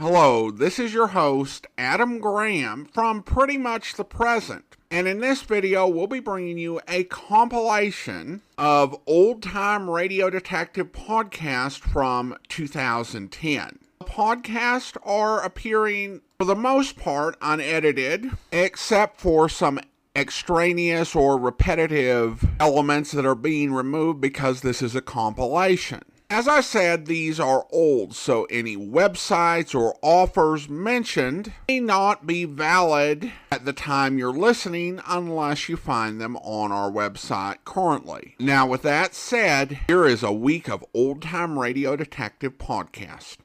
Hello, this is your host, Adam Graham, from Pretty Much the Present. And in this video, we'll be bringing you a compilation of old-time radio detective podcasts from 2010. The podcasts are appearing, for the most part, unedited, except for some extraneous or repetitive elements that are being removed because this is a compilation. As I said, these are old, so any websites or offers mentioned may not be valid at the time you're listening unless you find them on our website currently. Now, with that said, here is a week of old-time radio detective podcast.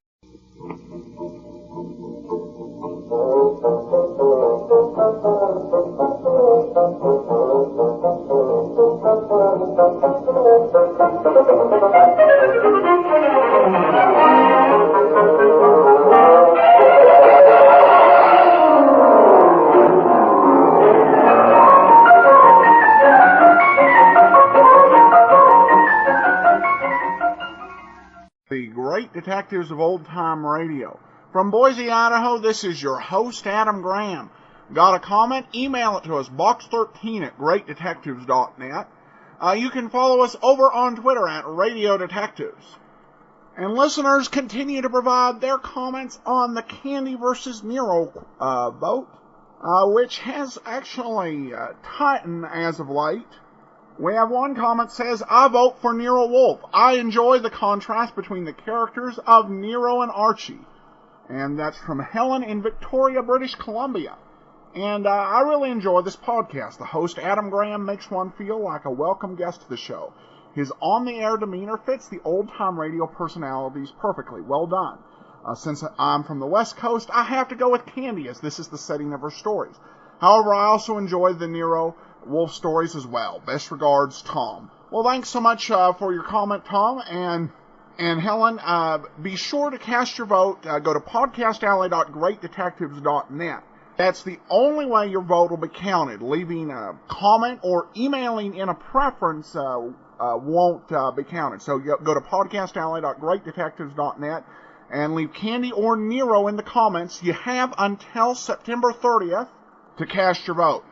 The Great Detectives of Old Time Radio. From Boise, Idaho, this is your host, Adam Graham. Got a comment? Email it to us, box13@greatdetectives.net. You can follow us over on Twitter at Radio Detectives. And listeners continue to provide their comments on the Candy versus Nero vote, which has actually tightened as of late. We have one comment that says, I vote for Nero Wolfe. I enjoy the contrast between the characters of Nero and Archie. And that's from Helen in Victoria, British Columbia. And I really enjoy this podcast. The host, Adam Graham, makes one feel like a welcome guest to the show. His on-the-air demeanor fits the old-time radio personalities perfectly. Well done. Since I'm from the West Coast, I have to go with Candy, as this is the setting of her stories. However, I also enjoy the Nero Wolfe stories as well. Best regards, Tom. Well, thanks so much for your comment, Tom. And Helen, be sure to cast your vote. Go to podcastalley.greatdetectives.net. That's the only way your vote will be counted. Leaving a comment or emailing in a preference won't be counted. So go to podcastalley.greatdetectives.net and leave Candy or Nero in the comments. You have until September 30th to cast your vote.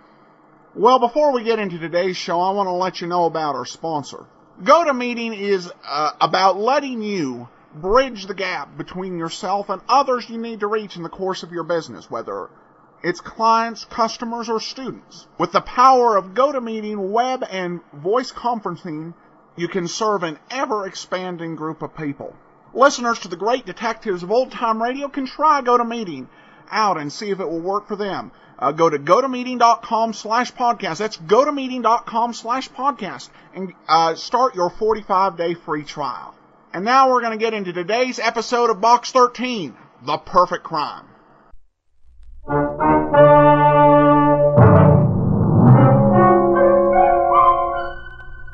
Well, before we get into today's show, I want to let you know about our sponsor. GoToMeeting is about letting you bridge the gap between yourself and others you need to reach in the course of your business, whether it's clients, customers, or students. With the power of GoToMeeting, web, and voice conferencing, you can serve an ever-expanding group of people. Listeners to the Great Detectives of Old Time Radio can try GoToMeeting out and see if it will work for them. Go to gotomeeting.com/podcast. That's gotomeeting.com/podcast and start your 45-day free trial. And now we're going to get into today's episode of Box 13, The Perfect Crime.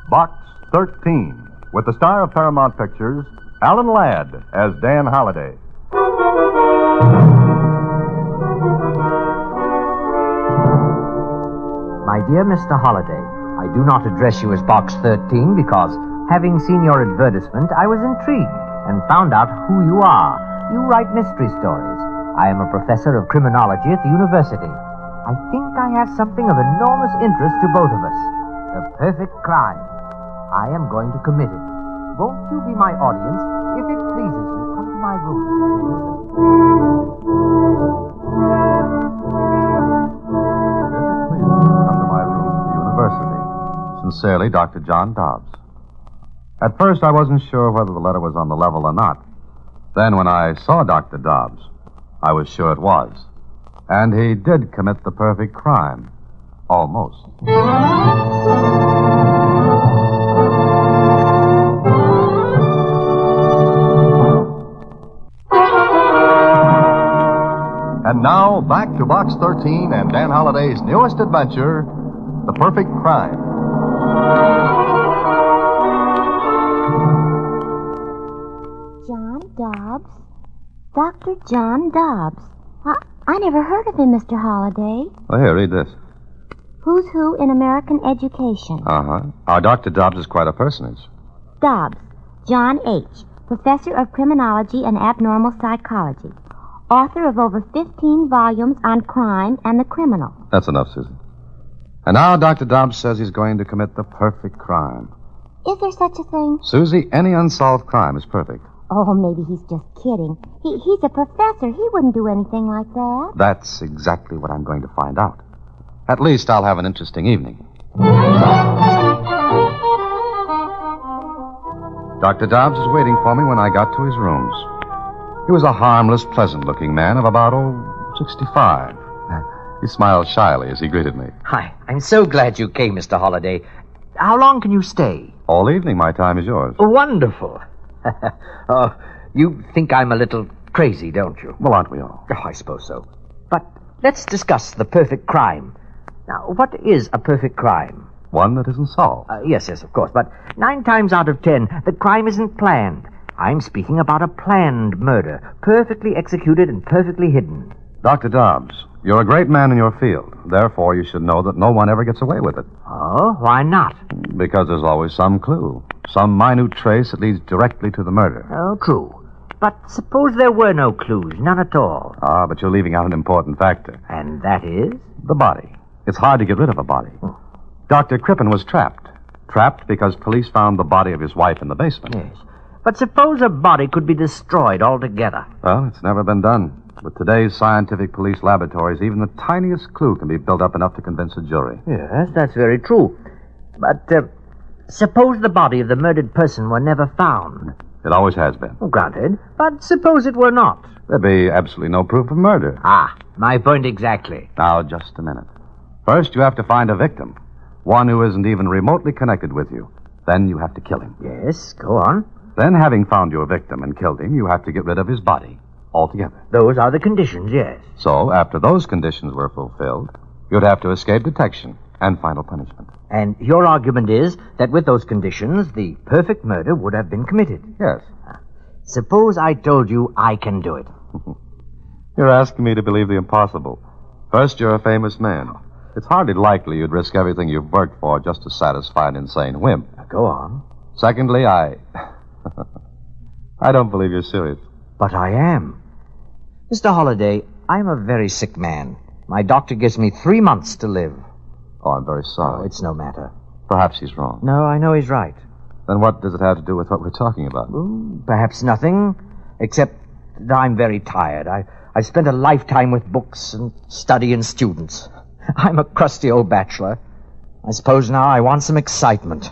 Box 13, with the star of Paramount Pictures, Alan Ladd as Dan Holliday. My dear Mr. Holliday, I do not address you as Box 13 because, having seen your advertisement, I was intrigued and found out who you are. You write mystery stories. I am a professor of criminology at the university. I think I have something of enormous interest to both of us. The perfect crime. I am going to commit it. Won't you be my audience? If it pleases you, come to my room. Sincerely, Dr. John Dobbs. At first, I wasn't sure whether the letter was on the level or not. Then, when I saw Dr. Dobbs, I was sure it was. And he did commit the perfect crime. Almost. And now, back to Box 13 and Dan Holliday's newest adventure, The Perfect Crime. John Dobbs? Dr. John Dobbs. I never heard of him, Mr. Holliday. Oh, here, read this. Who's Who in American Education. Uh-huh. Our Dr. Dobbs is quite a personage. Dobbs, John H., Professor of Criminology and Abnormal Psychology. author of over 15 volumes on crime and the criminal. That's enough, Susie. And now Dr. Dobbs says he's going to commit the perfect crime. Is there such a thing? Susie, any unsolved crime is perfect. Oh, maybe he's just kidding. He's a professor. He wouldn't do anything like that. That's exactly what I'm going to find out. At least I'll have an interesting evening. Dr. Dobbs was waiting for me when I got to his rooms. He was a harmless, pleasant-looking man of about, 65. He smiled shyly as he greeted me. Hi, I'm so glad you came, Mr. Holliday. How long can you stay? All evening, my time is yours. Wonderful. Oh, you think I'm a little crazy, don't you? Well, aren't we all? Oh, I suppose so. But let's discuss the perfect crime. Now, what is a perfect crime? One that isn't solved. Yes, of course. But 9 times out of 10, the crime isn't planned. I'm speaking about a planned murder, perfectly executed and perfectly hidden. Dr. Dobbs, you're a great man in your field. Therefore, you should know that no one ever gets away with it. Oh, why not? Because there's always some clue, some minute trace that leads directly to the murder. Oh, true. But suppose there were no clues, none at all. Ah, but you're leaving out an important factor. And that is? The body. It's hard to get rid of a body. Dr. Crippen was trapped. Trapped because police found the body of his wife in the basement. Yes. But suppose a body could be destroyed altogether. Well, it's never been done. With today's scientific police laboratories, even the tiniest clue can be built up enough to convince a jury. Yes, that's very true. But suppose the body of the murdered person were never found. It always has been. Granted. But suppose it were not. There'd be absolutely no proof of murder. Ah, my point exactly. Now, just a minute. First, you have to find a victim. One who isn't even remotely connected with you. Then you have to kill him. Yes, go on. Then, having found your victim and killed him, you have to get rid of his body altogether. Those are the conditions, yes. So, after those conditions were fulfilled, you'd have to escape detection and final punishment. And your argument is that with those conditions, the perfect murder would have been committed. Yes. Suppose I told you I can do it. You're asking me to believe the impossible. First, you're a famous man. It's hardly likely you'd risk everything you've worked for just to satisfy an insane whim. Go on. Secondly, I don't believe you're serious. But I am. Mr. Holliday, I'm a very sick man. My doctor gives me 3 months to live. Oh, I'm very sorry. Oh, it's no matter. Perhaps he's wrong. No, I know he's right. Then what does it have to do with what we're talking about? Perhaps nothing, except that I'm very tired. I've spent a lifetime with books and study and students. I'm a crusty old bachelor. I suppose now I want some excitement.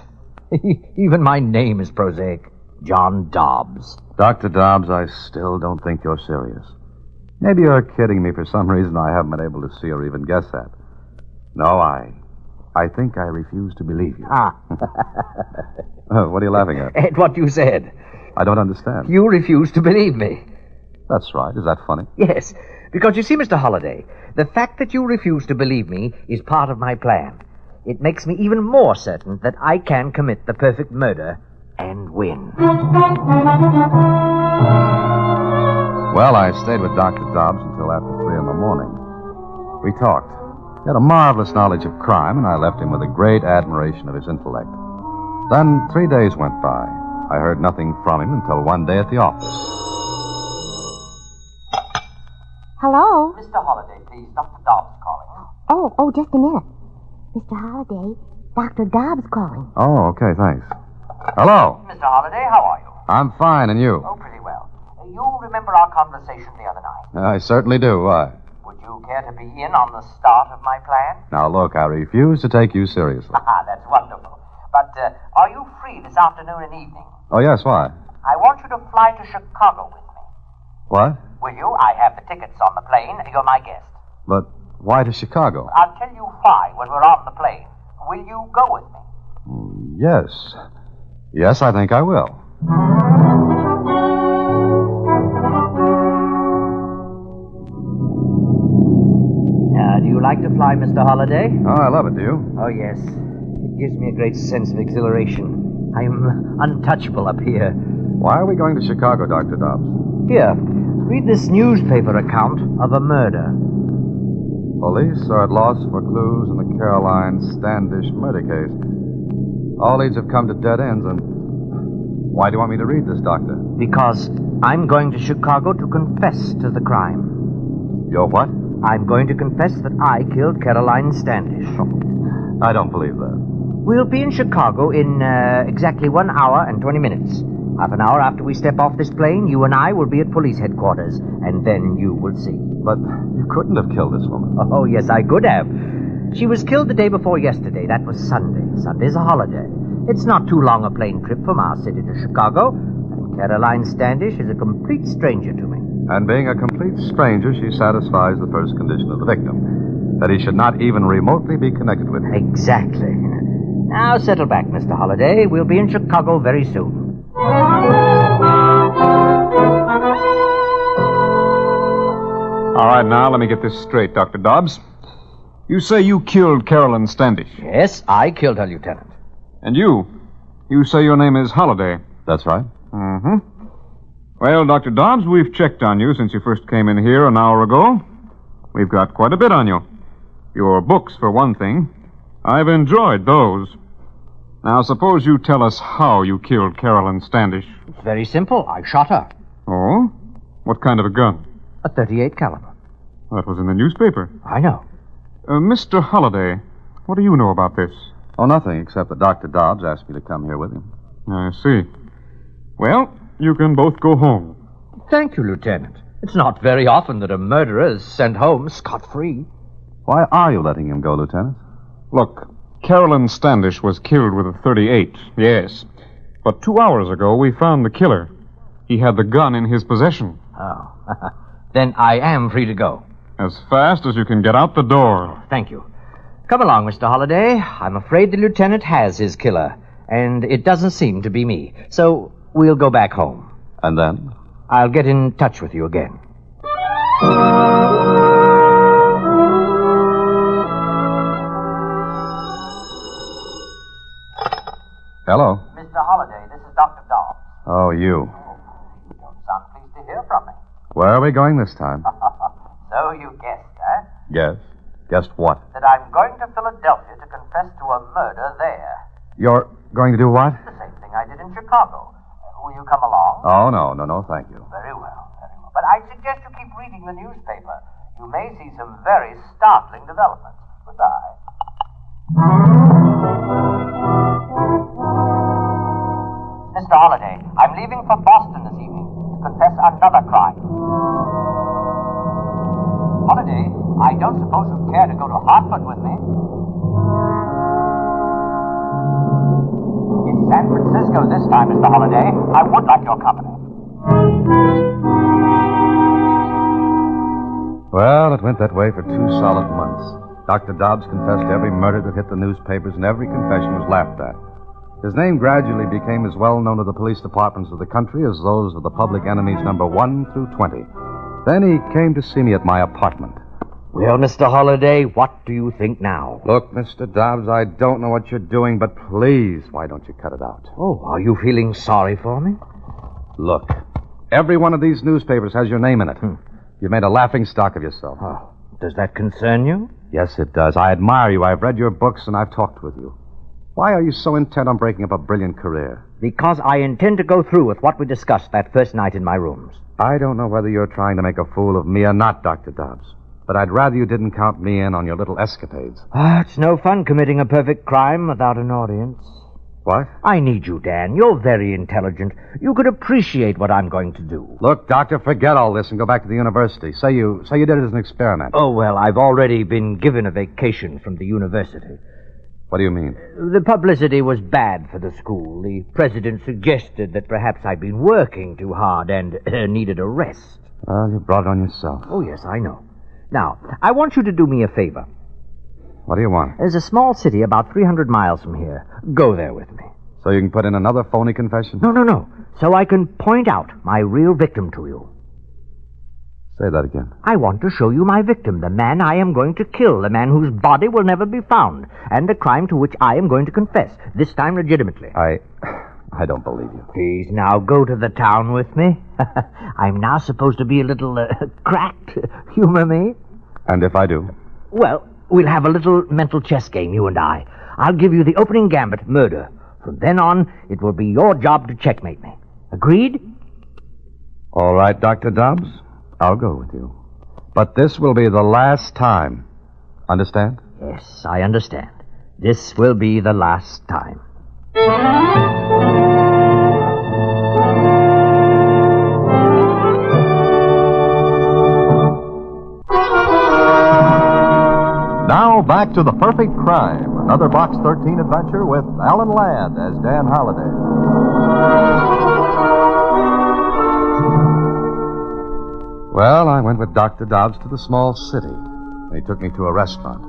Even my name is prosaic. John Dobbs. Dr. Dobbs, I still don't think you're serious. Maybe you're kidding me for some reason I haven't been able to see or even guess at. No, I think I refuse to believe you. Ah. What are you laughing at? At what you said. I don't understand. You refuse to believe me. That's right. Is that funny? Yes, because you see, Mr. Holliday, the fact that you refuse to believe me is part of my plan. It makes me even more certain that I can commit the perfect murder and win. Well, I stayed with Dr. Dobbs until after 3 in the morning. We talked. He had a marvelous knowledge of crime, and I left him with a great admiration of his intellect. Then 3 days went by. I heard nothing from him until one day at the office. Hello? Mr. Holliday, please. Dr. Dobbs calling. Oh, just a minute. Mr. Holliday, Dr. Dobbs calling. Oh, okay, thanks. Hello. Mr. Holliday, how are you? I'm fine, and you? Oh, pretty well. You remember our conversation the other night? I certainly do. Why? Would you care to be in on the start of my plan? Now, look, I refuse to take you seriously. That's wonderful. But are you free this afternoon and evening? Oh, yes, why? I want you to fly to Chicago with me. What? Will you? I have the tickets on the plane. You're my guest. But why to Chicago? I'll tell you why when we're on the plane. Will you go with me? Yes. Yes, I think I will. Do you like to fly, Mr. Holliday? Oh, I love it, do you? Oh, yes. It gives me a great sense of exhilaration. I'm untouchable up here. Why are we going to Chicago, Dr. Dobbs? Here, read this newspaper account of a murder. Police are at loss for clues in the Caroline Standish murder case. All leads have come to dead ends, and... Why do you want me to read this, Doctor? Because I'm going to Chicago to confess to the crime. You're what? I'm going to confess that I killed Caroline Standish. I don't believe that. We'll be in Chicago in exactly 1 hour and 20 minutes. Half an hour after we step off this plane, you and I will be at police headquarters, and then you will see. But you couldn't have killed this woman. Oh, yes, I could have. She was killed the day before yesterday. That was Sunday. Sunday's a holiday. It's not too long a plane trip from our city to Chicago, and Caroline Standish is a complete stranger to me. And being a complete stranger, she satisfies the first condition of the victim, that he should not even remotely be connected with her. Exactly. Now settle back, Mr. Holliday. We'll be in Chicago very soon. All right, now, let me get this straight, Dr. Dobbs. You say you killed Caroline Standish. Yes, I killed her, Lieutenant. And you say your name is Holliday. That's right. Mm-hmm. Well, Dr. Dobbs, we've checked on you since you first came in here an hour ago. We've got quite a bit on you. Your books, for one thing. I've enjoyed those. Now, suppose you tell us how you killed Caroline Standish. It's very simple. I shot her. Oh? What kind of a gun? A .38 caliber. That was in the newspaper. I know. Mr. Holliday, what do you know about this? Oh, nothing, except that Dr. Dobbs asked me to come here with him. I see. Well, you can both go home. Thank you, Lieutenant. It's not very often that a murderer is sent home scot-free. Why are you letting him go, Lieutenant? Look, Caroline Standish was killed with a .38, yes. But 2 hours ago, we found the killer. He had the gun in his possession. Oh. Then I am free to go. As fast as you can get out the door. Thank you. Come along, Mr. Holliday. I'm afraid the lieutenant has his killer, and it doesn't seem to be me. So we'll go back home. And then? I'll get in touch with you again. Hello. Mr. Holliday, this is Dr. Dobbs. Oh, you. You don't sound pleased to hear from me. Where are we going this time? So you guessed, eh? Guess. Guessed what? That I'm going to Philadelphia to confess to a murder there. You're going to do what? The same thing I did in Chicago. Will you come along? Oh, no, thank you. Very well, very well. But I suggest you keep reading the newspaper. You may see some very startling developments. Goodbye. Mr. Holliday, I'm leaving for Boston this evening to confess another crime. Holliday, I don't suppose you'd care to go to Hartford with me? It's San Francisco this time, Mr. Holliday. I would like your company. Well, it went that way for 2 solid months. Dr. Dobbs confessed to every murder that hit the newspapers, and every confession was laughed at. His name gradually became as well known to the police departments of the country as those of the public enemies number 1 through 20. Then he came to see me at my apartment. Well, Mr. Holliday, what do you think now? Look, Mr. Dobbs, I don't know what you're doing, but please, why don't you cut it out? Oh, are you feeling sorry for me? Look, every one of these newspapers has your name in it. You've made a laughingstock of yourself. Oh, does that concern you? Yes, it does. I admire you. I've read your books, and I've talked with you. Why are you so intent on breaking up a brilliant career? Because I intend to go through with what we discussed that first night in my rooms. I don't know whether you're trying to make a fool of me or not, Dr. Dobbs. But I'd rather you didn't count me in on your little escapades. It's no fun committing a perfect crime without an audience. What? I need you, Dan. You're very intelligent. You could appreciate what I'm going to do. Look, Doctor, forget all this and go back to the university. Say you did it as an experiment. Oh, well, I've already been given a vacation from the university. What do you mean? The publicity was bad for the school. The president suggested that perhaps I'd been working too hard and needed a rest. Well, you brought it on yourself. Oh, yes, I know. Now, I want you to do me a favor. What do you want? There's a small city about 300 miles from here. Go there with me. So you can put in another phony confession? No. So I can point out my real victim to you. Say that again. I want to show you my victim, the man I am going to kill, the man whose body will never be found, and the crime to which I am going to confess, this time legitimately. I don't believe you. Please, now go to the town with me. I'm now supposed to be a little cracked. Humor me? And if I do? Well, we'll have a little mental chess game, you and I. I'll give you the opening gambit, murder. From then on, it will be your job to checkmate me. Agreed? All right, Dr. Dobbs. I'll go with you. But this will be the last time. Understand? Yes, I understand. This will be the last time. Now back to The Perfect Crime, another Box 13 adventure with Alan Ladd as Dan Holliday. Well, I went with Dr. Dobbs to the small city. He took me to a restaurant.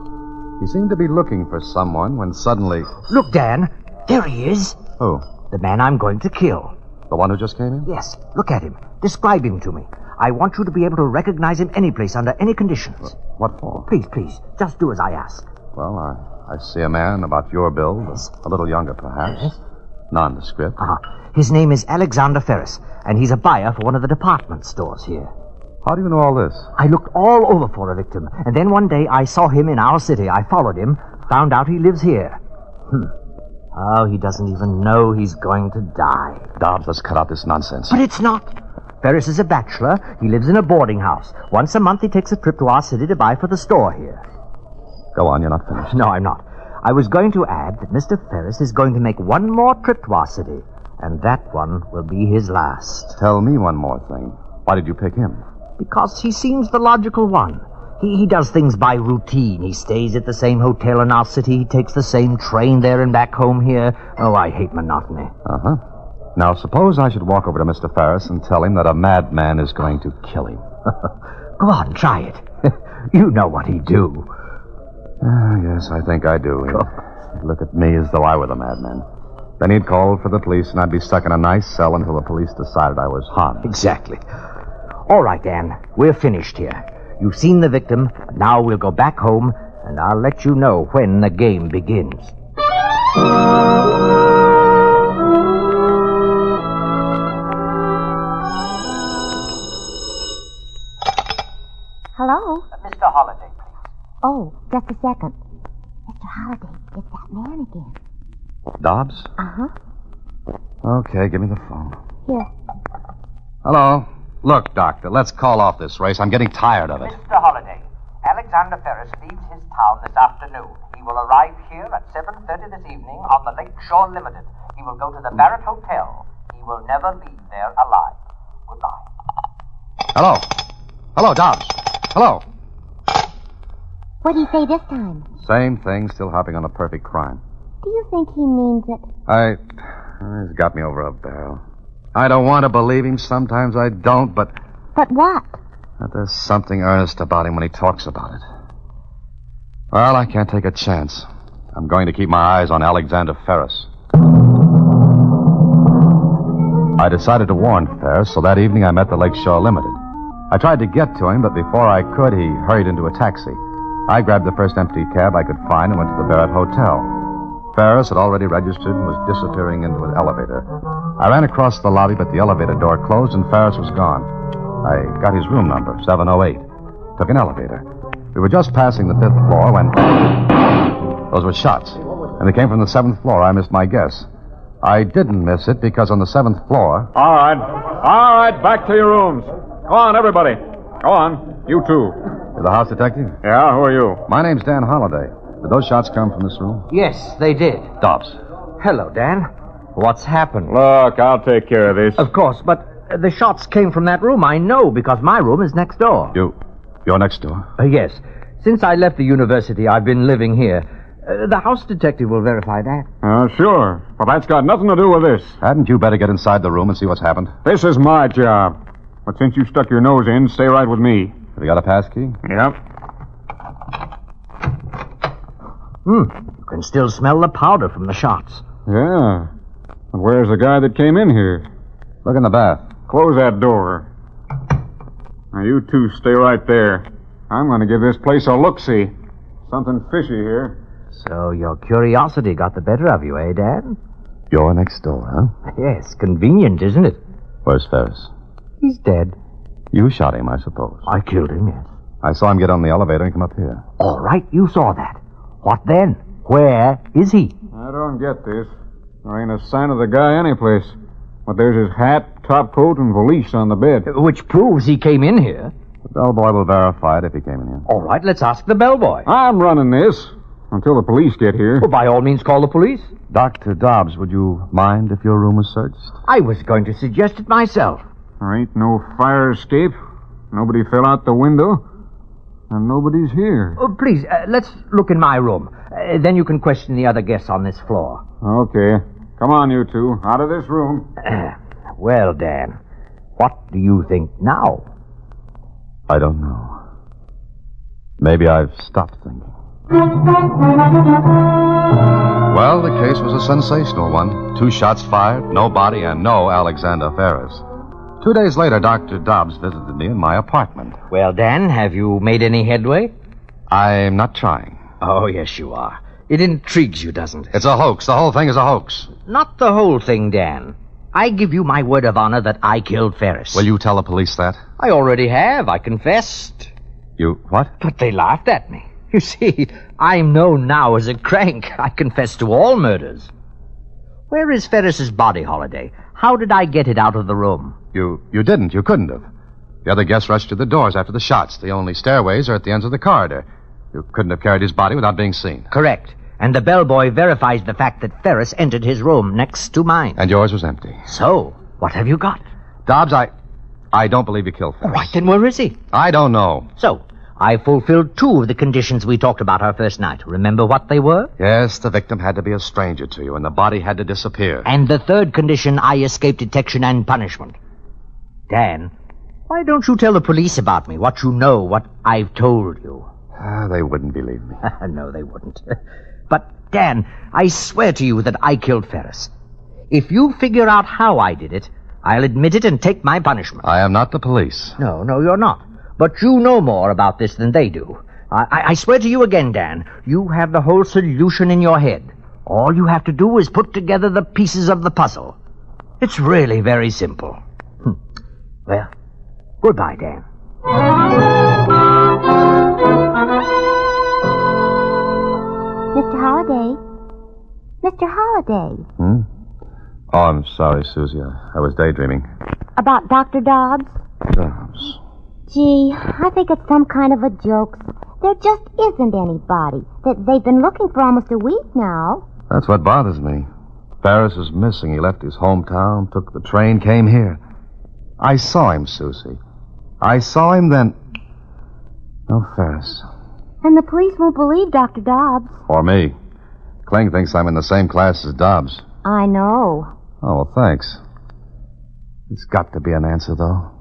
He seemed to be looking for someone when suddenly... Look, Dan. There he is. Who? The man I'm going to kill. The one who just came in? Yes. Look at him. Describe him to me. I want you to be able to recognize him any place under any conditions. What for? Please, just do as I ask. Well, I see a man about your build, Yes. a little younger perhaps. Yes. Nondescript. His name is Alexander Ferris, and he's a buyer for one of the department stores here. How do you know all this? I looked all over for a victim, and then one day I saw him in our city. I followed him, found out he lives here. Oh, he doesn't even know he's going to die. Dobbs, let's cut out this nonsense. But it's not. Ferris is a bachelor. He lives in a boarding house. Once a month he takes a trip to our city to buy for the store here. Go on, you're not finished. No, I'm not. I was going to add that Mr. Ferris is going to make one more trip to our city, and that one will be his last. Tell me one more thing. Why did you pick him? Because he seems the logical one. He does things by routine. He stays at the same hotel in our city. He takes the same train there and back home here. Oh, I hate monotony. Uh-huh. Now, suppose I should walk over to Mr. Ferris and tell him that a madman is going to kill him. Go on, try it. You know what he'd do. Yes, I think I do. He'd look at me as though I were the madman. Then he'd call for the police, and I'd be stuck in a nice cell until the police decided I was harmless. Exactly. All right, Dan. We're finished here. You've seen the victim. Now we'll go back home, and I'll let you know when the game begins. Hello? Mr. Holliday, please. Oh, just a second. Mr. Holliday, it's that man again. Dobbs? Uh-huh. Okay, give me the phone. Here. Hello. Look, Doctor, let's call off this race. I'm getting tired of it. Mr. Holliday, Alexander Ferris leaves his town this afternoon. He will arrive here at 7:30 this evening on the Lake Shore Limited. He will go to the Barrett Hotel. He will never leave there alive. Goodbye. Hello. Hello, Dobbs. Hello. What do you say this time? Same thing, still hopping on the perfect crime. Do you think he means it? He's got me over a barrel. I don't want to believe him. Sometimes I don't, but... But what? But there's something earnest about him when he talks about it. Well, I can't take a chance. I'm going to keep my eyes on Alexander Ferris. I decided to warn Ferris, so that evening I met the Lakeshore Limited. I tried to get to him, but before I could, he hurried into a taxi. I grabbed the first empty cab I could find and went to the Barrett Hotel. Ferris had already registered and was disappearing into an elevator. I ran across the lobby, but the elevator door closed and Ferris was gone. I got his room number, 708. Took an elevator. We were just passing the 5th floor when... Those were shots. And they came from the 7th floor. I missed my guess. I didn't miss it because on the 7th floor... All right, back to your rooms. Go on, everybody. Go on. You too. You're the house detective? Yeah, who are you? My name's Dan Holliday. Did those shots come from this room? Yes, they did. Dobbs. Hello, Dan. What's happened? Look, I'll take care of this. Of course, but the shots came from that room. I know, because my room is next door. You're next door? Yes. Since I left the university, I've been living here. The house detective will verify that. Sure. But that's got nothing to do with this. Hadn't you better get inside the room and see what's happened? This is my job. But since you stuck your nose in, stay right with me. Have you got a pass key? Yep. You can still smell the powder from the shots. Yeah. But where's the guy that came in here? Look in the bath. Close that door. Now, you two stay right there. I'm going to give this place a look-see. Something fishy here. So your curiosity got the better of you, eh, Dan? You're next door, huh? Yes, convenient, isn't it? Where's Ferris? He's dead. You shot him, I suppose. I killed him, yes. I saw him get on the elevator and come up here. All right, you saw that. What then? Where is he? I don't get this. There ain't a sign of the guy anyplace. But there's his hat, top coat, and valise on the bed. Which proves he came in here. The bellboy will verify it if he came in here. All right, let's ask the bellboy. I'm running this until the police get here. Well, by all means, call the police. Dr. Dobbs, would you mind if your room was searched? I was going to suggest it myself. There ain't no fire escape. Nobody fell out the window. And nobody's here. Oh, please, let's look in my room. Then you can question the other guests on this floor. Okay. Come on, you two. Out of this room. Well, Dan, what do you think now? I don't know. Maybe I've stopped thinking. Well, the case was a sensational one. 2 shots fired, no body, and no Alexander Ferris. 2 days later, Dr. Dobbs visited me in my apartment. Well, Dan, have you made any headway? I'm not trying. Oh, yes, you are. It intrigues you, doesn't it? It's a hoax. The whole thing is a hoax. Not the whole thing, Dan. I give you my word of honor that I killed Ferris. Will you tell the police that? I already have. I confessed. You what? But they laughed at me. You see, I'm known now as a crank. I confess to all murders. Where is Ferris's body, Holiday? How did I get it out of the room? You didn't. You couldn't have. The other guests rushed to the doors after the shots. The only stairways are at the ends of the corridor. You couldn't have carried his body without being seen. Correct. And the bellboy verifies the fact that Ferris entered his room next to mine. And yours was empty. So, what have you got? Dobbs, I don't believe you killed Ferris. All right, then where is he? I don't know. So, I fulfilled 2 of the conditions we talked about our first night. Remember what they were? Yes, the victim had to be a stranger to you, and the body had to disappear. And the 3rd condition, I escaped detection and punishment. Dan, why don't you tell the police about me, what you know, what I've told you? They wouldn't believe me. No, they wouldn't. But, Dan, I swear to you that I killed Ferris. If you figure out how I did it, I'll admit it and take my punishment. I am not the police. No, you're not. But you know more about this than they do. I swear to you again, Dan, you have the whole solution in your head. All you have to do is put together the pieces of the puzzle. It's really very simple. Well, goodbye, Dan. Mr. Holliday. Mr. Holliday. Oh, I'm sorry, Suzie. I was daydreaming. About Dr. Dobbs? Dobbs. Gee, I think it's some kind of a joke. There just isn't anybody. They've been looking for almost a week now. That's what bothers me. Ferris is missing. He left his hometown, took the train, came here. I saw him, Suzie. I saw him then. No Ferris. And the police won't believe Dr. Dobbs. Or me. Kling thinks I'm in the same class as Dobbs. I know. Oh, well, thanks. There's got to be an answer, though.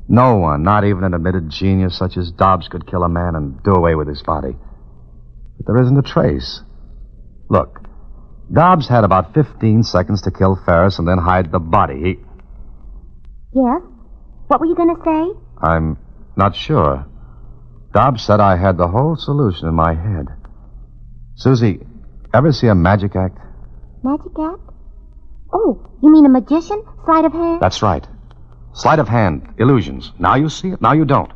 No one, not even an admitted genius such as Dobbs, could kill a man and do away with his body. But there isn't a trace. Look, Dobbs had about 15 seconds to kill Ferris and then hide the body. Yes? What were you going to say? I'm not sure. Dobbs said I had the whole solution in my head. Suzie, ever see a magic act? Magic act? Oh, you mean a magician? Sleight of hand? That's right. Sleight of hand, illusions. Now you see it, now you don't.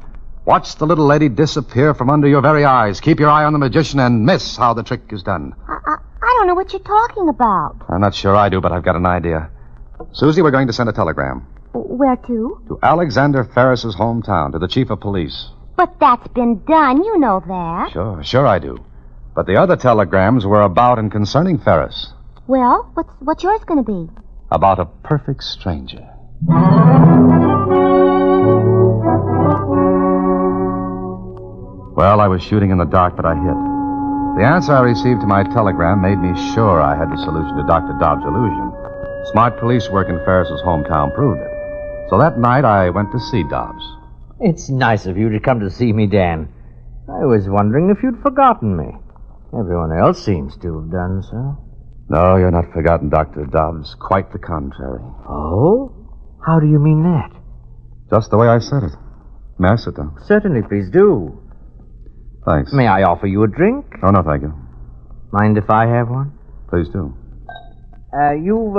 Watch the little lady disappear from under your very eyes. Keep your eye on the magician and miss how the trick is done. I don't know what you're talking about. I'm not sure I do, but I've got an idea. Suzie, we're going to send a telegram. Where to? To Alexander Ferris's hometown, to the chief of police. But that's been done. You know that. Sure I do. But the other telegrams were about and concerning Ferris. Well, what's yours going to be? About a perfect stranger. Well, I was shooting in the dark, but I hit. The answer I received to my telegram made me sure I had the solution to Dr. Dobbs' illusion. Smart police work in Ferris's hometown proved it. So that night I went to see Dobbs. It's nice of you to come to see me, Dan. I was wondering if you'd forgotten me. Everyone else seems to have done so. No, you're not forgotten, Dr. Dobbs. Quite the contrary. Oh? How do you mean that? Just the way I said it. May I sit down? Certainly, please do. Thanks. May I offer you a drink? Oh, no, thank you. Mind if I have one? Please do. You've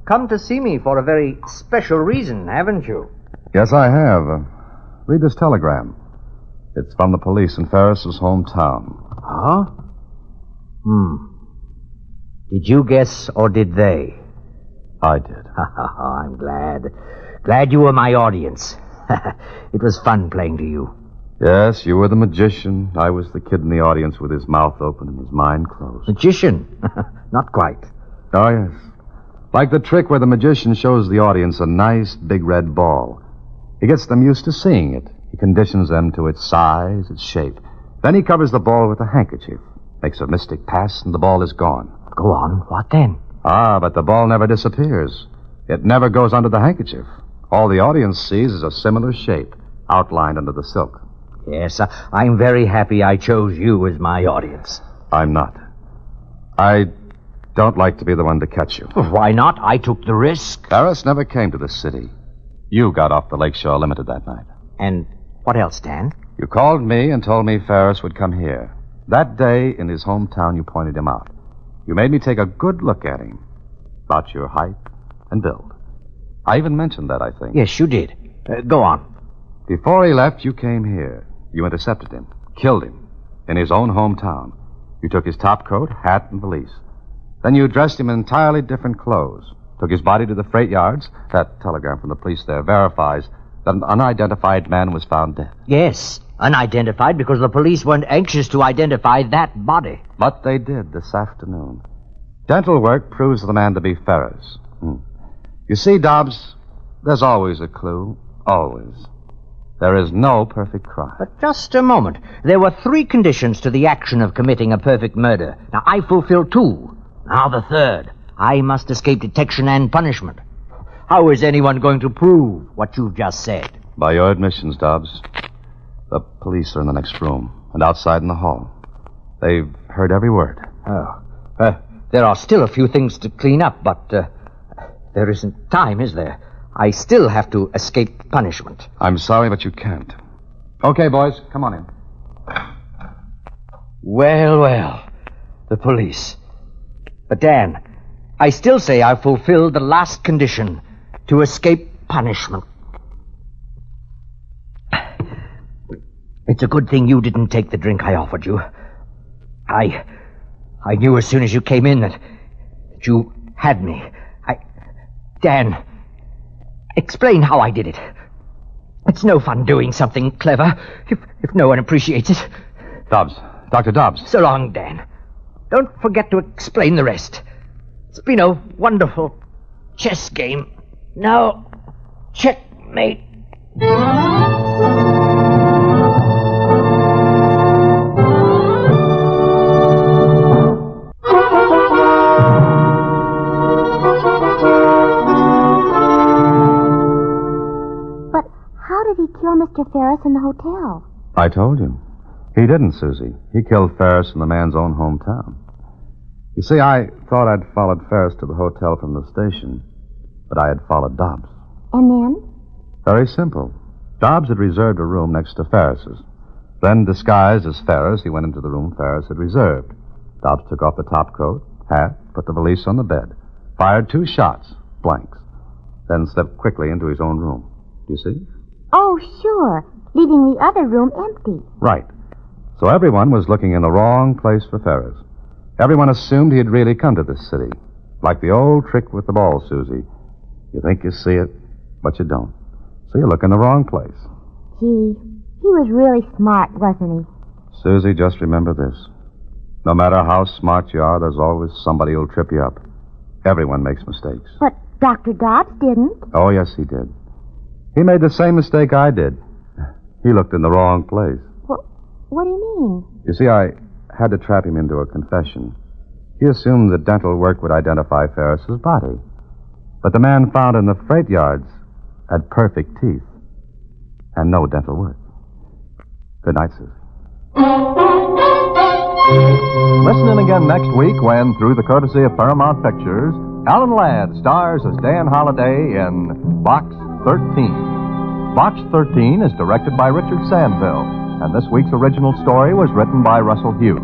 come to see me for a very special reason, haven't you? Yes, I have. Read this telegram. It's from the police in Ferris's hometown. Huh? Did you guess, or did they? I did. I'm glad. Glad you were my audience. It was fun playing to you. Yes, you were the magician. I was the kid in the audience with his mouth open and his mind closed. Magician? Not quite. Oh, yes. Like the trick where the magician shows the audience a nice big red ball. He gets them used to seeing it. He conditions them to its size, its shape. Then he covers the ball with a handkerchief, makes a mystic pass, and the ball is gone. Go on. What then? Ah, but the ball never disappears. It never goes under the handkerchief. All the audience sees is a similar shape, outlined under the silk. Yes, I'm very happy I chose you as my audience. I'm not. I don't like to be the one to catch you. Why not? I took the risk. Ferris never came to the city. You got off the Lakeshore Limited that night. And what else, Dan? You called me and told me Ferris would come here. That day, in his hometown, you pointed him out. You made me take a good look at him. About your height and build. I even mentioned that, I think. Yes, you did. Go on. Before he left, you came here. You intercepted him. Killed him. In his own hometown. You took his top coat, hat, and valise. Then you dressed him in entirely different clothes. Took his body to the freight yards. That telegram from the police there verifies that an unidentified man was found dead. Yes, unidentified because the police weren't anxious to identify that body. But they did this afternoon. Dental work proves the man to be Ferris. You see, Dobbs, there's always a clue. Always. There is no perfect crime. But just a moment. There were 3 conditions to the action of committing a perfect murder. Now, I fulfilled 2. Now the 3rd. I must escape detection and punishment. How is anyone going to prove what you've just said? By your admissions, Dobbs. The police are in the next room and outside in the hall. They've heard every word. Oh. There are still a few things to clean up, but there isn't time, is there? I still have to escape punishment. I'm sorry, but you can't. Okay, boys, come on in. Well. The police. But, Dan, I still say I've fulfilled the last condition, to escape punishment. It's a good thing you didn't take the drink I offered you. I knew as soon as you came in that you had me. Dan, explain how I did it. It's no fun doing something clever if no one appreciates it. Dobbs. Dr. Dobbs. So long, Dan. Don't forget to explain the rest. It's been a wonderful chess game. Now, checkmate. Kill Mr. Ferris in the hotel. I told you. He didn't, Suzie. He killed Ferris in the man's own hometown. You see, I thought I'd followed Ferris to the hotel from the station, but I had followed Dobbs. And then? Very simple. Dobbs had reserved a room next to Ferris's. Then, disguised as Ferris, he went into the room Ferris had reserved. Dobbs took off the top coat, hat, put the valise on the bed, fired 2 shots, blanks, then slipped quickly into his own room. Do you see? Oh, sure. Leaving the other room empty. Right. So everyone was looking in the wrong place for Ferris. Everyone assumed he had really come to this city. Like the old trick with the ball, Suzie. You think you see it, but you don't. So you look in the wrong place. Gee, he was really smart, wasn't he? Suzie, just remember this. No matter how smart you are, there's always somebody who'll trip you up. Everyone makes mistakes. But Dr. Dobbs didn't. Oh, yes, he did. He made the same mistake I did. He looked in the wrong place. What do you mean? You see, I had to trap him into a confession. He assumed that dental work would identify Ferris's body. But the man found in the freight yards had perfect teeth and no dental work. Good night, Suzie. Listen in again next week when, through the courtesy of Paramount Pictures, Alan Ladd stars as Dan Holliday in Box 13. Box 13 is directed by Richard Sandville, and this week's original story was written by Russell Hughes.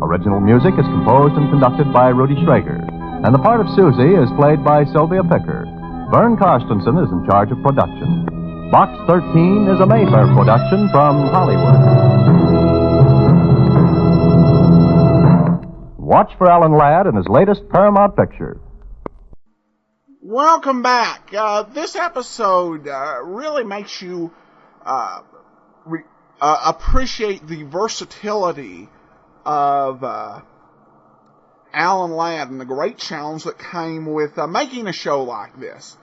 Original music is composed and conducted by Rudy Schrager, and the part of Suzie is played by Sylvia Picker. Vern Karstensen is in charge of production. Box 13 is a Mayfair production from Hollywood. Watch for Alan Ladd in his latest Paramount picture. Welcome back. This episode really makes you appreciate the versatility of Alan Ladd and the great challenge that came with making a show like this.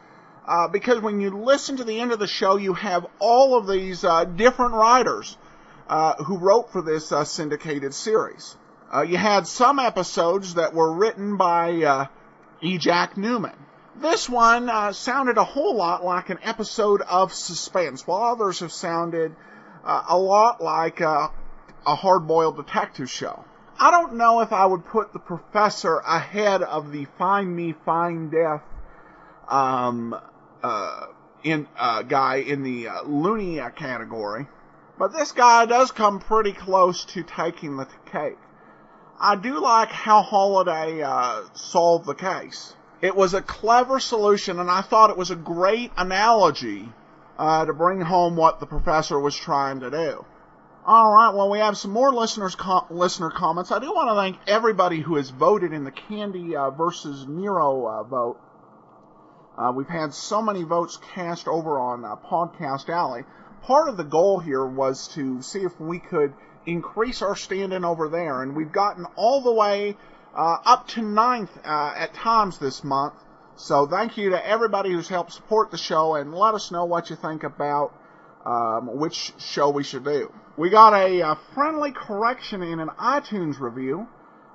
Because when you listen to the end of the show, you have all of these different writers who wrote for this syndicated series. You had some episodes that were written by E. Jack Newman. This one sounded a whole lot like an episode of Suspense, while others have sounded a lot like a hard-boiled detective show. I don't know if I would put the Professor ahead of the Find Me, Find Death guy in the loony category, but this guy does come pretty close to taking the cake. I do like how Holiday solved the case. It was a clever solution, and I thought it was a great analogy to bring home what the Professor was trying to do. All right, well, we have some more listener comments. I do want to thank everybody who has voted in the Candy versus Nero vote. We've had so many votes cast over on Podcast Alley. Part of the goal here was to see if we could increase our stand-in over there, and we've gotten all the way up to 9th at times this month. So thank you to everybody who's helped support the show, and let us know what you think about which show we should do. We got a friendly correction in an iTunes review.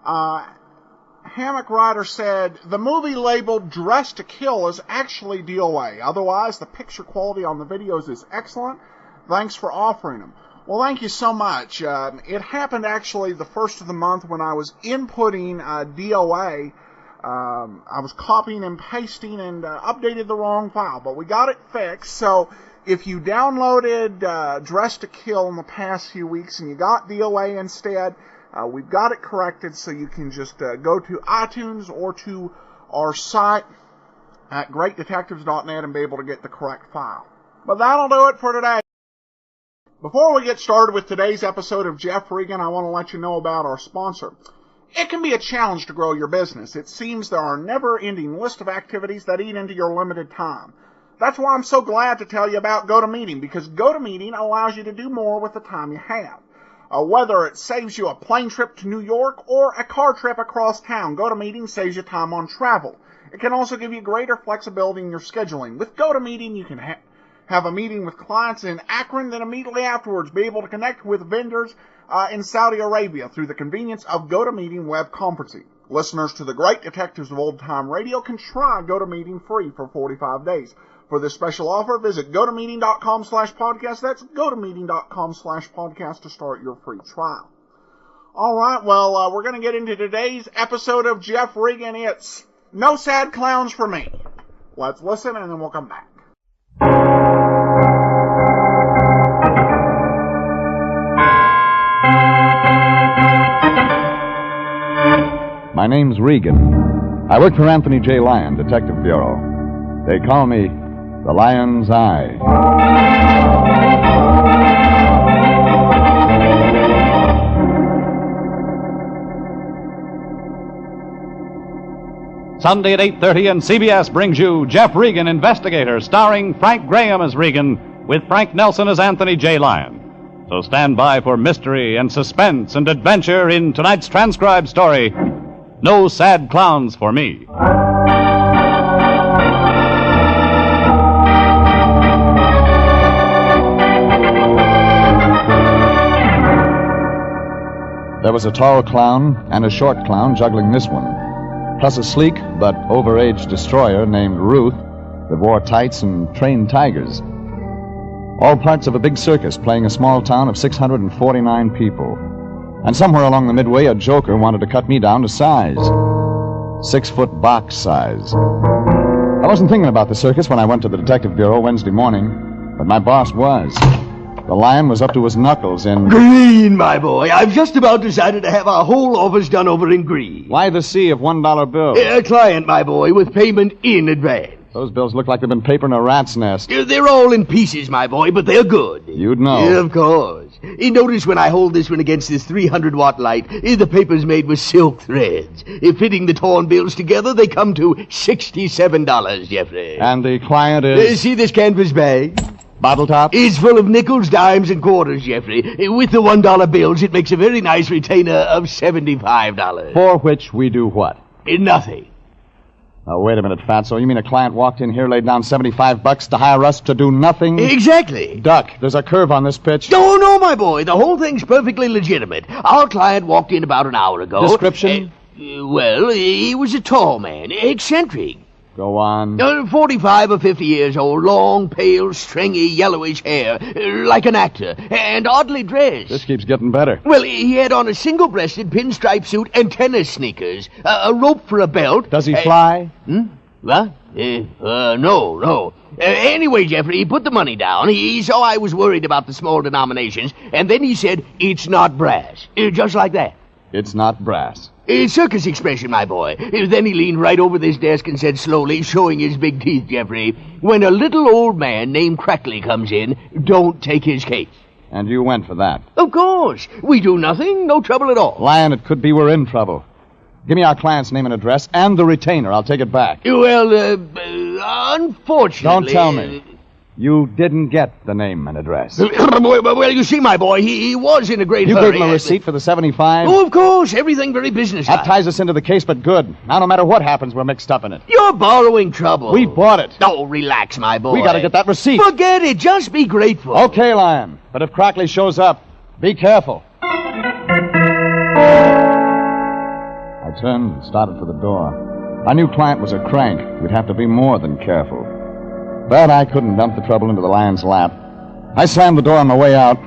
Hammock Rider said, the movie labeled Dressed to Kill is actually DOA. Otherwise, the picture quality on the videos is excellent. Thanks for offering them. Well, thank you so much. It happened actually the first of the month when I was inputting DOA. I was copying and pasting and updated the wrong file, but we got it fixed. So if you downloaded Dressed to Kill in the past few weeks and you got DOA instead, we've got it corrected, so you can just go to iTunes or to our site at greatdetectives.net and be able to get the correct file. But that'll do it for today. Before we get started with today's episode of Jeff Regan, I want to let you know about our sponsor. It can be a challenge to grow your business. It seems there are a never-ending list of activities that eat into your limited time. That's why I'm so glad to tell you about GoToMeeting, because GoToMeeting allows you to do more with the time you have. Whether it saves you a plane trip to New York or a car trip across town, GoToMeeting saves you time on travel. It can also give you greater flexibility in your scheduling. With GoToMeeting, you can have a meeting with clients in Akron, then immediately afterwards be able to connect with vendors in Saudi Arabia through the convenience of GoToMeeting web conferencing. Listeners to the Great Detectives of Old Time Radio can try GoToMeeting free for 45 days. For this special offer, visit GoToMeeting.com/podcast. That's GoToMeeting.com/podcast to start your free trial. All right, well, we're going to get into today's episode of Jeff Regan. It's No Sad Clowns for Me. Let's listen, and then we'll come back. My name's Regan. I work for Anthony J. Lyon, Detective Bureau. They call me the Lion's Eye. Sunday at 8:30, and CBS brings you Jeff Regan, Investigator, starring Frank Graham as Regan, with Frank Nelson as Anthony J. Lyon. So stand by for mystery and suspense and adventure in tonight's transcribed story, No Sad Clowns for Me. There was a tall clown and a short clown juggling this one, plus a sleek but overaged destroyer named Ruth that wore tights and trained tigers. All parts of a big circus playing a small town of 649 people. And somewhere along the midway, a joker wanted to cut me down to size. 6-foot box size. I wasn't thinking about the circus when I went to the Detective Bureau Wednesday morning, but my boss was. The Lion was up to his knuckles in... Green, my boy. I've just about decided to have our whole office done over in green. Why the sea of $1 bills? A client, my boy, with payment in advance. Those bills look like they've been papered in a rat's nest. They're all in pieces, my boy, but they're good. You'd know. Of course. Notice when I hold this one against this 300-watt light, the paper's made with silk threads. Fitting the torn bills together, they come to $67, Jeffrey. And the client is... See this canvas bag? Bottle top? It's full of nickels, dimes, and quarters, Jeffrey. With the $1 bills, it makes a very nice retainer of $75. For which we do what? Nothing. Now, wait a minute, Fatso. You mean a client walked in here, laid down $75 to hire us to do nothing? Exactly. Duck, there's a curve on this pitch. No, my boy. The whole thing's perfectly legitimate. Our client walked in about an hour ago. Description? Well, he was a tall man, eccentric. Go on. 45 or 50 years old, long, pale, stringy, yellowish hair, like an actor, and oddly dressed. This keeps getting better. Well, he had on a single-breasted pinstripe suit and tennis sneakers, a rope for a belt. Does he fly? What? No. Anyway, Jeffrey, he put the money down. He saw I was worried about the small denominations, and then he said, "It's not brass." Just like that. It's not brass. Circus expression, my boy. Then he leaned right over this desk and said slowly, showing his big teeth, Jeffrey, "When a little old man named Crackley comes in, don't take his case." And you went for that. Of course. We do nothing, no trouble at all. Lyon, it could be we're in trouble. Give me our client's name and address and the retainer. I'll take it back. Well, unfortunately... Don't tell me. You didn't get the name and address. Well, you see, my boy, he was in a great You hurry. gave him a receipt for the 75? Oh, of course. Everything very businesslike. That ties us into the case, but good. Now, no matter what happens, we're mixed up in it. You're borrowing trouble. We bought it. Oh, relax, my boy. We gotta get that receipt. Forget it. Just be grateful. Okay, Lyon. But if Crackley shows up, be careful. I turned and started for the door. Our new client was a crank. We'd have to be more than careful. But I couldn't dump the trouble into the lion's lap. I slammed the door on my way out.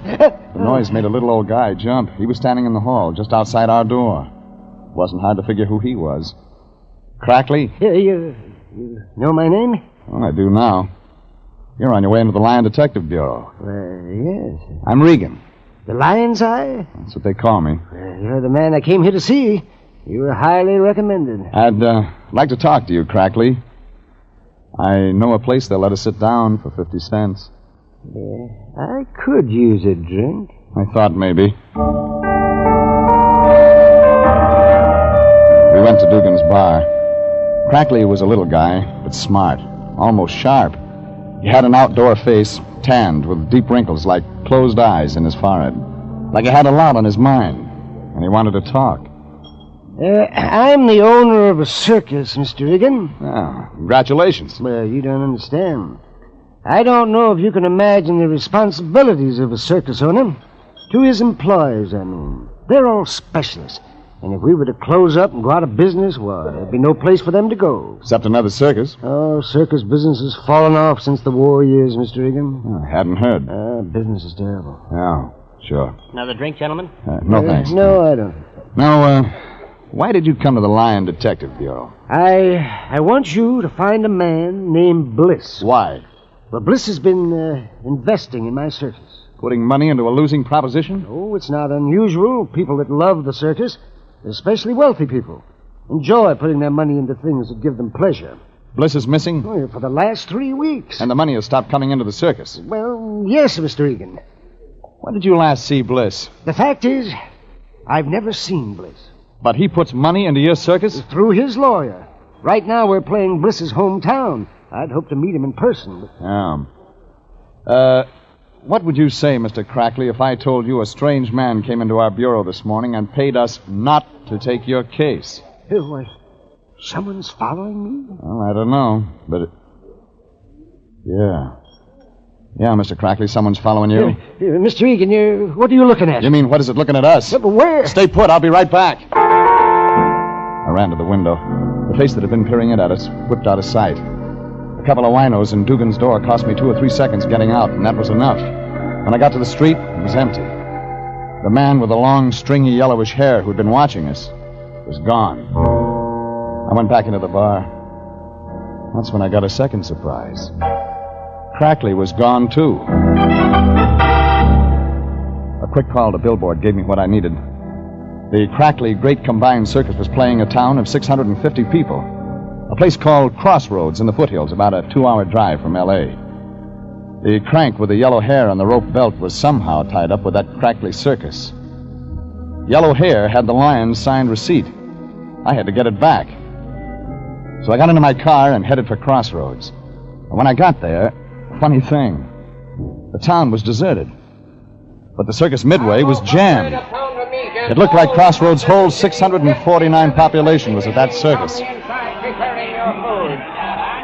The noise made a little old guy jump. He was standing in the hall, just outside our door. It wasn't hard to figure who he was. Crackley? You know my name? Well, I do now. You're on your way into the Lyon Detective Bureau. Yes. I'm Regan. The Lion's Eye? That's what they call me. You're the man I came here to see. You were highly recommended. I'd like to talk to you, Crackley. I know a place they'll let us sit down for 50 cents. Yeah, I could use a drink. I thought maybe. We went to Dugan's bar. Crackley was a little guy, but smart, almost sharp. He had an outdoor face, tanned, with deep wrinkles like closed eyes in his forehead. Like he had a lot on his mind, and he wanted to talk. I'm the owner of a circus, Mr. Regan. Oh, congratulations. Well, you don't understand. I don't know if you can imagine the responsibilities of a circus owner. To his employees, I mean. They're all specialists. And if we were to close up and go out of business, why, there'd be no place for them to go. Except another circus. Oh, circus business has fallen off since the war years, Mr. Regan. Oh, I hadn't heard. Business is terrible. Oh, sure. Another drink, gentlemen? No, thanks. No, I don't. Now, why did you come to the Lyon Detective Bureau? I want you to find a man named Bliss. Why? Well, Bliss has been investing in my circus. Putting money into a losing proposition? Oh, it's not unusual. People that love the circus, especially wealthy people, enjoy putting their money into things that give them pleasure. Bliss is missing? Oh, for the last 3 weeks. And the money has stopped coming into the circus? Well, yes, Mr. Regan. When did you last see Bliss? The fact is, I've never seen Bliss. But he puts money into your circus? Through his lawyer. Right now we're playing Bliss's hometown. I'd hope to meet him in person. What would you say, Mr. Crackley, if I told you a strange man came into our bureau this morning and paid us not to take your case? Why, someone's following me? Well, I don't know, but Yeah, Mr. Crackley, someone's following you. Mr. Regan, what are you looking at? You mean, what is it looking at us? But where? Stay put, I'll be right back. I ran to the window. The face that had been peering in at us whipped out of sight. A couple of winos in Dugan's door cost me 2 or 3 seconds getting out, and that was enough. When I got to the street, it was empty. The man with the long, stringy, yellowish hair who'd been watching us was gone. I went back into the bar. That's when I got a second surprise. Crackley was gone, too. A quick call to Billboard gave me what I needed. The Crackley Great Combined Circus was playing a town of 650 people. A place called Crossroads in the foothills, about a 2-hour drive from L.A. The crank with the yellow hair on the rope belt was somehow tied up with that Crackley circus. Yellow hair had the Lyon's signed receipt. I had to get it back. So I got into my car and headed for Crossroads. And when I got there, funny thing, The town was deserted. But the Circus Midway was jammed. It looked like Crossroads' whole 649 population was at that circus.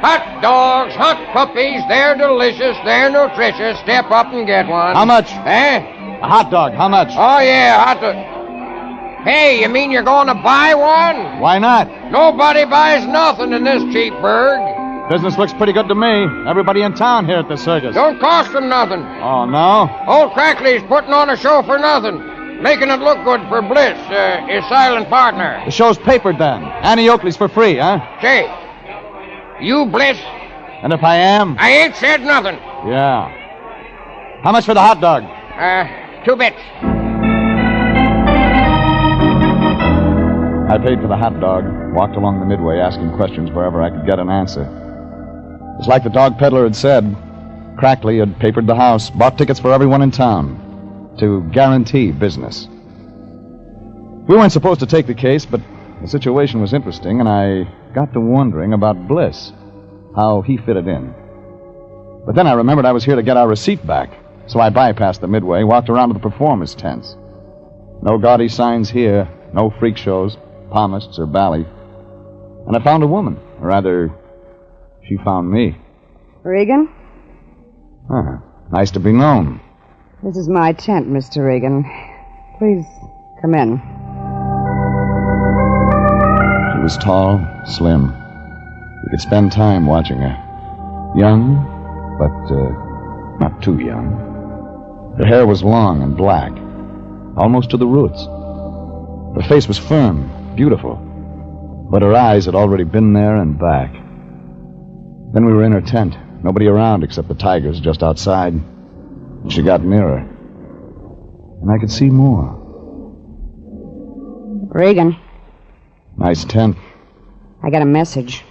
Hot dogs, hot puppies, they're delicious, they're nutritious. Step up and get one. How much? Eh? A hot dog, how much? Oh, yeah, hot dog. Hey, you mean you're going to buy one? Why not? Nobody buys nothing in this cheap burg. Business looks pretty good to me. Everybody in town here at the circus. Don't cost them nothing. Oh, no? Old Crackley's putting on a show for nothing. Making it look good for Bliss, his silent partner. The show's papered then. Annie Oakley's for free, huh? Say, you Bliss? And if I am? I ain't said nothing. Yeah. How much for the hot dog? 2 bits. I paid for the hot dog, walked along the Midway asking questions wherever I could get an answer. It's like the dog peddler had said. Crackley had papered the house, bought tickets for everyone in town to guarantee business. We weren't supposed to take the case, but the situation was interesting, and I got to wondering about Bliss, how he fitted in. But then I remembered I was here to get our receipt back, so I bypassed the Midway, walked around to the performers' tents. No gaudy signs here, no freak shows, palmists, or ballet. And I found a woman, or rather, she found me. Regan? Nice to be known. This is my tent, Mr. Regan. Please come in. She was tall, slim. You could spend time watching her. Young, but not too young. Her hair was long and black, almost to the roots. Her face was firm, beautiful, but her eyes had already been there and back. Then we were in her tent, nobody around except the tigers just outside. And she got nearer, and I could see more. Regan, Nice tent. I got a message.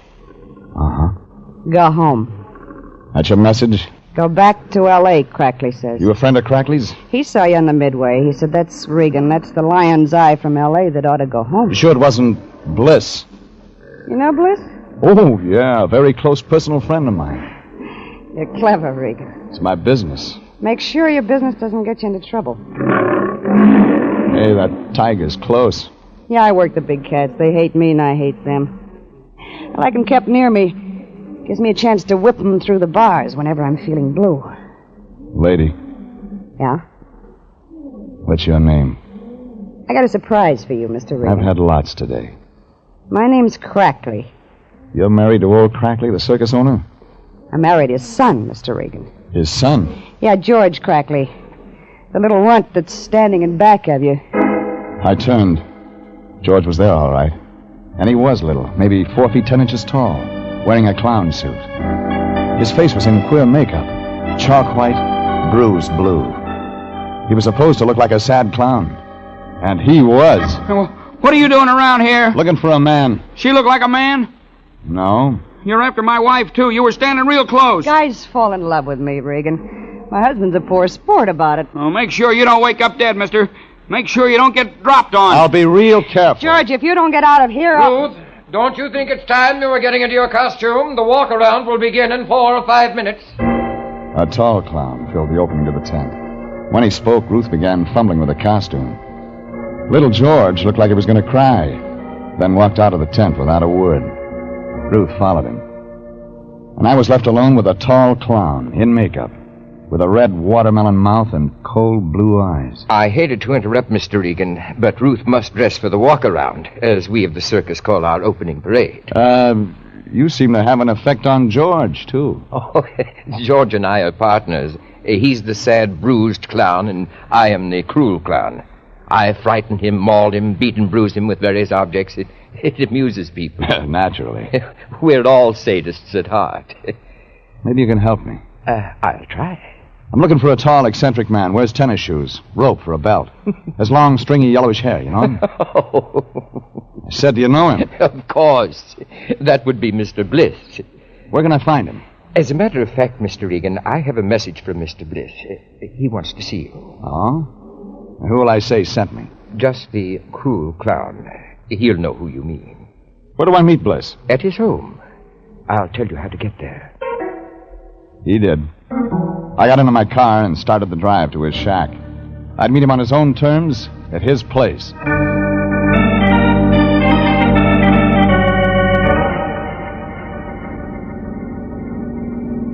Uh-huh. Go home. That's your message? Go back to L.A., Crackley says. You a friend of Crackley's? He saw you on the Midway. He said, that's Regan. That's the Lion's Eye from L.A. that ought to go home. You sure it wasn't Bliss? You know Bliss? Oh, yeah, a very close personal friend of mine. You're clever, Regan. It's my business. Make sure your business doesn't get you into trouble. Hey, that tiger's close. Yeah, I work the big cats. They hate me and I hate them. I like them kept near me. Gives me a chance to whip them through the bars whenever I'm feeling blue. Lady, Yeah? what's your name? I got a surprise for you, Mr. Regan. I've had lots today. My name's Crackley. You're married to old Crackley, the circus owner? I married his son, Mr. Regan. His son? Yeah, George Crackley. The little runt that's standing in back of you. I turned. George was there, all right. And he was little, maybe 4 feet 10 inches tall, wearing a clown suit. His face was in queer makeup, chalk white, bruised blue. He was supposed to look like a sad clown. And he was. What are you doing around here? Looking for a man. She look like a man? No. You're after my wife, too. You were standing real close. Guys fall in love with me, Regan. My husband's a poor sport about it. Oh, make sure you don't wake up dead, mister. Make sure you don't get dropped on. I'll be real careful. George, if you don't get out of here... Ruth, don't you think it's time you were getting into your costume? The walk-around will begin in 4 or 5 minutes. A tall clown filled the opening to the tent. When he spoke, Ruth began fumbling with the costume. Little George looked like he was going to cry, then walked out of the tent without a word. Ruth followed him. And I was left alone with a tall clown in makeup, with a red watermelon mouth and cold blue eyes. I hated to interrupt, Mr. Regan, but Ruth must dress for the walk-around, as we of the circus call our opening parade. You seem to have an effect on George, too. Oh, George and I are partners. He's the sad, bruised clown, and I am the cruel clown. I frighten him, maul him, beat and bruise him with various objects. It amuses people. Naturally. We're all sadists at heart. Maybe you can help me. I'll try. I'm looking for a tall, eccentric man. Wears tennis shoes, rope for a belt. Has long, stringy, yellowish hair, you know him? I said, do you know him? Of course. That would be Mr. Bliss. Where can I find him? As a matter of fact, Mr. Regan, I have a message from Mr. Bliss. He wants to see you. Oh? Who will I say sent me? Just the cruel clown. He'll know who you mean. Where do I meet Bliss? At his home. I'll tell you how to get there. He did. I got into my car and started the drive to his shack. I'd meet him on his own terms at his place.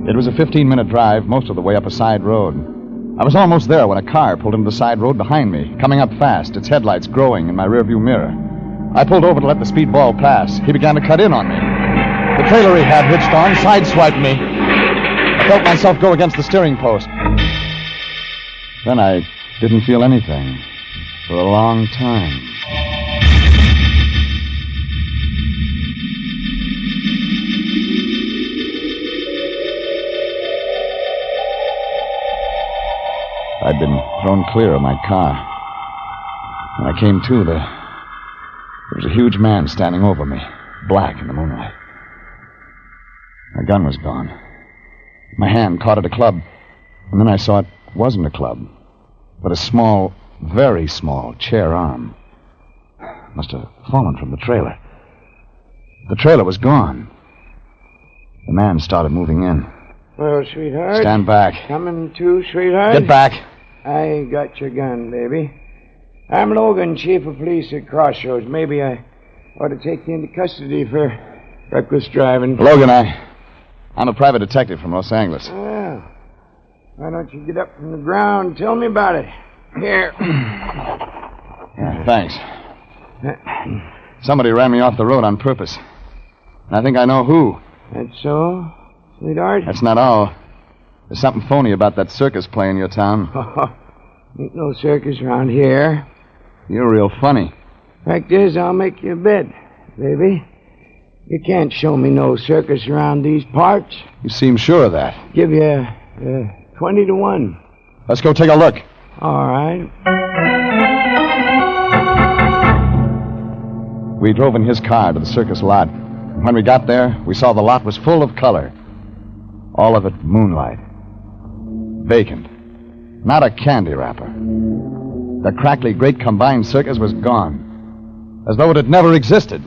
It was a 15-minute drive, most of the way up a side road. I was almost there when a car pulled into the side road behind me, coming up fast, its headlights growing in my rearview mirror. I pulled over to let the speedball pass. He began to cut in on me. The trailer he had hitched on sideswiped me. I felt myself go against the steering post. Then I didn't feel anything for a long time. I'd been thrown clear of my car. When I came to, there was a huge man standing over me, black in the moonlight. My gun was gone. My hand caught at a club, and then I saw it wasn't a club, but a small, very small chair arm. Must have fallen from the trailer. The trailer was gone. The man started moving in. Well, sweetheart. Stand back. Coming to, sweetheart? Get back. I got your gun, baby. I'm Logan, chief of police at Crossroads. Maybe I ought to take you into custody for reckless driving. Logan, I'm a private detective from Los Angeles. Well, why don't you get up from the ground and tell me about it? Here. Yeah, thanks. Somebody ran me off the road on purpose. And I think I know who. That's so, sweetheart? That's not all. There's something phony about that circus play in your town. Ain't no circus around here. You're real funny. Fact is, I'll make you a bet, baby. You can't show me no circus around these parts. You seem sure of that. Give you 20 to 1. Let's go take a look. All right. We drove in his car to the circus lot. When we got there, we saw the lot was full of color. All of it moonlight. Vacant. Not a candy wrapper. The crackly great combined circus was gone. As though it had never existed.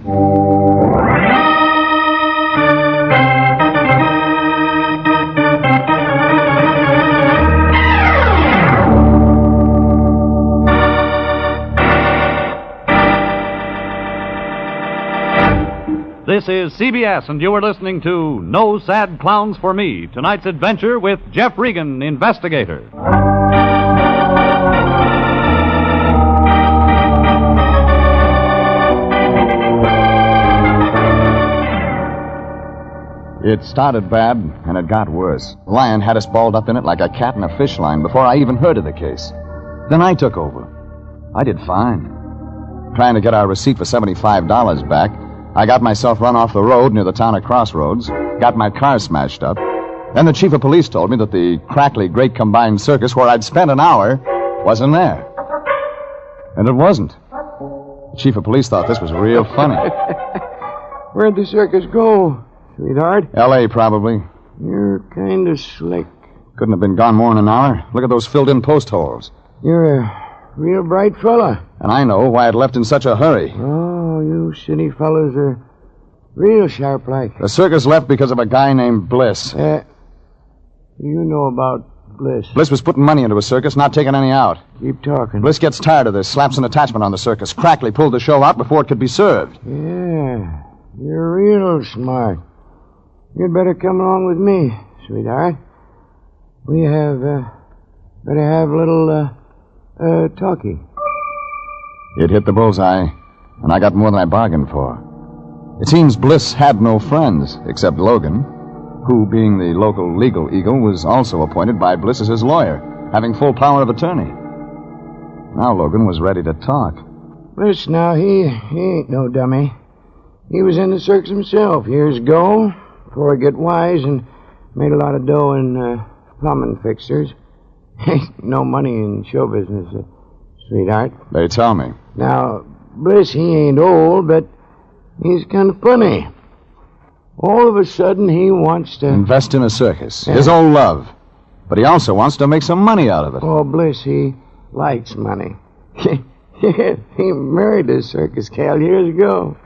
This is CBS, and you are listening to No Sad Clowns for Me, tonight's adventure with Jeff Regan, investigator. It started bad, and it got worse. Lyon had us balled up in it like a cat in a fish line before I even heard of the case. Then I took over. I did fine. Trying to get our receipt for $75 back, I got myself run off the road near the town of Crossroads, got my car smashed up. Then the chief of police told me that the crackly great combined circus where I'd spent an hour wasn't there. And it wasn't. The chief of police thought this was real funny. Where'd the circus go, sweetheart? L.A., probably. You're kind of slick. Couldn't have been gone more than an hour. Look at those filled-in post holes. You're a real bright fella. And I know why it left in such a hurry. Oh, you city fellas are real sharp-like. The circus left because of a guy named Bliss. What do you know about Bliss? Bliss was putting money into a circus, not taking any out. Keep talking. Bliss gets tired of this, slaps an attachment on the circus. Crackly pulled the show out before it could be served. Yeah, you're real smart. You'd better come along with me, sweetheart. We better have a little, talkie. It hit the bullseye, and I got more than I bargained for. It seems Bliss had no friends, except Logan, who, being the local legal eagle, was also appointed by Bliss as his lawyer, having full power of attorney. Now Logan was ready to talk. Bliss, now, he ain't no dummy. He was in the circus himself years ago, before he got wise and made a lot of dough in plumbing fixtures. Ain't no money in show business, sweetheart. They tell me. Now, Bliss, he ain't old, but he's kind of funny. All of a sudden, he wants to invest in a circus. His old love. But he also wants to make some money out of it. Oh, Bliss, he likes money. He married a circus gal years ago.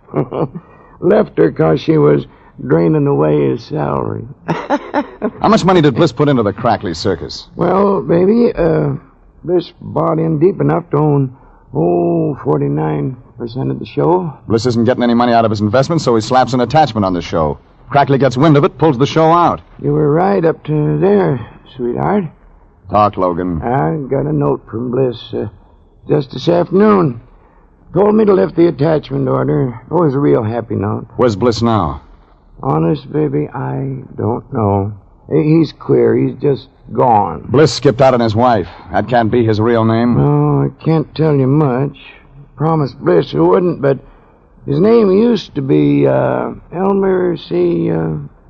Left her because she was draining away his salary. How much money did Bliss put into the Crackley circus? Well, baby, Bliss bought in deep enough to own, 49% of the show. Bliss isn't getting any money out of his investment, so he slaps an attachment on the show. Crackley gets wind of it, pulls the show out. You were right up to there, sweetheart. Talk, Logan. I got a note from Bliss just this afternoon. Told me to lift the attachment order. It was a real happy note. Where's Bliss now? Honest, baby, I don't know. He's clear. He's just gone. Bliss skipped out on his wife. That can't be his real name. No, I can't tell you much. Promised Bliss he wouldn't, but his name used to be Elmer C.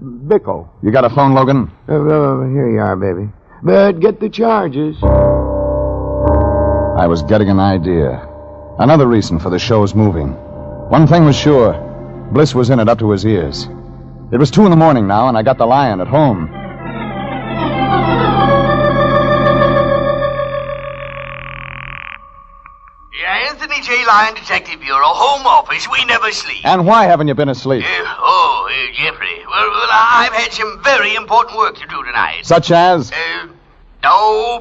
Bickle. You got a phone, Logan? Here you are, baby. But get the charges. I was getting an idea. Another reason for the show's moving. One thing was sure. Bliss was in it up to his ears. It was 2 a.m. now, and I got the Lyon at home. Yeah, Anthony J. Lyon, Detective Bureau, Home Office. We never sleep. And why haven't you been asleep? Jeffrey. Well, I've had some very important work to do tonight. Such as?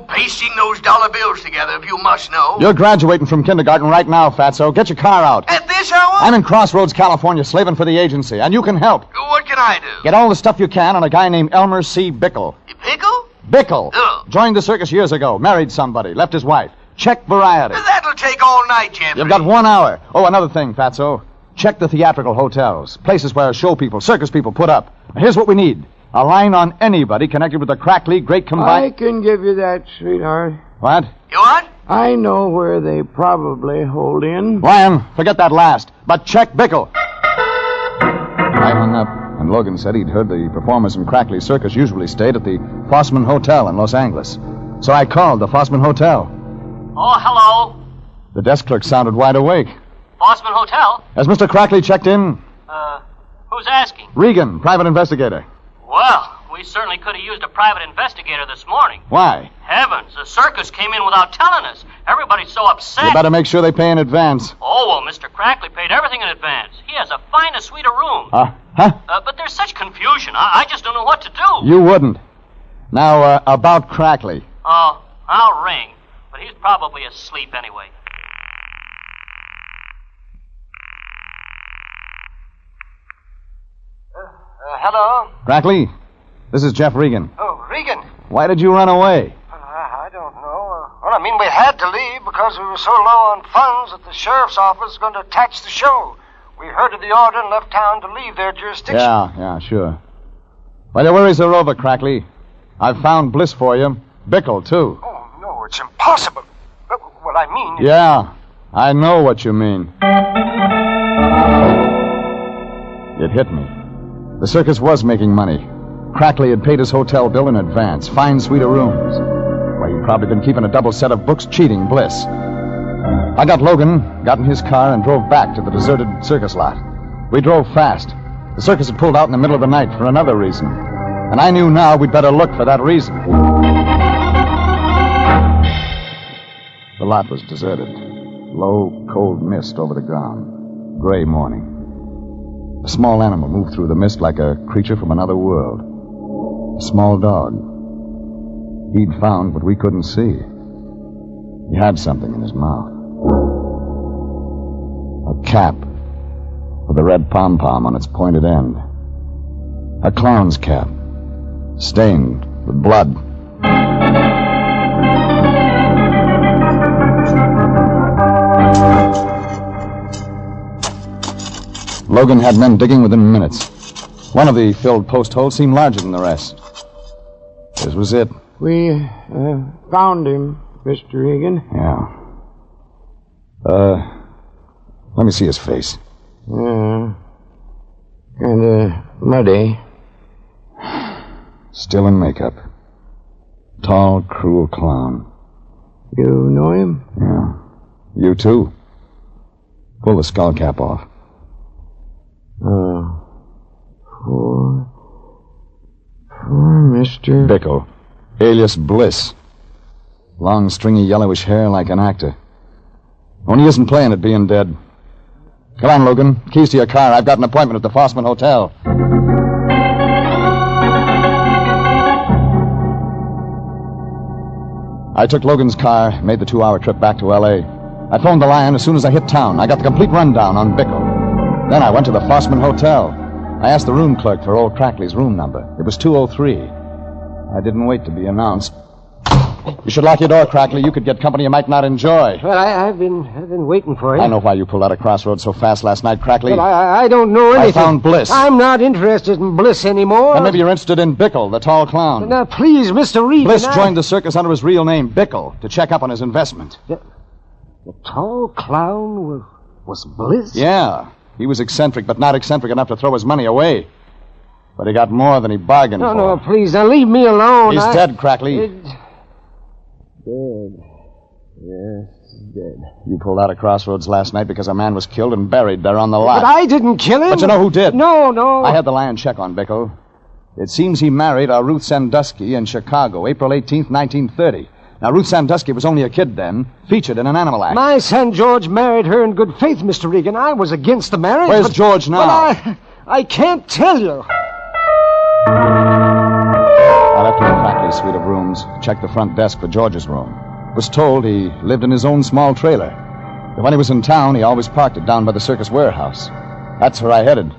Pasting those dollar bills together, if you must know. You're graduating from kindergarten right now, Fatso. Get your car out. At this hour? I'm in Crossroads, California, slaving for the agency, and you can help. What can I do? Get all the stuff you can on a guy named Elmer C. Bickle. Bickle? Bickle. Oh. Joined the circus years ago, married somebody, left his wife. Check variety. That'll take all night, Jeffrey. You've got 1 hour. Oh, another thing, Fatso. Check the theatrical hotels, places where show people, circus people put up. Here's what we need. A line on anybody connected with the Crackley Great Combined... I can give you that, sweetheart. What? You what? I know where they probably hold in. Lyon, forget that last. But check Bickle. I hung up, and Logan said he'd heard the performers in Crackley Circus usually stayed at the Fossman Hotel in Los Angeles. So I called the Fossman Hotel. Oh, hello. The desk clerk sounded wide awake. Fossman Hotel? Has Mr. Crackley checked in? Who's asking? Regan, private investigator. Well, we certainly could have used a private investigator this morning. Why? Heavens, the circus came in without telling us. Everybody's so upset. You better make sure they pay in advance. Oh, well, Mr. Crackley paid everything in advance. He has the finest suite of rooms. But there's such confusion. I just don't know what to do. You wouldn't. Now, about Crackley. Oh, I'll ring. But he's probably asleep anyway. Hello? Crackley, this is Jeff Regan. Oh, Regan. Why did you run away? I don't know. Well, we had to leave because we were so low on funds that the sheriff's office was going to attach the show. We heard of the order and left town to leave their jurisdiction. Yeah, sure. Well, your worries are over, Crackley. I've found Bliss for you. Bickle, too. Oh, no, it's impossible. Well, I mean... Yeah, I know what you mean. It hit me. The circus was making money. Crackley had paid his hotel bill in advance. Fine suite of rooms. Why, he'd probably been keeping a double set of books cheating Bliss. I got Logan, got in his car, and drove back to the deserted circus lot. We drove fast. The circus had pulled out in the middle of the night for another reason. And I knew now we'd better look for that reason. The lot was deserted. Low, cold mist over the ground. Gray morning. A small animal moved through the mist like a creature from another world. A small dog. He'd found what we couldn't see. He had something in his mouth. A cap with a red pom-pom on its pointed end. A clown's cap, stained with blood. Logan had men digging within minutes. One of the filled post holes seemed larger than the rest. This was it. We found him, Mr. Regan. Yeah. Let me see his face. Kind of muddy. Still in makeup. Tall, cruel clown. You know him? Yeah. You too. Pull the skull cap off. Poor Mr. Bickle, alias Bliss. Long, stringy, yellowish hair like an actor. Only he isn't playing at being dead. Come on, Logan. Keys to your car. I've got an appointment at the Fossman Hotel. I took Logan's car, made the 2-hour trip back to L.A. I phoned the Lyon as soon as I hit town. I got the complete rundown on Bickle. Then I went to the Fossman Hotel. I asked the room clerk for old Crackley's room number. It was 203. I didn't wait to be announced. You should lock your door, Crackley. You could get company you might not enjoy. Well, I've been waiting for you. I know why you pulled out of Crossroads so fast last night, Crackley. But I don't know anything. I found Bliss. I'm not interested in Bliss anymore. And maybe you're interested in Bickle, the tall clown. Now, please, Mr. Regan. Bliss joined the circus under his real name, Bickle, to check up on his investment. The tall clown was Bliss? Yeah. He was eccentric, but not eccentric enough to throw his money away. But he got more than he bargained for. No, please, now leave me alone. He's dead, Crackley. Dead. Yes, dead. You pulled out of Crossroads last night because a man was killed and buried there on the lot. But I didn't kill him. But you know who did? No. I had the Lyon check on Bickle. It seems he married a Ruth Sandusky in Chicago, April 18th, 1930. Now, Ruth Sandusky was only a kid then, featured in an animal act. My son George married her in good faith, Mr. Regan. I was against the marriage. Where's George now? But I can't tell you. I left him in Crackley's suite of rooms, checked the front desk for George's room. Was told he lived in his own small trailer. But when he was in town, he always parked it down by the circus warehouse. That's where I headed.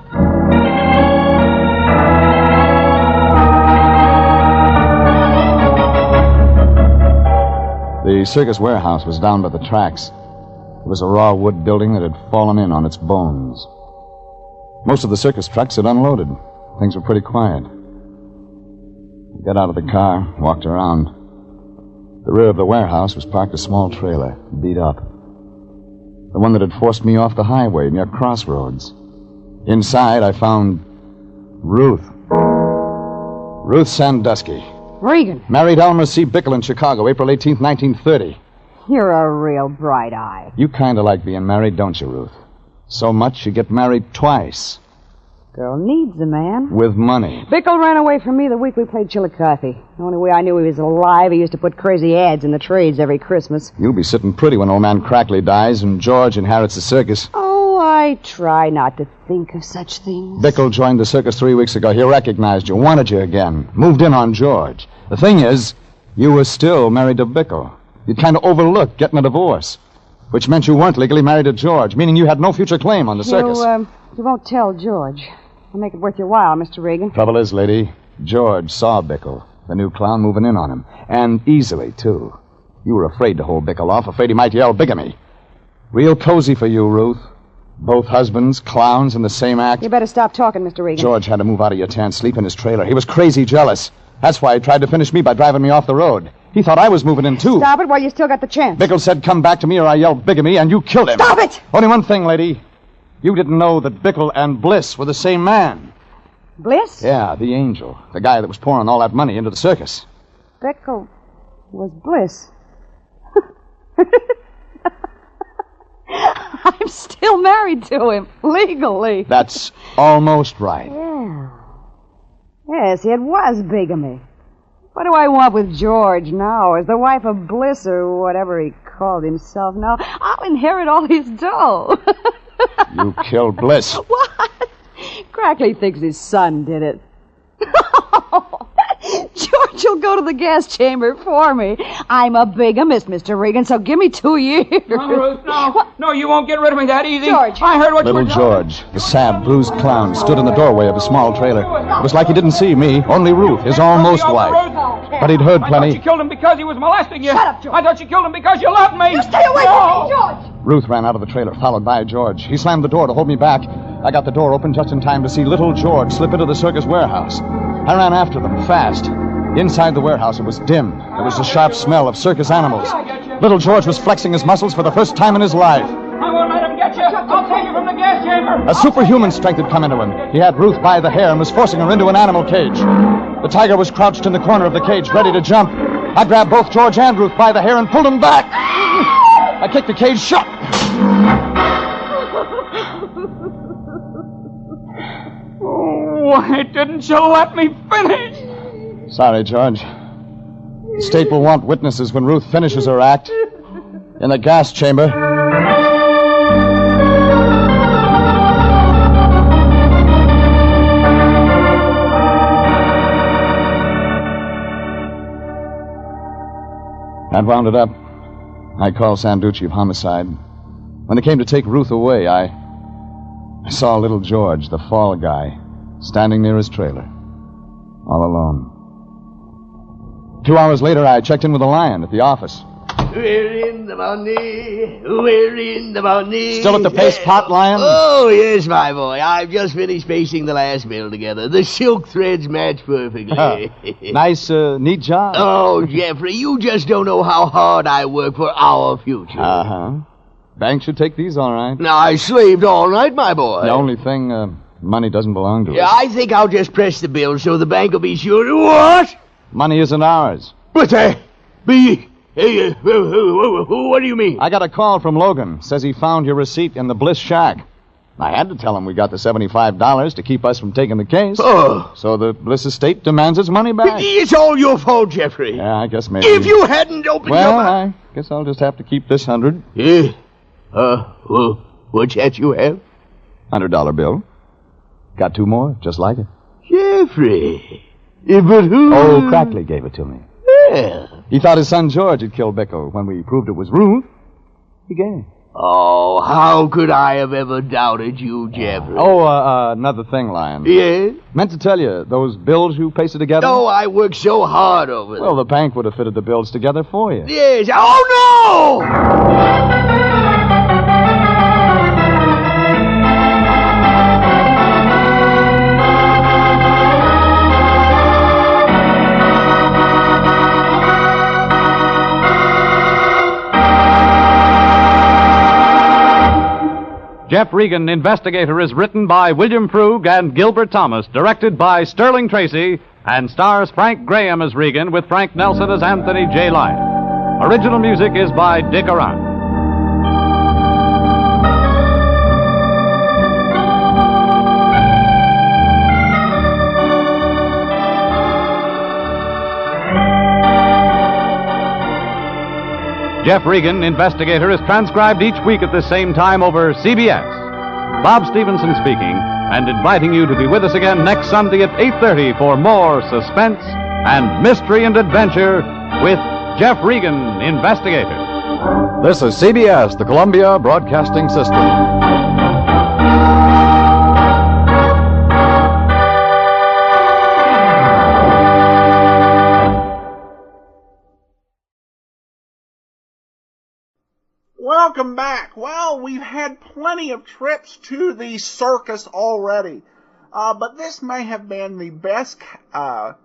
The circus warehouse was down by the tracks. It was a raw wood building that had fallen in on its bones. Most of the circus trucks had unloaded. Things were pretty quiet. I got out of the car, walked around. The rear of the warehouse was parked a small trailer, beat up. The one that had forced me off the highway near Crossroads. Inside, I found Ruth. Ruth Sandusky. Regan. Married Elmer C. Bickle in Chicago, April 18th, 1930. You're a real bright eye. You kind of like being married, don't you, Ruth? So much you get married twice. Girl needs a man. With money. Bickle ran away from me the week we played Chillicothe. The only way I knew he was alive, he used to put crazy ads in the trades every Christmas. You'll be sitting pretty when old man Crackley dies and George inherits the circus. Oh, I try not to think of such things. Bickle joined the circus 3 weeks ago. He recognized you, wanted you again, moved in on George. The thing is, you were still married to Bickle. You'd kind of overlooked getting a divorce, which meant you weren't legally married to George, meaning you had no future claim on the circus. You won't tell George. I'll make it worth your while, Mr. Regan. Trouble is, lady, George saw Bickle, the new clown, moving in on him. And easily, too. You were afraid to hold Bickle off, afraid he might yell bigamy. Real cozy for you, Ruth. Both husbands, clowns in the same act. You better stop talking, Mr. Regan. George had to move out of your tent, sleep in his trailer. He was crazy jealous. That's why he tried to finish me by driving me off the road. He thought I was moving in, too. Stop it while you still got the chance. Bickle said, come back to me or I yell bigamy, and you killed him. Stop it! Only one thing, lady. You didn't know that Bickle and Bliss were the same man. Bliss? Yeah, the angel. The guy that was pouring all that money into the circus. Bickle was Bliss. I'm still married to him, legally. That's almost right. Yeah. Yes, it was bigamy. What do I want with George now? As the wife of Bliss or whatever he called himself now, I'll inherit all his dough. You killed Bliss. What? Crackley thinks his son did it. George will go to the gas chamber for me. I'm a bigamist, Mr. Regan, so give me 2 years. No, Ruth, no. No, you won't get rid of me that easy. George. I heard what you Little were doing. George, the sad, bruised clown, stood in the doorway of a small trailer. It was like he didn't see me, only Ruth, his almost wife. But he'd heard I thought plenty. you killed him because he was molesting you. Shut up, George. I thought you killed him because you loved me. You stay away from me, George! Ruth ran out of the trailer, followed by George. He slammed the door to hold me back. I got the door open just in time to see little George slip into the circus warehouse. I ran after them, fast. Inside the warehouse, it was dim. There was the sharp smell of circus animals. Little George was flexing his muscles for the first time in his life. I won't let him get you. I'll take you from the gas chamber. A superhuman strength had come into him. He had Ruth by the hair and was forcing her into an animal cage. The tiger was crouched in the corner of the cage, ready to jump. I grabbed both George and Ruth by the hair and pulled them back. I kicked the cage shut. Why didn't you let me finish? Sorry, George. The state will want witnesses when Ruth finishes her act. In the gas chamber. I'd wound it up, I called Sanducci of homicide. When they came to take Ruth away, I saw little George, the fall guy, standing near his trailer, all alone. 2 hours later, I checked in with the Lion at the office. We're in the money. We're in the money. Still at the paste pot, Lion? Oh, yes, my boy. I've just finished pasting the last bill together. The silk threads match perfectly. Nice, neat job. Oh, Jeffrey, you just don't know how hard I work for our future. Uh-huh. Bank should take these all right. Now, I slaved all night, my boy. The only thing, money doesn't belong to us. Yeah, I think I'll just press the bill so the bank will be sure. What? Money isn't ours. But, Hey, what do you mean? I got a call from Logan. Says he found your receipt in the Bliss shack. I had to tell him we got the $75 to keep us from taking the case. Oh. So the Bliss estate demands its money back. It's all your fault, Jeffrey. Yeah, I guess maybe. If you hadn't opened your mouth... Well, I guess I'll just have to keep this 100. Yeah. Well, what's that you have? $100 bill. Got 2 more, just like it. Jeffrey. But who... Oh, Crackley gave it to me. Yeah. He thought his son George had killed Bickle. When we proved it was Ruth, he gave. Oh, how could I have ever doubted you, Jeffrey? Another thing, Lyon. Yes? Meant to tell you, those bills you pasted together? Oh, I worked so hard over them. Well, the bank would have fitted the bills together for you. Yes. Oh, no! Jeff Regan, Investigator, is written by William Frug and Gilbert Thomas, directed by Sterling Tracy, and stars Frank Graham as Regan with Frank Nelson as Anthony J. Lyon. Original music is by Dick Arant. Jeff Regan, Investigator, is transcribed each week at the same time over CBS. Bob Stevenson speaking, and inviting you to be with us again next Sunday at 8:30 for more suspense and mystery and adventure with Jeff Regan, Investigator. This is CBS, the Columbia Broadcasting System. Welcome back. Well, we've had plenty of trips to the circus already, but this may have been the best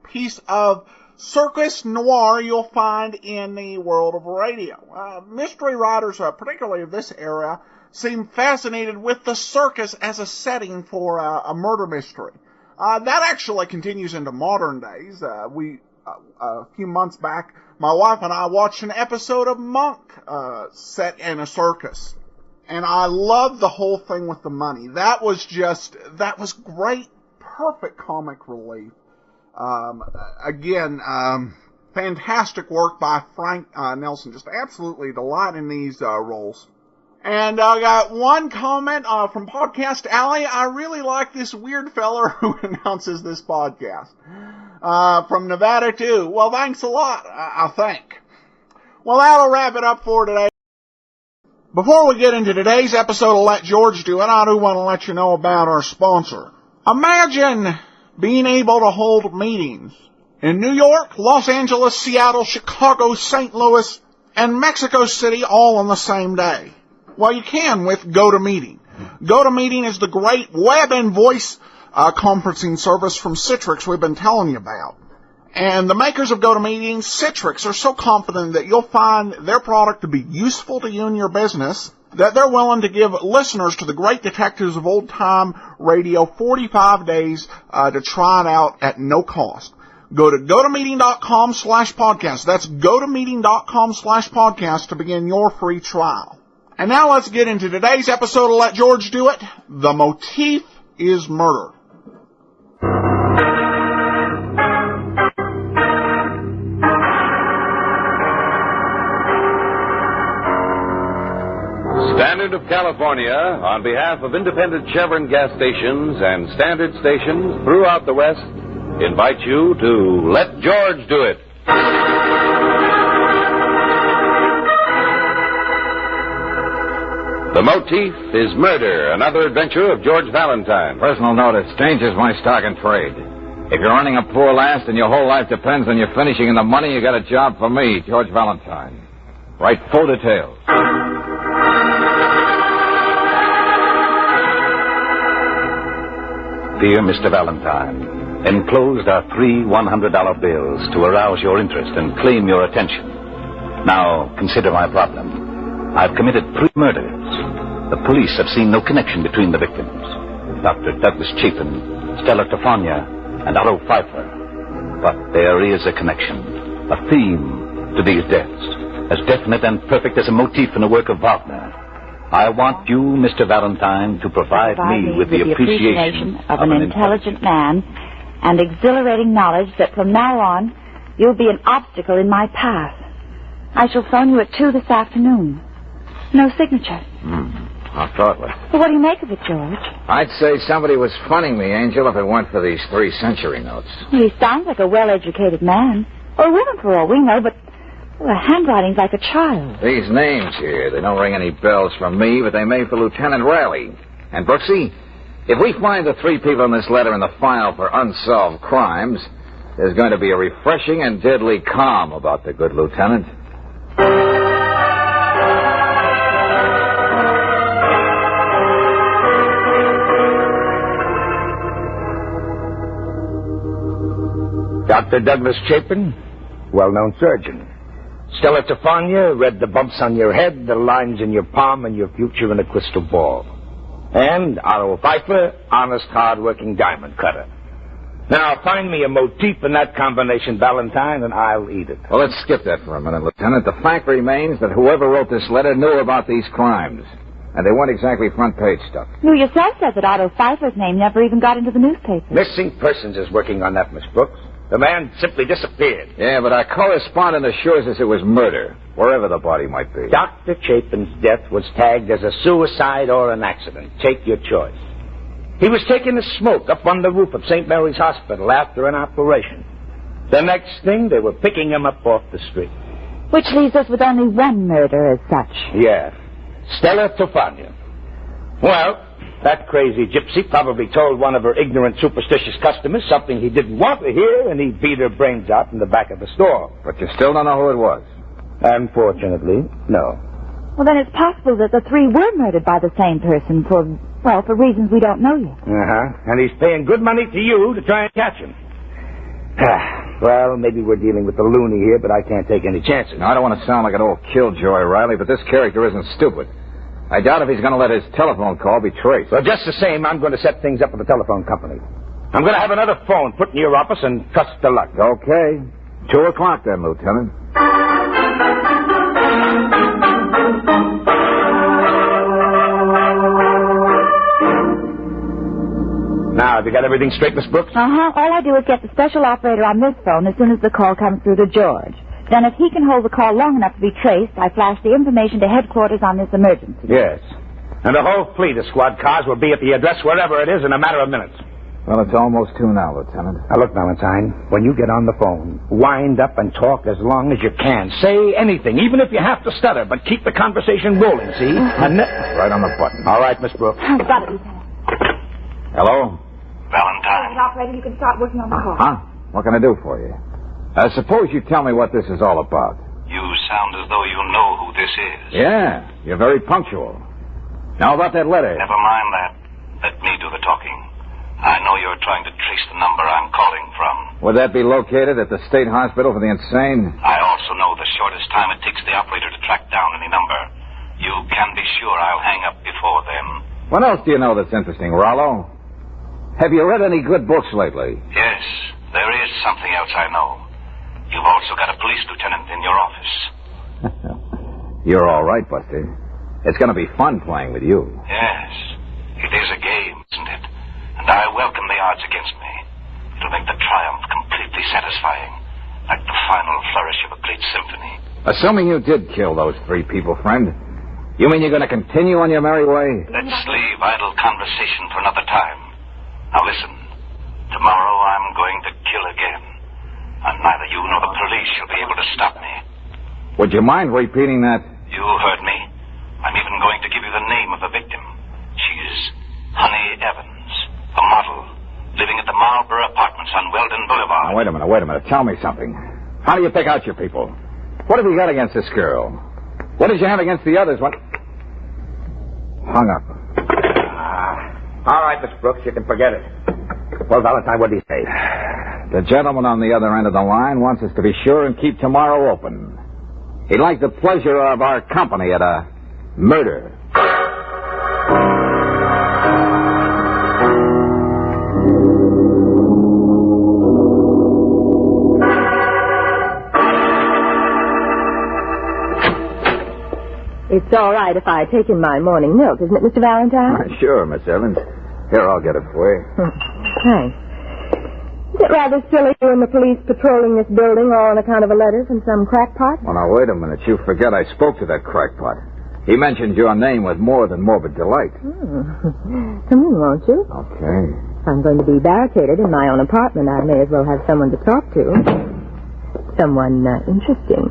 piece of circus noir you'll find in the world of radio. Mystery writers, particularly of this era, seem fascinated with the circus as a setting for a murder mystery. That actually continues into modern days. A few months back, my wife and I watched an episode of Monk set in a circus. And I loved the whole thing with the money. That was great, perfect comic relief. Fantastic work by Frank Nelson. Just absolutely delight in these roles. And I got one comment from Podcast Alley. I really like this weird feller who announces this podcast. From Nevada, too. Well, thanks a lot, I think. Well, that'll wrap it up for today. Before we get into today's episode of Let George Do It, I do want to let you know about our sponsor. Imagine being able to hold meetings in New York, Los Angeles, Seattle, Chicago, St. Louis, and Mexico City all on the same day. Well, you can with GoToMeeting. GoToMeeting is the great web and voice conferencing service from Citrix we've been telling you about. And the makers of GoToMeeting, Citrix, are so confident that you'll find their product to be useful to you and your business that they're willing to give listeners to the great detectives of old-time radio 45 days to try it out at no cost. Go to GoToMeeting.com/podcast. That's GoToMeeting.com/podcast to begin your free trial. And now let's get into today's episode of Let George Do It. The motif is murder. Standard of California, on behalf of independent Chevron gas stations and standard stations throughout the West, invite you to Let George Do It. The motif is murder, another adventure of George Valentine. Personal notice, danger's my stock and trade. If you're earning a poor last and your whole life depends on you finishing in the money, you got a job for me, George Valentine. Write full details. Dear Mr. Valentine, enclosed are 3 $100 bills to arouse your interest and claim your attention. Now, consider my problem. I've committed 3 murders. The police have seen no connection between the victims. Dr. Douglas Chapin, Stella Tefania, and Otto Pfeiffer. But there is a connection, a theme to these deaths, as definite and perfect as a motif in a work of Wagner. I want you, Mr. Valentine, to provide me with the appreciation of an intelligent man and exhilarating knowledge that from now on you'll be an obstacle in my path. I shall phone you at 2 this afternoon. No signature. How thoughtless. Well, what do you make of it, George? I'd say somebody was funning me, Angel, if it weren't for these 3 century notes. Well, he sounds like a well-educated man. Or a woman, for all we know, but the handwriting's like a child. These names here, they don't ring any bells for me, but they may for Lieutenant Riley. And, Brooksy, if we find the 3 people in this letter in the file for unsolved crimes, there's going to be a refreshing and deadly calm about the good lieutenant. Dr. Douglas Chapin, well-known surgeon. Stella Tefania read the bumps on your head, the lines in your palm, and your future in a crystal ball. And Otto Pfeiffer, honest, hard-working diamond cutter. Now, find me a motif in that combination, Valentine, and I'll eat it. Well, let's skip that for a minute, Lieutenant. The fact remains that whoever wrote this letter knew about these crimes. And they weren't exactly front-page stuff. You yourself said that Otto Pfeiffer's name never even got into the newspaper. Missing Persons is working on that, Miss Brooks. The man simply disappeared. Yeah, but our correspondent assures us it was murder, wherever the body might be. Dr. Chapin's death was tagged as a suicide or an accident. Take your choice. He was taking a smoke up on the roof of St. Mary's Hospital after an operation. The next thing, they were picking him up off the street. Which leaves us with only one murder as such. Yeah. Stella Tefania. Well, that crazy gypsy probably told one of her ignorant, superstitious customers something he didn't want to hear, and he beat her brains out in the back of the store. But you still don't know who it was? Unfortunately, no. Well, then it's possible that the 3 were murdered by the same person for reasons we don't know yet. Uh-huh. And he's paying good money to you to try and catch him. Well, maybe we're dealing with the loony here, but I can't take any chances. Now, I don't want to sound like an old killjoy, Riley, but this character isn't stupid. I doubt if he's going to let his telephone call be traced. Well, just the same, I'm going to set things up with the telephone company. I'm going to have another phone put in your office and trust to luck. Okay. 2 o'clock then, Lieutenant. Now, have you got everything straight, Miss Brooks? Uh-huh. All I do is get the special operator on this phone as soon as the call comes through to George. Then if he can hold the call long enough to be traced, I flash the information to headquarters on this emergency. Yes. And the whole fleet of squad cars will be at the address wherever it is in a matter of minutes. Well, it's almost 2 now, Lieutenant. Now, look, Valentine, when you get on the phone, wind up and talk as long as you can. Say anything, even if you have to stutter, but keep the conversation rolling, see? And right on the button. All right, Miss Brooks. Got it, Lieutenant. Hello? Valentine. Operator, you can start working on the call. Huh? What can I do for you? Suppose you tell me what this is all about. You sound as though you know who this is. Yeah, you're very punctual. Now about that letter. Never mind that. Let me do the talking. I know you're trying to trace the number I'm calling from. Would that be located at the State Hospital for the Insane? I also know the shortest time it takes the operator to track down any number. You can be sure I'll hang up before then. What else do you know that's interesting, Rollo? Have you read any good books lately? Yes, there is something else I know. You've also got a police lieutenant in your office. You're all right, Buster. It's going to be fun playing with you. Yes, it is a game, isn't it? And I welcome the odds against me. It'll make the triumph completely satisfying, like the final flourish of a great symphony. Assuming you did kill those 3 people, friend, you mean you're going to continue on your merry way? Let's leave idle conversation for another time. Now listen, tomorrow I'm going to kill again. And neither you nor the police shall be able to stop me. Would you mind repeating that? You heard me. I'm even going going to give you the name of the victim. She's Honey Evans, a model, living at the Marlborough Apartments on Weldon Boulevard. Now, wait a minute. Tell me something. How do you pick out your people? What have you got against this girl? What did you have against the others? What? Hung up. All right, Miss Brooks, you can forget it. Well, Valentine, what do you say? The gentleman on the other end of the line wants us to be sure and keep tomorrow open. He'd like the pleasure of our company at a murder. It's all right if I take in my morning milk, isn't it, Mr. Valentine? Sure, Miss Evans. Here, I'll get it for you. Thanks. Is it rather silly you and the police patrolling this building all on account of a letter from some crackpot? Well, now, wait a minute. You forget I spoke to that crackpot. He mentioned your name with more than morbid delight. Come in, won't you? Okay. If I'm going to be barricaded in my own apartment, I may as well have someone to talk to. Someone interesting.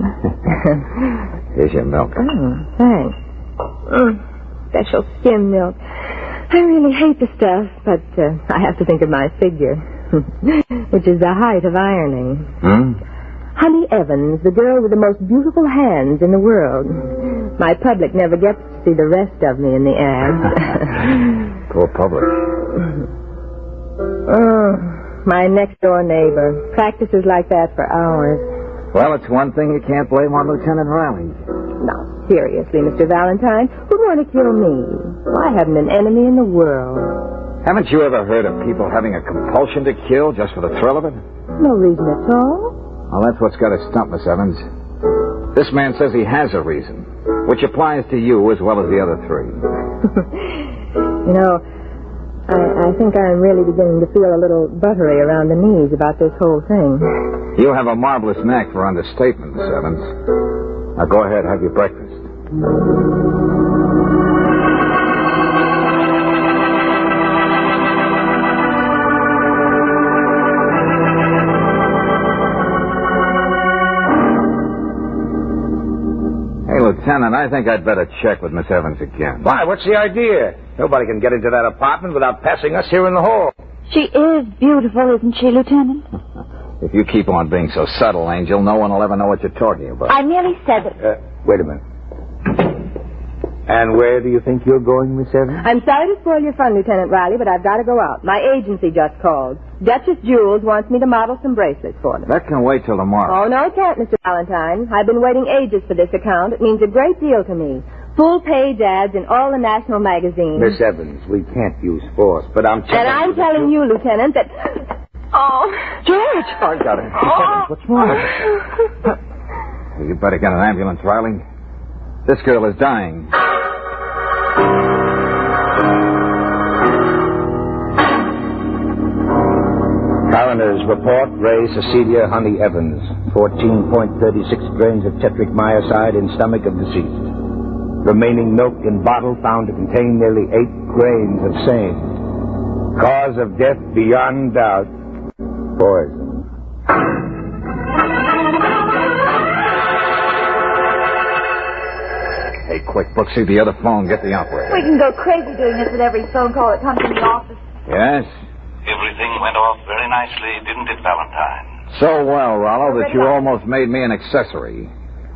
Here's your milk. Thanks. Special skim milk. I really hate the stuff, but I have to think of my figure, which is the height of ironing. Honey Evans, the girl with the most beautiful hands in the world. My public never gets to see the rest of me in the ads. Poor public. My next-door neighbor practices like that for hours. Well, it's one thing you can't blame on Lieutenant Riley. Now, seriously, Mr. Valentine, who'd want to kill me? Well, I haven't an enemy in the world. Haven't you ever heard of people having a compulsion to kill just for the thrill of it? No reason at all. Well, that's what's got us stumped, Miss Evans. This man says he has a reason, which applies to you as well as the other three. You know, I think I'm really beginning to feel a little buttery around the knees about this whole thing. You have a marvelous knack for understatement, Miss Evans. Now go ahead, have your breakfast. Hey, Lieutenant, I think I'd better check with Miss Evans again. Why, what's the idea? Nobody can get into that apartment without passing us here in the hall. She is beautiful, isn't she, Lieutenant? If you keep on being so subtle, Angel, no one will ever know what you're talking about. I merely said that... Wait a minute. And where do you think you're going, Miss Evans? I'm sorry to spoil your fun, Lieutenant Riley, but I've got to go out. My agency just called. Duchess Jules wants me to model some bracelets for them. That can wait till tomorrow. Oh, no, it can't, Mr. Valentine. I've been waiting ages for this account. It means a great deal to me. Full-page ads in all the national magazines. Miss Evans, we can't use force, but I'm telling you... And I'm telling you, Lieutenant, that... Oh, George! I got it. Miss Evans, what's wrong with you? You better get an ambulance, Riley. This girl is dying. Coroner's report, Ray Cecilia Honey Evans, 14.36 grains of tetric myoside in stomach of deceased. Remaining milk in bottle found to contain nearly 8 grains of same. Cause of death beyond doubt, poison. Hey, quick, Brooksy, the other phone. Get the operator. We can go crazy doing this with every phone call that comes from the office. Yes? Everything went off very nicely, didn't it, Valentine? So well, Rollo, that you almost made me an accessory.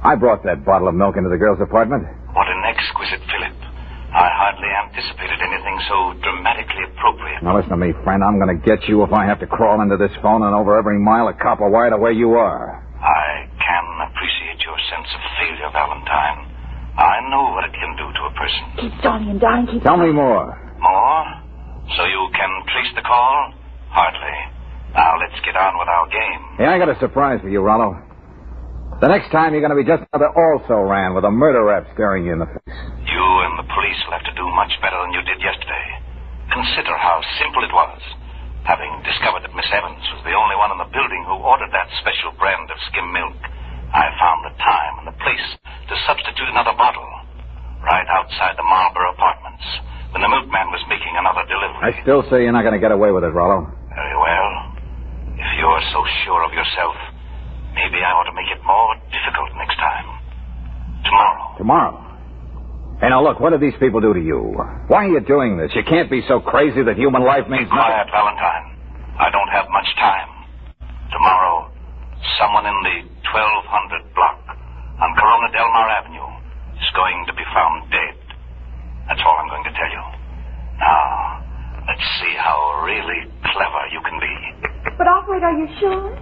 I brought that bottle of milk into the girl's apartment. What an exquisite fillip. I hardly anticipated anything so dramatically appropriate. Now listen to me, friend. I'm going to get you if I have to crawl into this phone and over every mile of copper wire to where you are. I can appreciate your sense of failure, Valentine. I know what it can do to a person. Keep darling, darling, keep... Tell me more. More? So you can trace the call? Hardly. Now let's get on with our game. Hey, I got a surprise for you, Rollo. The next time you're going to be just another also-ran with a murder rap staring you in the face. You and the police will have to do much better than you did yesterday. Consider how simple it was. Having discovered that Miss Evans was the only one in the building who ordered that special brand of skim milk, I found the time and the place to substitute another bottle right outside the Marlborough Apartments when the milkman was making another delivery. I still say you're not going to get away with it, Rollo. Very well. If you're so sure of yourself, maybe I ought to make it more difficult next time. Tomorrow. Tomorrow? now, look, what did these people do to you? Why are you doing this? You can't be so crazy that human life means nothing. Quiet, Valentine. I don't have much time. Tomorrow, someone in the 1200 block on Corona Del Mar Avenue is going to be found dead. That's all I'm going to tell you. Now, let's see how really clever you can be. But, operator, are you sure?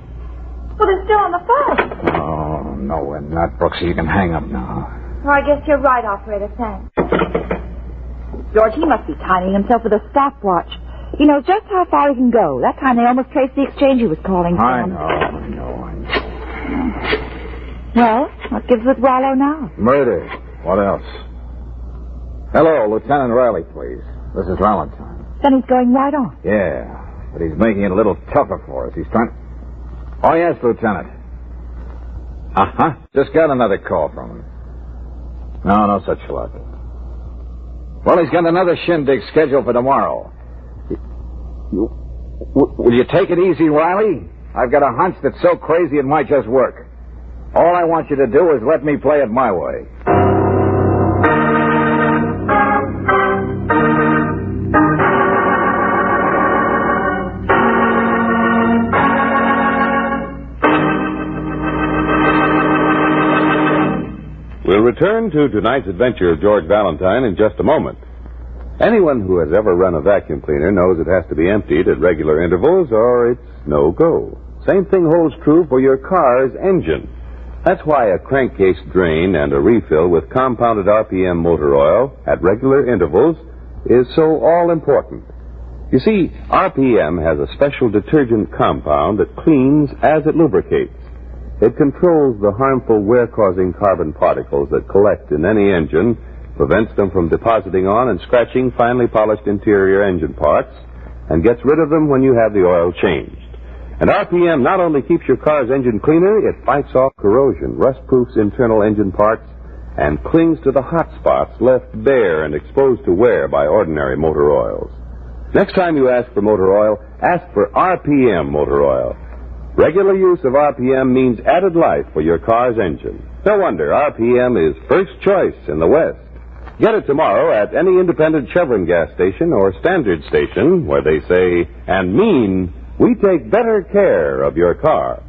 Well, they're still on the phone. Oh, no, we're not, Brooksy. You can hang up now. Oh, I guess you're right, operator. Thanks. George, he must be timing himself with a stopwatch. He knows just how far he can go. That time they almost traced the exchange he was calling from. I know. Well, what gives with Rollo now? Murder. What else? Hello, Lieutenant Riley, please. This is Valentine. Then he's going right on. Yeah, but he's making it a little tougher for us. He's trying... Oh, yes, Lieutenant. Uh-huh. Just got another call from him. No such luck. Well, he's got another shindig scheduled for tomorrow. Will you take it easy, Riley? I've got a hunch that's so crazy it might just work. All I want you to do is let me play it my way. We'll return to tonight's adventure of George Valentine in just a moment. Anyone who has ever run a vacuum cleaner knows it has to be emptied at regular intervals or it's no go. Same thing holds true for your car's engine. That's why a crankcase drain and a refill with compounded RPM motor oil at regular intervals is so all important. You see, RPM has a special detergent compound that cleans as it lubricates. It controls the harmful wear-causing carbon particles that collect in any engine, prevents them from depositing on and scratching finely polished interior engine parts, and gets rid of them when you have the oil changed. And RPM not only keeps your car's engine cleaner, it fights off corrosion, rust-proofs internal engine parts, and clings to the hot spots left bare and exposed to wear by ordinary motor oils. Next time you ask for motor oil, ask for RPM motor oil. Regular use of RPM means added life for your car's engine. No wonder RPM is first choice in the West. Get it tomorrow at any independent Chevron gas station or standard station where they say and mean, we take better care of your car.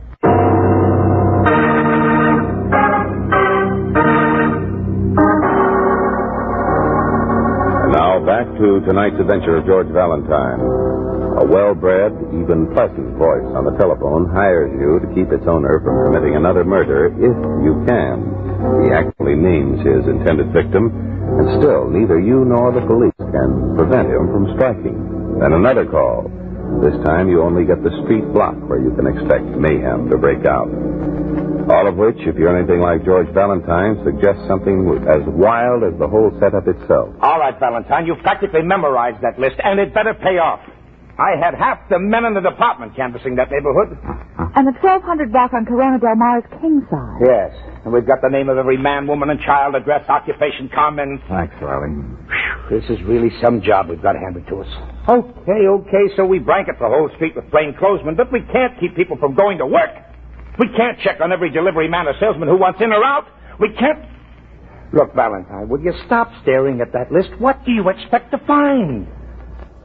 And now back to tonight's adventure of George Valentine. A well-bred, even pleasant voice on the telephone hires you to keep its owner from committing another murder if you can. He actually names his intended victim, and still neither you nor the police can prevent him from striking. Then another call. This time you only get the street block where you can expect mayhem to break out. All of which, if you're anything like George Valentine, suggests something as wild as the whole setup itself. All right, Valentine, you've practically memorized that list, and it better pay off. I had half the men in the department canvassing that neighborhood. And the 1200 block on Corona Del Mar is king size. Yes, and we've got the name of every man, woman, and child, address, occupation, comment. Thanks, Riley. This is really some job we've got handed to us. Okay, so we blanket the whole street with plainclothesmen, but we can't keep people from going to work. We can't check on every delivery man or salesman who wants in or out. We can't... Look, Valentine, will you stop staring at that list? What do you expect to find?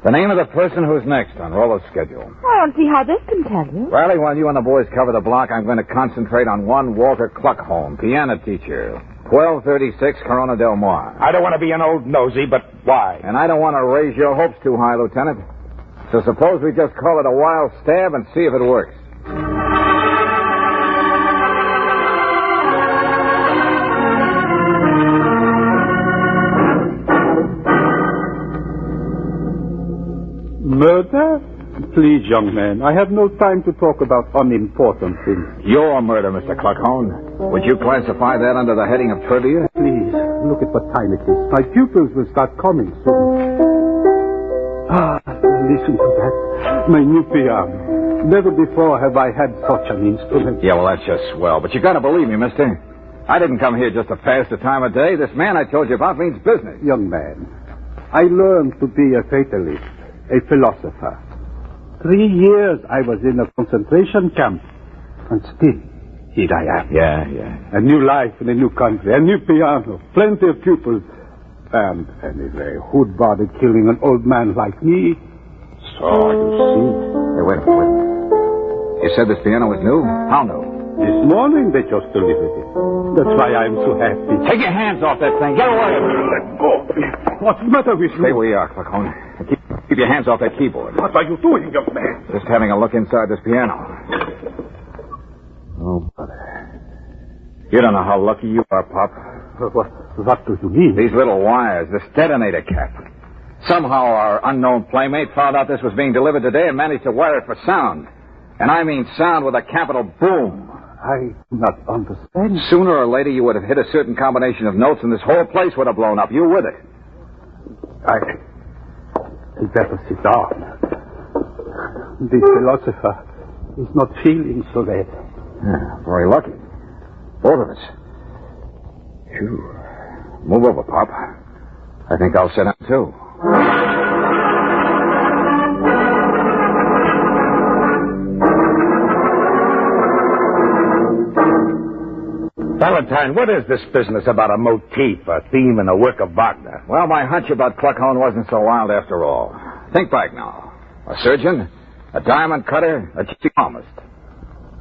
The name of the person who's next on Rollo's schedule. I don't see how this can tell you. Riley, while you and the boys cover the block, I'm going to concentrate on one Walter Cluckholm, piano teacher, 1236 Corona Del Mar. I don't want to be an old nosy, but why? And I don't want to raise your hopes too high, Lieutenant. So suppose we just call it a wild stab and see if it works. Murder? Please, young man, I have no time to talk about unimportant things. Your murder, Mr. Cluckhorn. Would you classify that under the heading of trivia? Please, look at what time it is. My pupils will start coming soon. Listen to that. My new piano. Never before have I had such an instrument. Yeah, well, that's just swell. But you gotta believe me, mister. I didn't come here just to pass the time of day. This man I told you about means business. Young man, I learned to be a fatalist. A philosopher. 3 years I was in a concentration camp, and still, here I am. Yeah. A new life in a new country, a new piano, plenty of pupils, And anyway, who'd bother killing an old man like me? So, you see... Hey, wait a minute. You said this piano was new? How new? This morning they just delivered it. That's why I'm so happy. Take your hands off that thing. Get away. Let go. What's the matter with you? Stay where you are, Flacone. Keep your hands off that keyboard. What are you doing, young man? Just having a look inside this piano. Oh, brother. You don't know how lucky you are, Pop. What do you mean? These little wires, this detonator cap. Somehow our unknown playmate found out this was being delivered today and managed to wire it for sound. And I mean sound with a capital boom. I do not understand. Sooner or later you would have hit a certain combination of notes and this whole place would have blown up. You with it. I'd better sit down. The philosopher is not feeling so bad. Yeah, very lucky. Both of us. Phew. Move over, Pop. I think I'll sit down, too. Valentine, what is this business about a motif, a theme, and a work of Wagner? Well, my hunch about Cluckhorn wasn't so wild after all. Think back now. A surgeon, a diamond cutter, a palmist.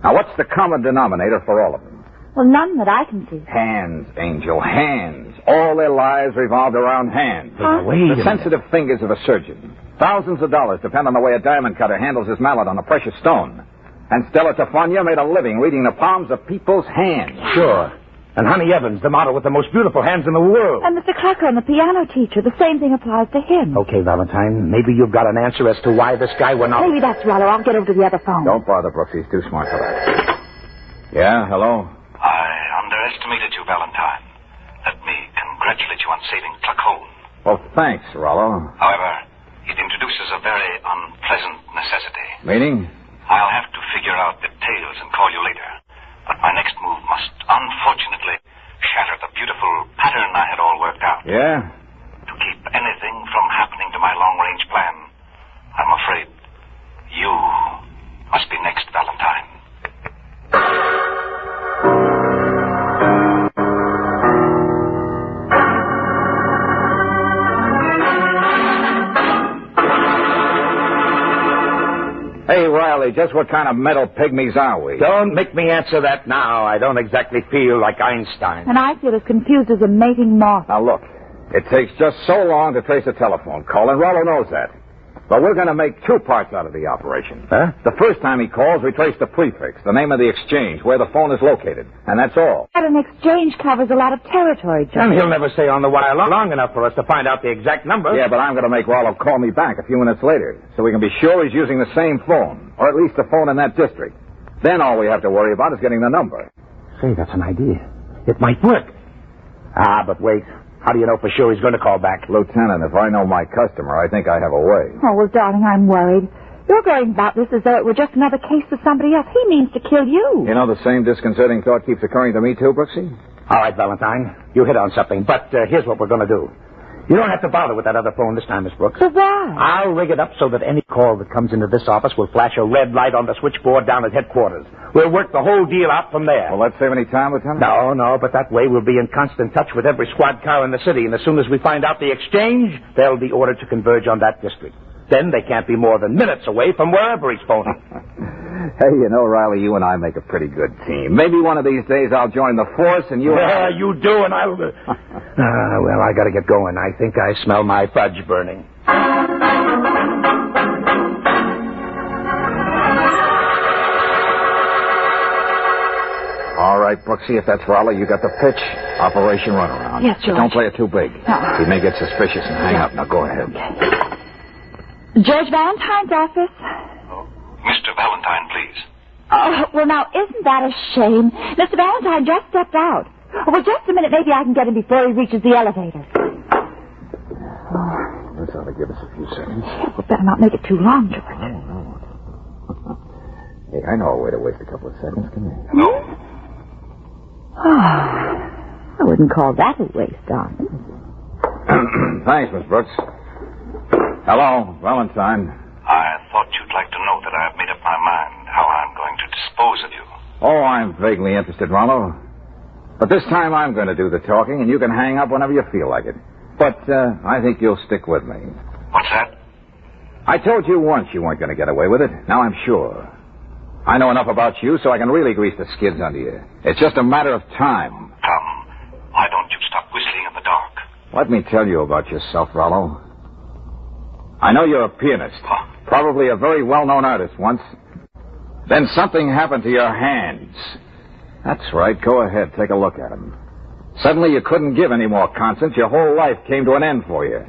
Now, what's the common denominator for all of them? Well, none that I can see. Hands, Angel, hands. All their lives revolved around hands. The sensitive fingers of a surgeon. Thousands of dollars depend on the way a diamond cutter handles his mallet on a precious stone. And Stella Tafania made a living reading the palms of people's hands. Sure. And Honey Evans, the model with the most beautiful hands in the world. And Mr. Cluckhorn, the piano teacher, the same thing applies to him. Okay, Valentine, maybe you've got an answer as to why this guy went out. Maybe that's Rollo. I'll get over to the other phone. Don't bother, Brooks. He's too smart for that. Yeah, hello? I underestimated you, Valentine. Let me congratulate you on saving Cluckhorn. Well, thanks, Rollo. However, it introduces a very unpleasant necessity. Meaning? I'll have to figure out details and call you later. But my next move must, unfortunately, shatter the beautiful pattern I had all worked out. Yeah? To keep anything from happening to my long-range plan, I'm afraid you must be next, Valentine. Hey, Riley, just what kind of metal pygmies are we? Don't make me answer that now. I don't exactly feel like Einstein. And I feel as confused as a mating moth. Now, look, it takes just so long to trace a telephone call, and Rollo knows that. But we're going to make two parts out of the operation. Huh? The first time he calls, we trace the prefix, the name of the exchange, where the phone is located. And that's all. But an exchange covers a lot of territory, John. And he'll never stay on the wire long enough for us to find out the exact number. Yeah, but I'm going to make Rollo call me back a few minutes later, so we can be sure he's using the same phone, or at least the phone in that district. Then all we have to worry about is getting the number. Say, that's an idea. It might work. But wait. How do you know for sure he's going to call back? Lieutenant, if I know my customer, I think I have a way. Oh, well, darling, I'm worried. You're going about this as though it were just another case for somebody else. He means to kill you. You know, the same disconcerting thought keeps occurring to me, too, Brooksy? All right, Valentine. You hit on something. But here's what we're going to do. You don't have to bother with that other phone this time, Miss Brooks. So why? I'll rig it up so that any call that comes into this office will flash a red light on the switchboard down at headquarters. We'll work the whole deal out from there. Will that save any time, Lieutenant? No, but that way we'll be in constant touch with every squad car in the city, and as soon as we find out the exchange, they'll be ordered to converge on that district. Then they can't be more than minutes away from wherever he's phoning. Hey, you know, Riley, you and I make a pretty good team. Maybe one of these days I'll join the force and you... Yeah, you do, and I'll... well, I gotta get going. I think I smell my fudge burning. All right, Brooksy, if that's Riley, you got the pitch. Operation Runaround. Yes, George. But don't play it too big. No. He may get suspicious and hang up. Now, go ahead. George Valentine's office. Mr. Valentine, please. Oh, well, now, isn't that a shame? Mr. Valentine just stepped out. Oh, well, just a minute. Maybe I can get him before he reaches the elevator. This ought to give us a few seconds. Yeah, we better not make it too long, George. No. Hey, I know a way to waste a couple of seconds. Come here. No. I wouldn't call that a waste, darling. Thanks, Miss Brooks. Hello, Valentine. I thought you'd like to know that I've made up my mind how I'm going to dispose of you. Oh, I'm vaguely interested, Rollo. But this time I'm going to do the talking, and you can hang up whenever you feel like it. But I think you'll stick with me. What's that? I told you once you weren't going to get away with it. Now I'm sure. I know enough about you so I can really grease the skids under you. It's just a matter of time. Come, why don't you stop whistling in the dark? Let me tell you about yourself, Rollo. I know you're a pianist. Probably a very well-known artist once. Then something happened to your hands. That's right. Go ahead. Take a look at them. Suddenly you couldn't give any more concerts. Your whole life came to an end for you.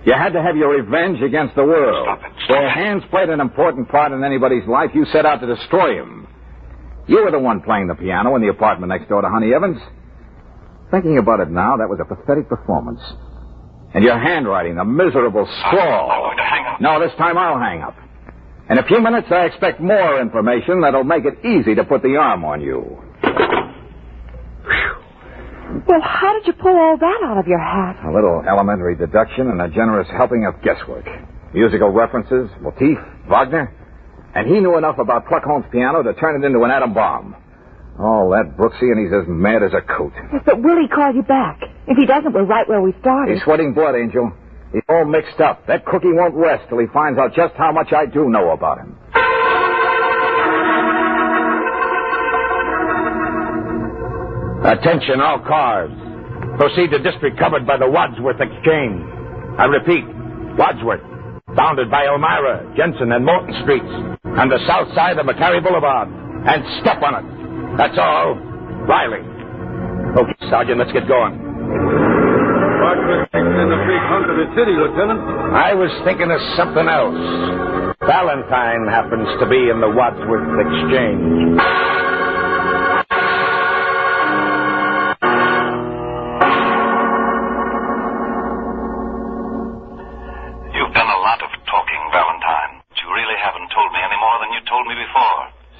You had to have your revenge against the world. Stop it. Where hands played an important part in anybody's life, you set out to destroy him. You were the one playing the piano in the apartment next door to Honey Evans. Thinking about it now, that was a pathetic performance. And your handwriting, the miserable scrawl. I'm going to hang up. No, this time I'll hang up. In a few minutes, I expect more information that'll make it easy to put the arm on you. Well, how did you pull all that out of your hat? A little elementary deduction and a generous helping of guesswork. Musical references, Motif, Wagner. And he knew enough about Pluck Holmes' piano to turn it into an atom bomb. All that Brooksy, and he's as mad as a coot. Yes, but will he call you back? If he doesn't, we're right where we started. He's sweating blood, Angel. He's all mixed up. That cookie won't rest till he finds out just how much I do know about him. Attention, all cars. Proceed to district covered by the Wadsworth Exchange. I repeat, Wadsworth, bounded by Elmira, Jensen, and Morton Streets, and the south side of McCary Boulevard. And step on it. That's all. Riley. Okay, Sergeant, let's get going. Wadsworth in the big hunk of the city, Lieutenant. I was thinking of something else. Valentine happens to be in the Wadsworth Exchange.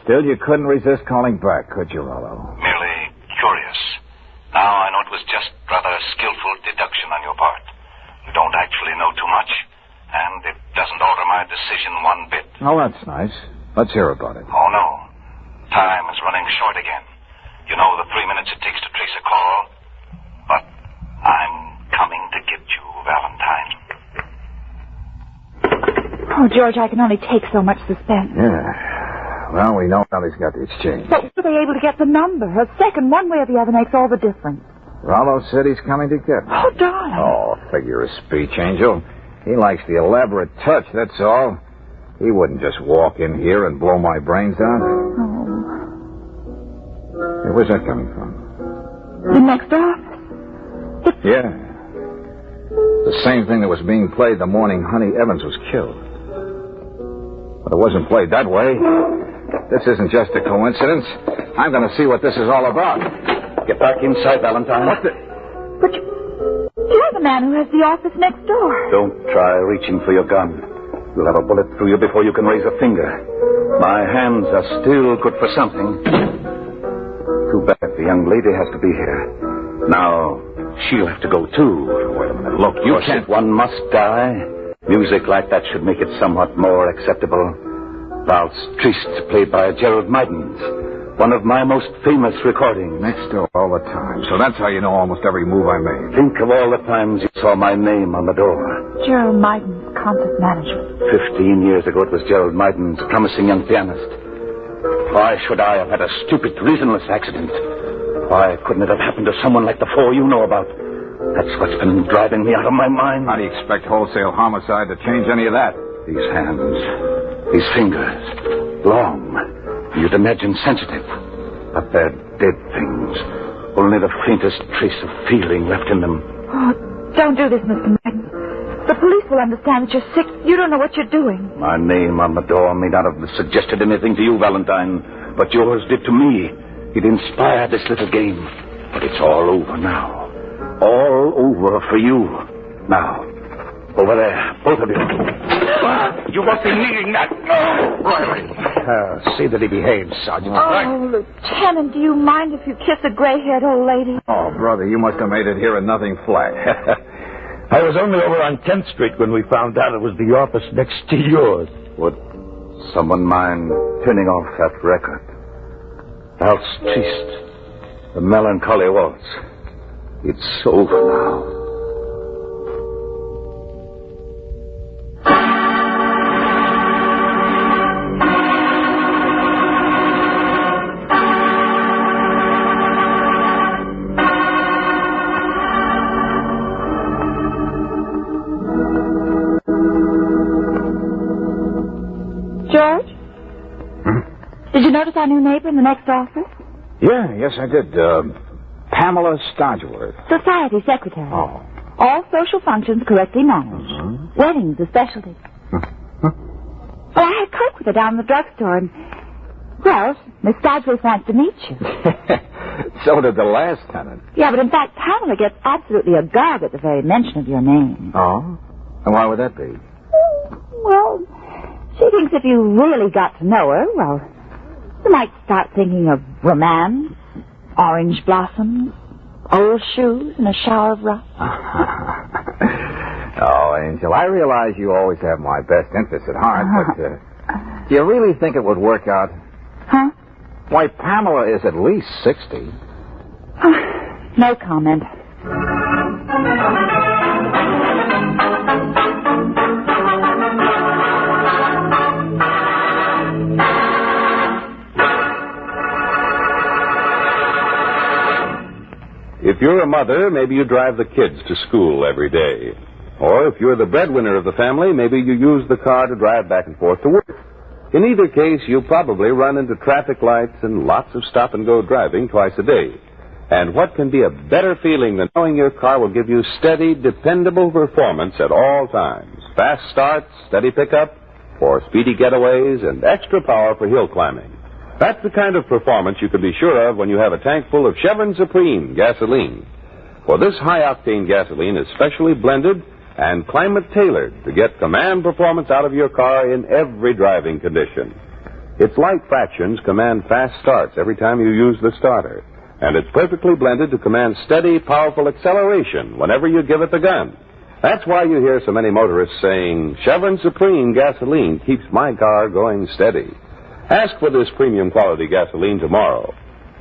Still, you couldn't resist calling back, could you, Rollo? Merely curious. Now I know it was just rather skillful deduction on your part. You don't actually know too much, and it doesn't alter my decision one bit. Oh, that's nice. Let's hear about it. Oh, no. Time is running short again. You know the 3 minutes it takes to trace a call. But I'm coming to get you, Valentine. Oh, George, I can only take so much suspense. Yeah. Well, we know how he's got the exchange. But were they able to get the number? A second, one way or the other, makes all the difference. Rollo said he's coming to get me. Oh, darling. Oh, figure of speech, Angel. He likes the elaborate touch, that's all. He wouldn't just walk in here and blow my brains out. Oh. Hey, where's that coming from? The next office. Yeah. The same thing that was being played the morning Honey Evans was killed. But it wasn't played that way. This isn't just a coincidence. I'm going to see what this is all about. Get back inside, Valentine. What the... But you're the man who has the office next door. Don't try reaching for your gun. You'll have a bullet through you before you can raise a finger. My hands are still good for something. Too bad the young lady has to be here. Now, she'll have to go, too. Wait a minute. Look, you can't... One must die. Music like that should make it somewhat more acceptable. Valse Triste, played by Gerald Mydens. One of my most famous recordings. Next door all the time. So that's how you know almost every move I made. Think of all the times you saw my name on the door. Gerald Mydens, concert management. 15 years ago, it was Gerald Mydens, a promising young pianist. Why should I have had a stupid, reasonless accident? Why couldn't it have happened to someone like the four you know about? That's what's been driving me out of my mind. How do you expect wholesale homicide to change any of that? These hands, these fingers, long. You'd imagine sensitive. But they're dead things. Only the faintest trace of feeling left in them. Oh, don't do this, Mr. Mydens. The police will understand that you're sick. You don't know what you're doing. My name on the door may not have suggested anything to you, Valentine, but yours did to me. It inspired this little game. But it's all over now. All over for you. Now, over there, both of you. You must be needing that. No, Riley. See that he behaves, Sergeant. Oh, Lieutenant, do you mind if you kiss a gray-haired old lady? Oh, brother, you must have made it here and nothing flat. I was only over on 10th Street when we found out it was the office next to yours. Would someone mind turning off that record? Valse Triste, the melancholy waltz. It's over now. notice our new neighbor in the next office? Yes, I did. Pamela Stodgeworth. Society secretary. Oh. All social functions correctly managed. Mm-hmm. Weddings especially. Well, I had Kirk with her down in the drugstore, and, well, Miss Stodgeworth wants to meet you. So did the last tenant. Yeah, but in fact, Pamela gets absolutely agog at the very mention of your name. Oh? And why would that be? Well, she thinks if you really got to know her, well, you might start thinking of romance, orange blossoms, old shoes, and a shower of rust. Oh, Angel, I realize you always have my best interests at heart, but do you really think it would work out? Huh? Why, Pamela is at least 60. No comment. If you're a mother, maybe you drive the kids to school every day. Or if you're the breadwinner of the family, maybe you use the car to drive back and forth to work. In either case, you probably run into traffic lights and lots of stop-and-go driving twice a day. And what can be a better feeling than knowing your car will give you steady, dependable performance at all times? Fast starts, steady pickup, for speedy getaways, and extra power for hill climbing. That's the kind of performance you can be sure of when you have a tank full of Chevron Supreme gasoline. For this high-octane gasoline is specially blended and climate-tailored to get command performance out of your car in every driving condition. Its light fractions command fast starts every time you use the starter, and it's perfectly blended to command steady, powerful acceleration whenever you give it the gun. That's why you hear so many motorists saying, Chevron Supreme gasoline keeps my car going steady. Ask for this premium quality gasoline tomorrow.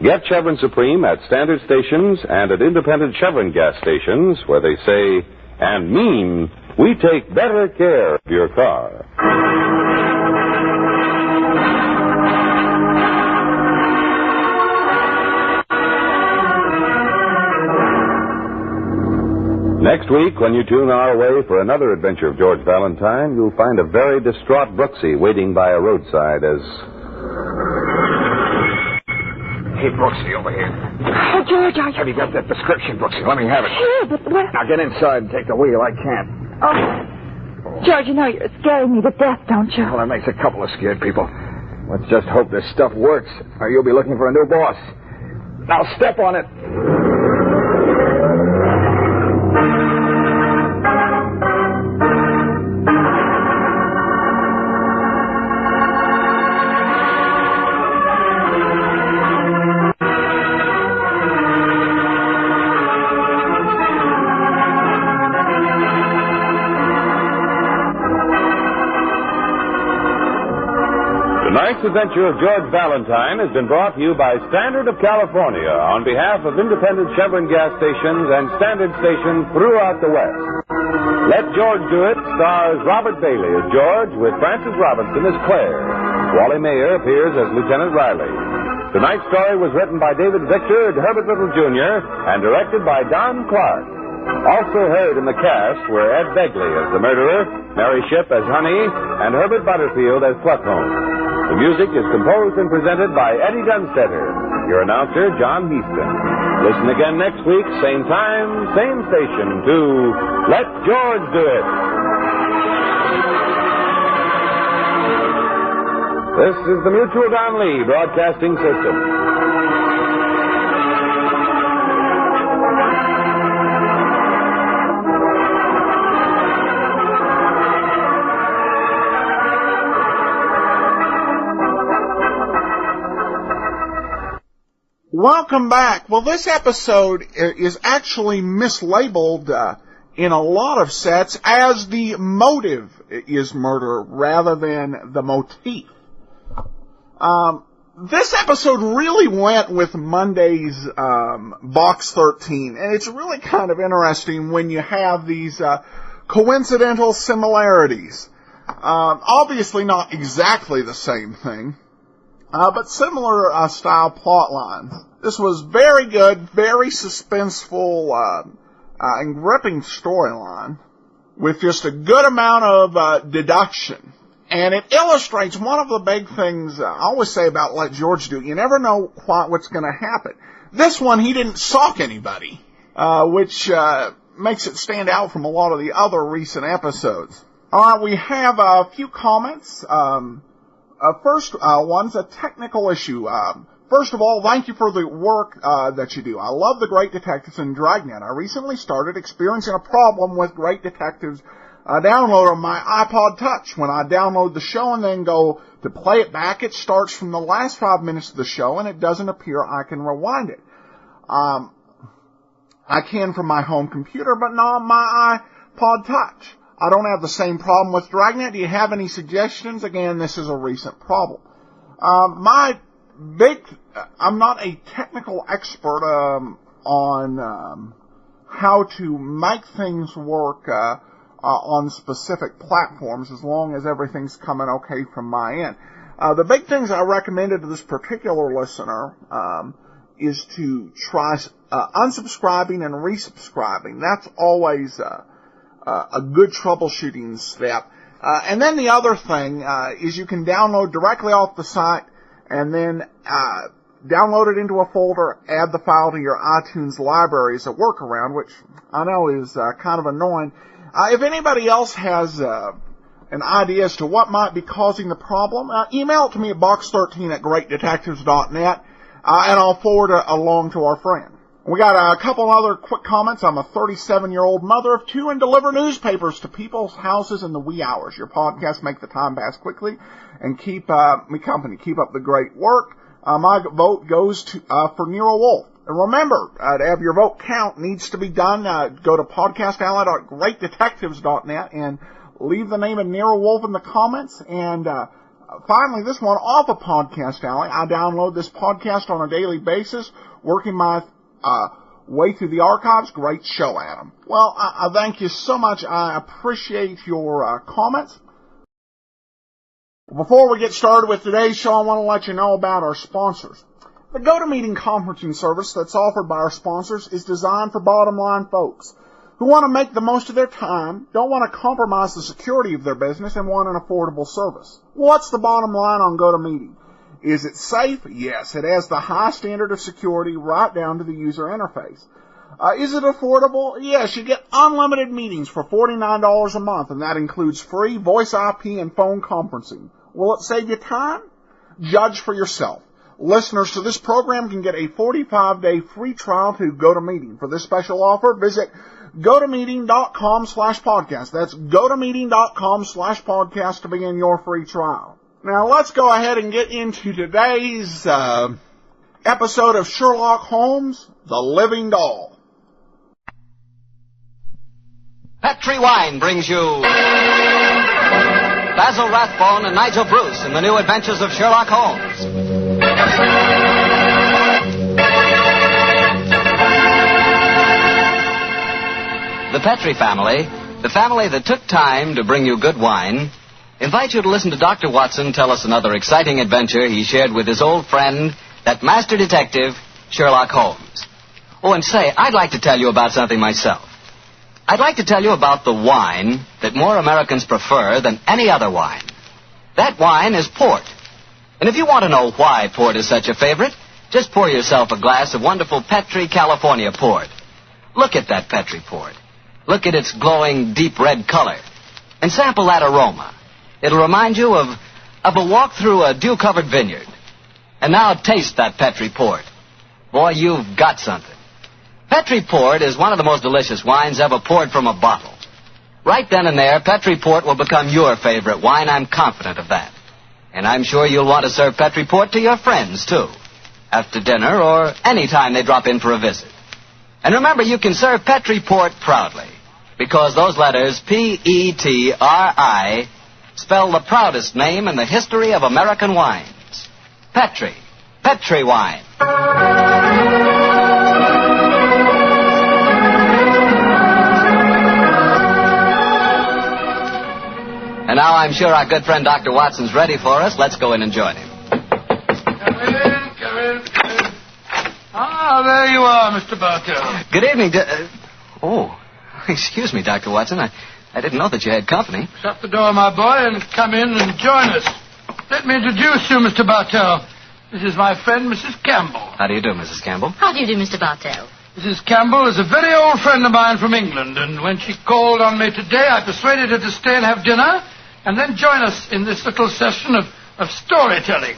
Get Chevron Supreme at standard stations and at independent Chevron gas stations where they say and mean, we take better care of your car. Next week, when you tune our way for another adventure of George Valentine, you'll find a very distraught Brooksy waiting by a roadside as... Hey, Brooksy, over here. Oh, George, Have you got that prescription, Brooksy? Let me have it. Sure, but what... Now get inside and take the wheel. I can't. Oh, George, you know you're scaring me to death, don't you? Well, that makes a couple of scared people. Let's just hope this stuff works, or you'll be looking for a new boss. Now step on it. Tonight's adventure of George Valentine has been brought to you by Standard of California on behalf of independent Chevron gas stations and Standard stations throughout the West. Let George Do It stars Robert Bailey as George with Frances Robinson as Claire. Wally Mayer appears as Lieutenant Riley. Tonight's story was written by David Victor and Herbert Little Jr. and directed by Don Clark. Also heard in the cast were Ed Begley as the murderer, Mary Shipp as Honey, and Herbert Butterfield as Pluckholm. The music is composed and presented by Eddie Dunstetter. Your announcer, John Heaston. Listen again next week, same time, same station, to Let George Do It. This is the Mutual Don Lee Broadcasting System. Welcome back. Well, this episode is actually mislabeled in a lot of sets as the motive is murder rather than the motif. This episode really went with Monday's Box 13, and it's really kind of interesting when you have these coincidental similarities. Obviously not exactly the same thing. But similar style plot lines. This was very good, very suspenseful, and gripping storyline with just a good amount of deduction. And it illustrates one of the big things I always say about Let George Do It. You never know quite what's going to happen. This one, he didn't sock anybody, which makes it stand out from a lot of the other recent episodes. All right, we have a few comments. First one's a technical issue. First of all, thank you for the work that you do. I love the Great Detectives and Dragnet. I recently started experiencing a problem with Great Detectives download on my iPod Touch. When I download the show and then go to play it back, it starts from the last 5 minutes of the show, and it doesn't appear I can rewind it. I can from my home computer, but not on my iPod Touch. I don't have the same problem with Dragnet. Do you have any suggestions? Again, this is a recent problem. I'm not a technical expert on how to make things work on specific platforms, as long as everything's coming okay from my end. The big things I recommended to this particular listener is to try unsubscribing and resubscribing. That's always a good troubleshooting step. And then the other thing is you can download directly off the site and then download it into a folder, add the file to your iTunes library as a workaround, which I know is kind of annoying. If anybody else has an idea as to what might be causing the problem, email it to me at box13@greatdetectives.net, and I'll forward it along to our friend. We got a couple other quick comments. I'm a 37-year-old mother of 2 and deliver newspapers to people's houses in the wee hours. Your podcasts make the time pass quickly and keep me company. Keep up the great work. My vote goes to for Nero Wolfe. And remember, to have your vote count needs to be done. Go to podcastally.greatdetectives.net and leave the name of Nero Wolfe in the comments. And finally, this one off of Podcast Alley. I download this podcast on a daily basis, working my way through the archives. Great show, Adam. Well, I thank you so much. I appreciate your comments. Before we get started with today's show, I want to let you know about our sponsors. The GoToMeeting conferencing service that's offered by our sponsors is designed for bottom-line folks who want to make the most of their time, don't want to compromise the security of their business, and want an affordable service. What's the bottom line on GoToMeeting? Is it safe? Yes, it has the high standard of security right down to the user interface. Is it affordable? Yes, you get unlimited meetings for $49 a month, and that includes free voice IP and phone conferencing. Will it save you time? Judge for yourself. Listeners to this program can get a 45-day free trial to GoToMeeting. For this special offer, visit GoToMeeting.com/podcast. That's GoToMeeting.com/podcast to begin your free trial. Now, let's go ahead and get into today's episode of Sherlock Holmes, The Living Doll. Petri Wine brings you Basil Rathbone and Nigel Bruce in the new adventures of Sherlock Holmes. The Petri family, the family that took time to bring you good wine, invite you to listen to Dr. Watson tell us another exciting adventure he shared with his old friend, that master detective, Sherlock Holmes. Oh, and say, I'd like to tell you about something myself. I'd like to tell you about the wine that more Americans prefer than any other wine. That wine is port. And if you want to know why port is such a favorite, just pour yourself a glass of wonderful Petri California port. Look at that Petri port. Look at its glowing deep red color. And sample that aroma. It'll remind you of a walk through a dew-covered vineyard. And now taste that Petri port. Boy, you've got something. Petri port is one of the most delicious wines ever poured from a bottle. Right then and there, Petri port will become your favorite wine. I'm confident of that. And I'm sure you'll want to serve Petri port to your friends, too. After dinner or any time they drop in for a visit. And remember, you can serve Petri port proudly. Because those letters, P-E-T-R-I, spell the proudest name in the history of American wines. Petri. Petri wine. And now I'm sure our good friend Dr. Watson's ready for us. Let's go in and join him. Come in. Ah, there you are, Mr. Barker. Good evening. Oh, excuse me, Dr. Watson. I I didn't know that you had company. Shut the door, my boy, and come in and join us. Let me introduce you, Mr. Bartell. This is my friend, Mrs. Campbell. How do you do, Mrs. Campbell? How do you do, Mr. Bartell? Mrs. Campbell is a very old friend of mine from England, and when she called on me today, I persuaded her to stay and have dinner, and then join us in this little session of storytelling.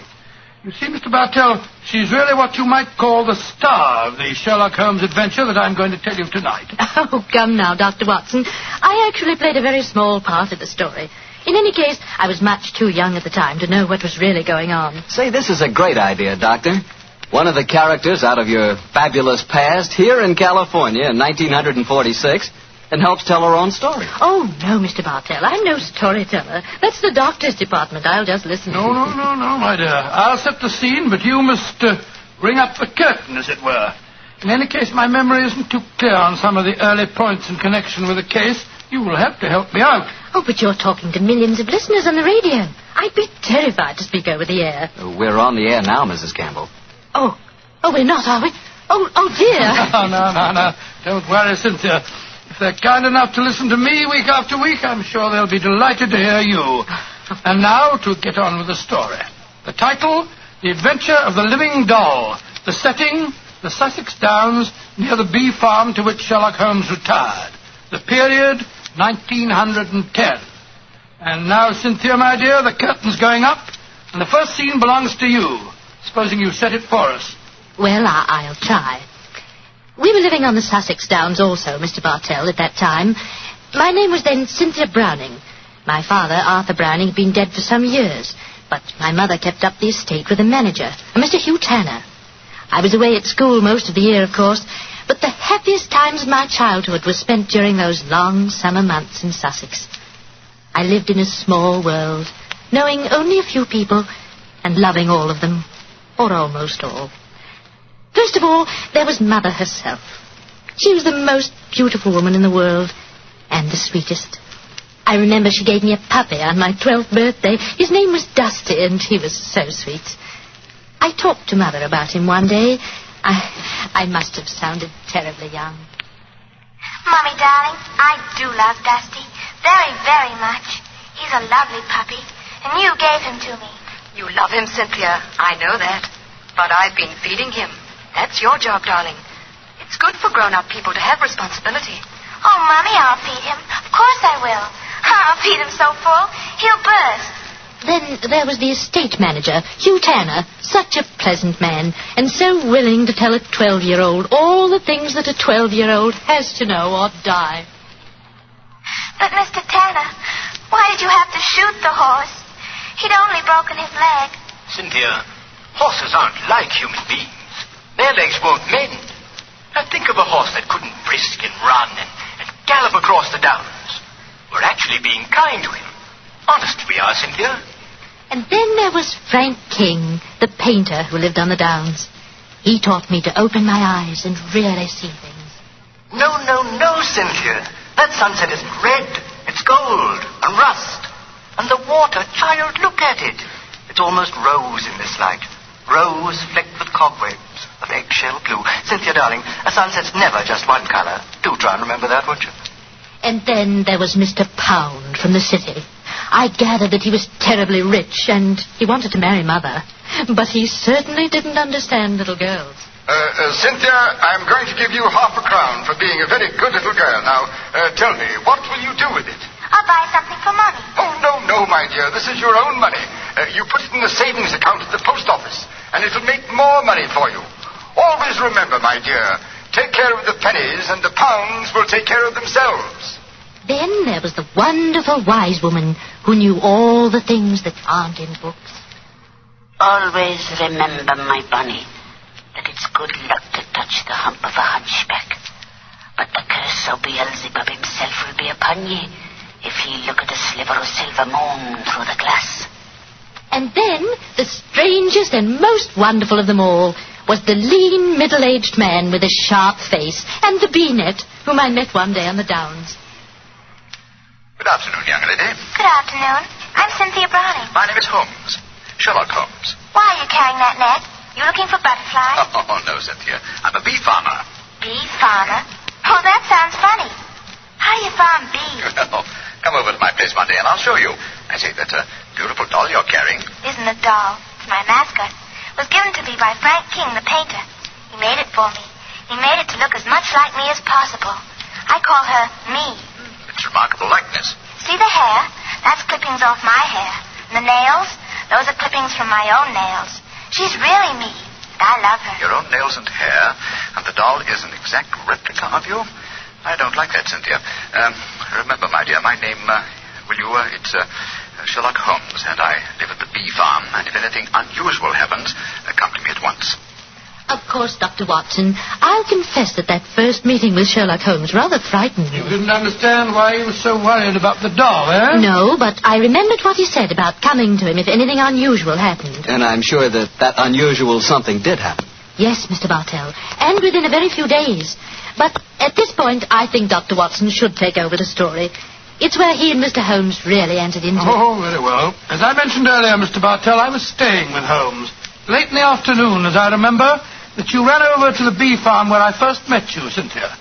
You see, Mr. Bartell, she's really what you might call the star of the Sherlock Holmes adventure that I'm going to tell you tonight. Oh, come now, Dr. Watson. I actually played a very small part in the story. In any case, I was much too young at the time to know what was really going on. Say, this is a great idea, Doctor. One of the characters out of your fabulous past here in California in 1946 and helps tell her own story. Oh, no, Mr. Bartell. I'm no storyteller. That's the doctor's department. I'll just listen. No, my dear. I'll set the scene, but you must bring up the curtain, as it were. In any case, my memory isn't too clear on some of the early points in connection with the case. You will have to help me out. Oh, but you're talking to millions of listeners on the radio. I'd be terrified to speak over the air. We're on the air now, Mrs. Campbell. Oh, we're not, are we? Oh, dear. No. Don't worry, Cynthia. If they're kind enough to listen to me week after week, I'm sure they'll be delighted to hear you. And now to get on with the story. The title, The Adventure of the Living Doll. The setting, the Sussex Downs, near the bee farm to which Sherlock Holmes retired. The period, 1910. And now, Cynthia, my dear, the curtain's going up, and the first scene belongs to you. Supposing you set it for us. Well, I'll try. We were living on the Sussex Downs also, Mr. Bartell, at that time. My name was then Cynthia Browning. My father, Arthur Browning, had been dead for some years, but my mother kept up the estate with a manager, a Mr. Hugh Tanner. I was away at school most of the year, of course, but the happiest times of my childhood were spent during those long summer months in Sussex. I lived in a small world, knowing only a few people and loving all of them, or almost all. First of all, there was Mother herself. She was the most beautiful woman in the world, and the sweetest. I remember she gave me a puppy on my 12th birthday. His name was Dusty, and he was so sweet. I talked to Mother about him one day. I must have sounded terribly young. Mommy, darling, I do love Dusty. Very, very much. He's a lovely puppy, and you gave him to me. You love him, Cynthia. I know that. But I've been feeding him. That's your job, darling. It's good for grown-up people to have responsibility. Oh, Mommy, I'll feed him. Of course I will. I'll feed him so full, he'll burst. Then there was the estate manager, Hugh Tanner, such a pleasant man, and so willing to tell a 12-year-old all the things that a 12-year-old has to know or die. But, Mr. Tanner, why did you have to shoot the horse? He'd only broken his leg. Cynthia, horses aren't like human beings. Their legs won't mend. Now think of a horse that couldn't brisk and run and gallop across the downs. We're actually being kind to him. Honest we are, Cynthia. And then there was Frank King, the painter who lived on the downs. He taught me to open my eyes and really see things. No, Cynthia. That sunset isn't red. It's gold and rust. And the water, child, look at it. It's almost rose in this light. Rose flecked with cobwebs of eggshell blue. Cynthia, darling, a sunset's never just one color. Do try and remember that, won't you? And then there was Mr. Pound from the city. I gathered that he was terribly rich, and he wanted to marry Mother. But he certainly didn't understand little girls. Cynthia, I'm going to give you half a crown for being a very good little girl. Now, tell me, what will you do with it? I'll buy something for Mommy. Oh, no, my dear. This is your own money. You put it in the savings account at the post office, and it'll make more money for you. Always remember, my dear, take care of the pennies, and the pounds will take care of themselves. Then there was the wonderful wise woman who knew all the things that aren't in books. Always remember, my bunny, that it's good luck to touch the hump of a hunchback. But the curse of Beelzebub himself will be upon ye if ye look at a sliver of silver moon through the glass. And then, the strangest and most wonderful of them all was the lean, middle-aged man with a sharp face and the bee-net whom I met one day on the downs. Good afternoon, young lady. Good afternoon. I'm Cynthia Browning. My name is Holmes. Sherlock Holmes. Why are you carrying that net? You looking for butterflies? Oh, no, Cynthia. I'm a bee farmer. Bee farmer? Oh, that sounds funny. How do you farm bees? Well, Come over to my place one day and I'll show you. I say, that's a beautiful doll you're carrying. Isn't a doll. It's my mascot. It was given to me by Frank King, the painter. He made it for me. He made it to look as much like me as possible. I call her me. It's remarkable likeness. See the hair? That's clippings off my hair. And the nails? Those are clippings from my own nails. She's really me. I love her. Your own nails and hair, and the doll is an exact replica of you? I don't like that, Cynthia. Remember, my dear, my name, it's Sherlock Holmes, and I live at the bee farm, and if anything unusual happens, come to me at once. Of course, Dr. Watson. I'll confess that first meeting with Sherlock Holmes rather frightened me. You didn't understand why he was so worried about the doll, eh? No, but I remembered what he said about coming to him if anything unusual happened. And I'm sure that unusual something did happen. Yes, Mr. Bartell, and within a very few days. But at this point, I think Dr. Watson should take over the story. It's where he and Mr. Holmes really entered into it. Oh, very well. As I mentioned earlier, Mr. Bartell, I was staying with Holmes. Late in the afternoon, as I remember, that you ran over to the bee farm where I first met you, Cynthia.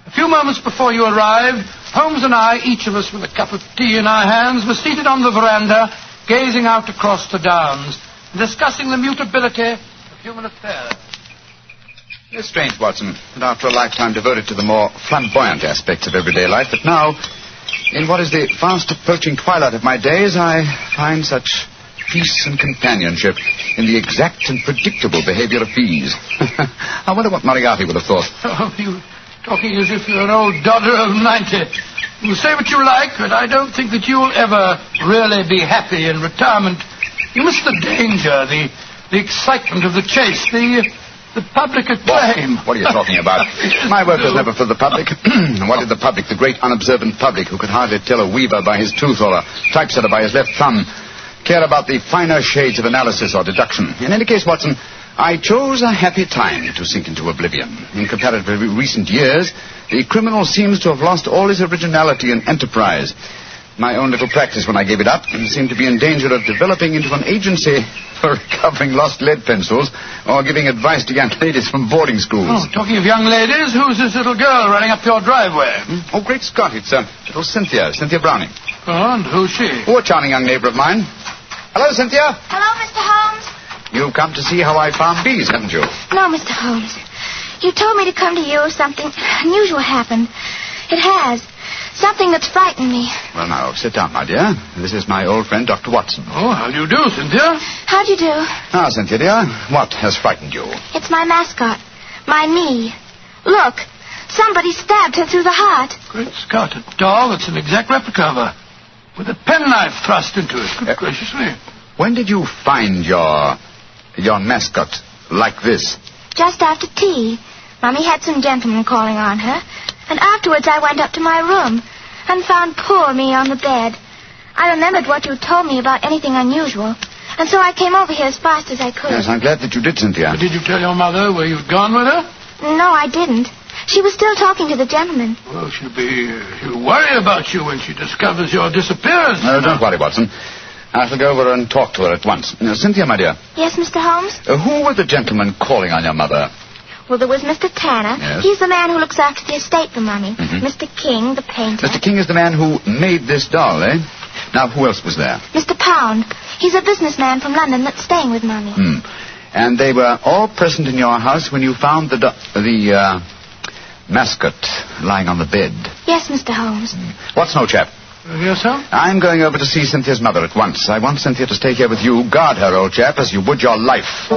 A few moments before you arrived, Holmes and I, each of us with a cup of tea in our hands, were seated on the veranda, gazing out across the downs, and discussing the mutability of human affairs. It's strange, Watson, that after a lifetime devoted to the more flamboyant aspects of everyday life, that now, in what is the fast approaching twilight of my days, I find such peace and companionship in the exact and predictable behavior of bees. I wonder what Moriarty would have thought. Oh, you talking as if you're an old dodder of 90. You say what you like, but I don't think that you'll ever really be happy in retirement. You miss the danger, the excitement of the chase, the public acclaim. What are you talking about? My work was never for the public. What did the public, the great unobservant public, who could hardly tell a weaver by his tooth or a typesetter by his left thumb, care about the finer shades of analysis or deduction? In any case, Watson, I chose a happy time to sink into oblivion. In comparatively recent years, the criminal seems to have lost all his originality and enterprise. My own little practice, when I gave it up, seemed to be in danger of developing into an agency for recovering lost lead pencils or giving advice to young ladies from boarding schools. Oh, talking of young ladies, who's this little girl running up your driveway? Oh, great Scott, it's little Cynthia Browning. Oh, and who's she? Oh, a charming young neighbor of mine. Hello, Cynthia. Hello, Mr. Holmes. You've come to see how I farm bees, haven't you? No, Mr. Holmes. You told me to come to you if something unusual happened. It has. Something that's frightened me. Well, now, sit down, my dear. This is my old friend, Dr. Watson. Oh, how do you do, Cynthia? How'd you do? Now, Cynthia, dear, what has frightened you? It's my mascot. My me. Look, somebody stabbed her through the heart. Great Scott, a doll that's an exact replica of her, with a penknife thrust into it. Good gracious me. When did you find your mascot like this? Just after tea. Mummy had some gentlemen calling on her. And afterwards I went up to my room and found poor me on the bed. I remembered what you told me about anything unusual, and so I came over here as fast as I could. Yes, I'm glad that you did, Cynthia. But did you tell your mother where you'd gone with her? No, I didn't. She was still talking to the gentleman. Well, she'll worry about you when she discovers your disappearance. No, don't worry, Watson. I shall go over and talk to her at once. Now, Cynthia, my dear. Yes, Mr. Holmes? Who were the gentlemen calling on your mother? Well, there was Mr. Tanner. Yes. He's the man who looks after the estate for Mummy. Mm-hmm. Mr. King, the painter. Mr. King is the man who made this doll, eh? Now, who else was there? Mr. Pound. He's a businessman from London that's staying with Mummy. And they were all present in your house when you found the mascot lying on the bed? Yes, Mr. Holmes. What's no, chap? Yes, sir? I'm going over to see Cynthia's mother at once. I want Cynthia to stay here with you. Guard her, old chap, as you would your life.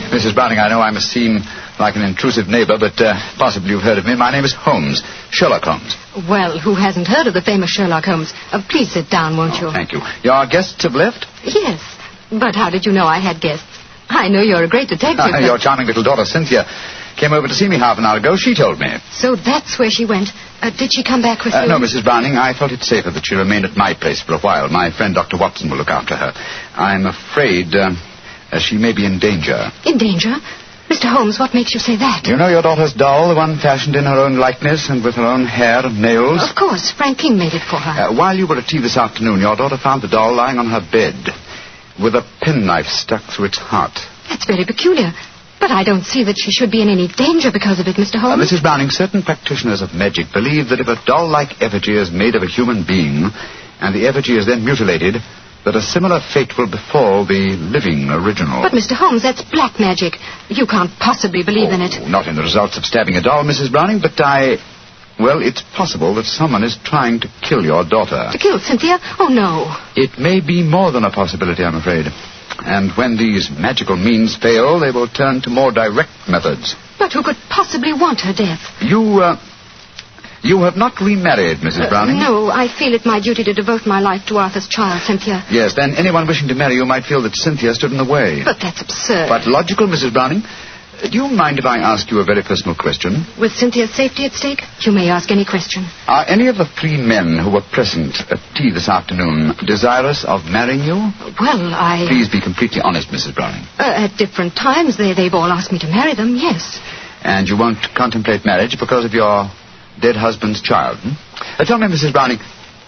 Mrs. Browning, I know I must seem like an intrusive neighbor, but possibly you've heard of me. My name is Holmes, Sherlock Holmes. Well, who hasn't heard of the famous Sherlock Holmes? Please sit down, won't you? Thank you. Your guests have left? Yes. But how did you know I had guests? I know you're a great detective. Your charming little daughter, Cynthia, came over to see me half an hour ago. She told me. So that's where she went. Did she come back with you? No, Mrs. Browning. I felt it safer that she remained at my place for a while. My friend, Dr. Watson, will look after her. I'm afraid she may be in danger. In danger? Mr. Holmes, what makes you say that? You know your daughter's doll, the one fashioned in her own likeness and with her own hair and nails? Of course. Frank King made it for her. While you were at tea this afternoon, your daughter found the doll lying on her bed. with a penknife stuck through its heart. That's very peculiar. But I don't see that she should be in any danger because of it, Mr. Holmes. Mrs. Browning, certain practitioners of magic believe that if a doll-like effigy is made of a human being, and the effigy is then mutilated, that a similar fate will befall the living original. But, Mr. Holmes, that's black magic. You can't possibly believe in it. Not in the results of stabbing a doll, Mrs. Browning, but well, it's possible that someone is trying to kill your daughter. To kill Cynthia? Oh, no. It may be more than a possibility, I'm afraid. And when these magical means fail, they will turn to more direct methods. But who could possibly want her death? You have not remarried, Mrs. Browning? No, I feel it my duty to devote my life to Arthur's child, Cynthia. Yes, then anyone wishing to marry you might feel that Cynthia stood in the way. But that's absurd. But logical, Mrs. Browning. Do you mind if I ask you a very personal question? With Cynthia's safety at stake, you may ask any question. Are any of the 3 men who were present at tea this afternoon desirous of marrying you? Well, Please be completely honest, Mrs. Browning. At different times, they've all asked me to marry them, yes. And you won't contemplate marriage because of your dead husband's child? Tell me, Mrs. Browning,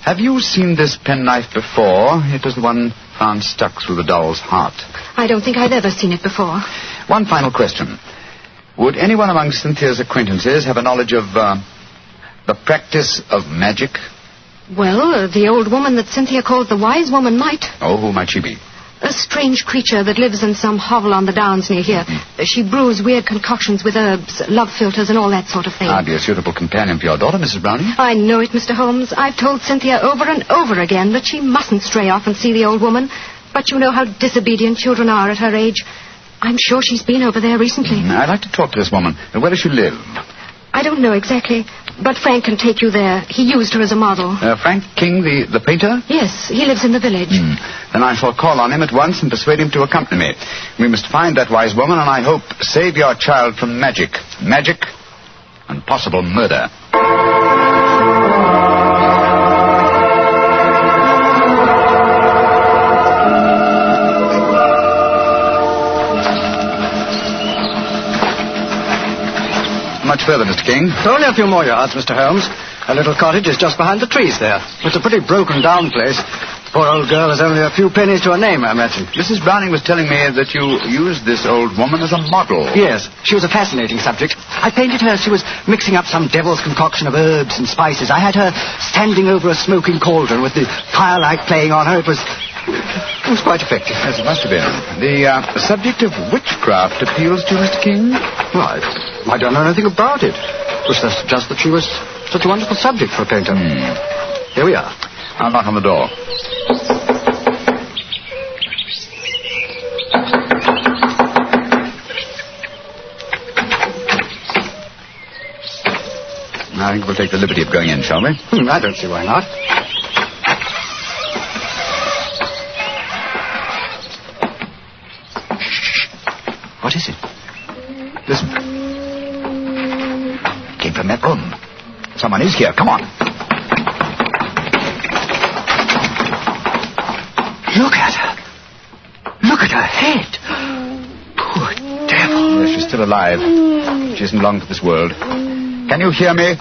have you seen this penknife before? It was the one found stuck through the doll's heart. I don't think I've ever seen it before. One final question. Would anyone among Cynthia's acquaintances have a knowledge of the practice of magic? Well, the old woman that Cynthia calls the wise woman might. Oh, who might she be? A strange creature that lives in some hovel on the downs near here. She brews weird concoctions with herbs, love philters, and all that sort of thing. I'd be a suitable companion for your daughter, Mrs. Browning. I know it, Mr. Holmes. I've told Cynthia over and over again that she mustn't stray off and see the old woman. But you know how disobedient children are at her age. I'm sure she's been over there recently. I'd like to talk to this woman. Where does she live? I don't know exactly, but Frank can take you there. He used her as a model. Frank King, the painter? Yes, he lives in the village. Then I shall call on him at once and persuade him to accompany me. We must find that wise woman and I hope save your child from magic. Magic and possible murder. Much further, Mr. King? Only a few more yards, Mr. Holmes. A little cottage is just behind the trees there. It's a pretty broken-down place. The poor old girl has only a few pennies to her name, I imagine. Mrs. Browning was telling me that you used this old woman as a model. Yes, she was a fascinating subject. I painted her. She was mixing up some devil's concoction of herbs and spices. I had her standing over a smoking cauldron with the firelight playing on her. It was quite effective. Yes, it must have been. The subject of witchcraft appeals to you, Mr. King? Well, I don't know anything about it. It was just that she was such a wonderful subject for a painter. Here we are. I'll knock on the door. I think we'll take the liberty of going in, shall we? I don't see why not. What is it? Listen. Came from that room. Someone is here. Come on. Look at her. Look at her head. Poor devil. Yes, she's still alive. She isn't long for this world. Can you hear me?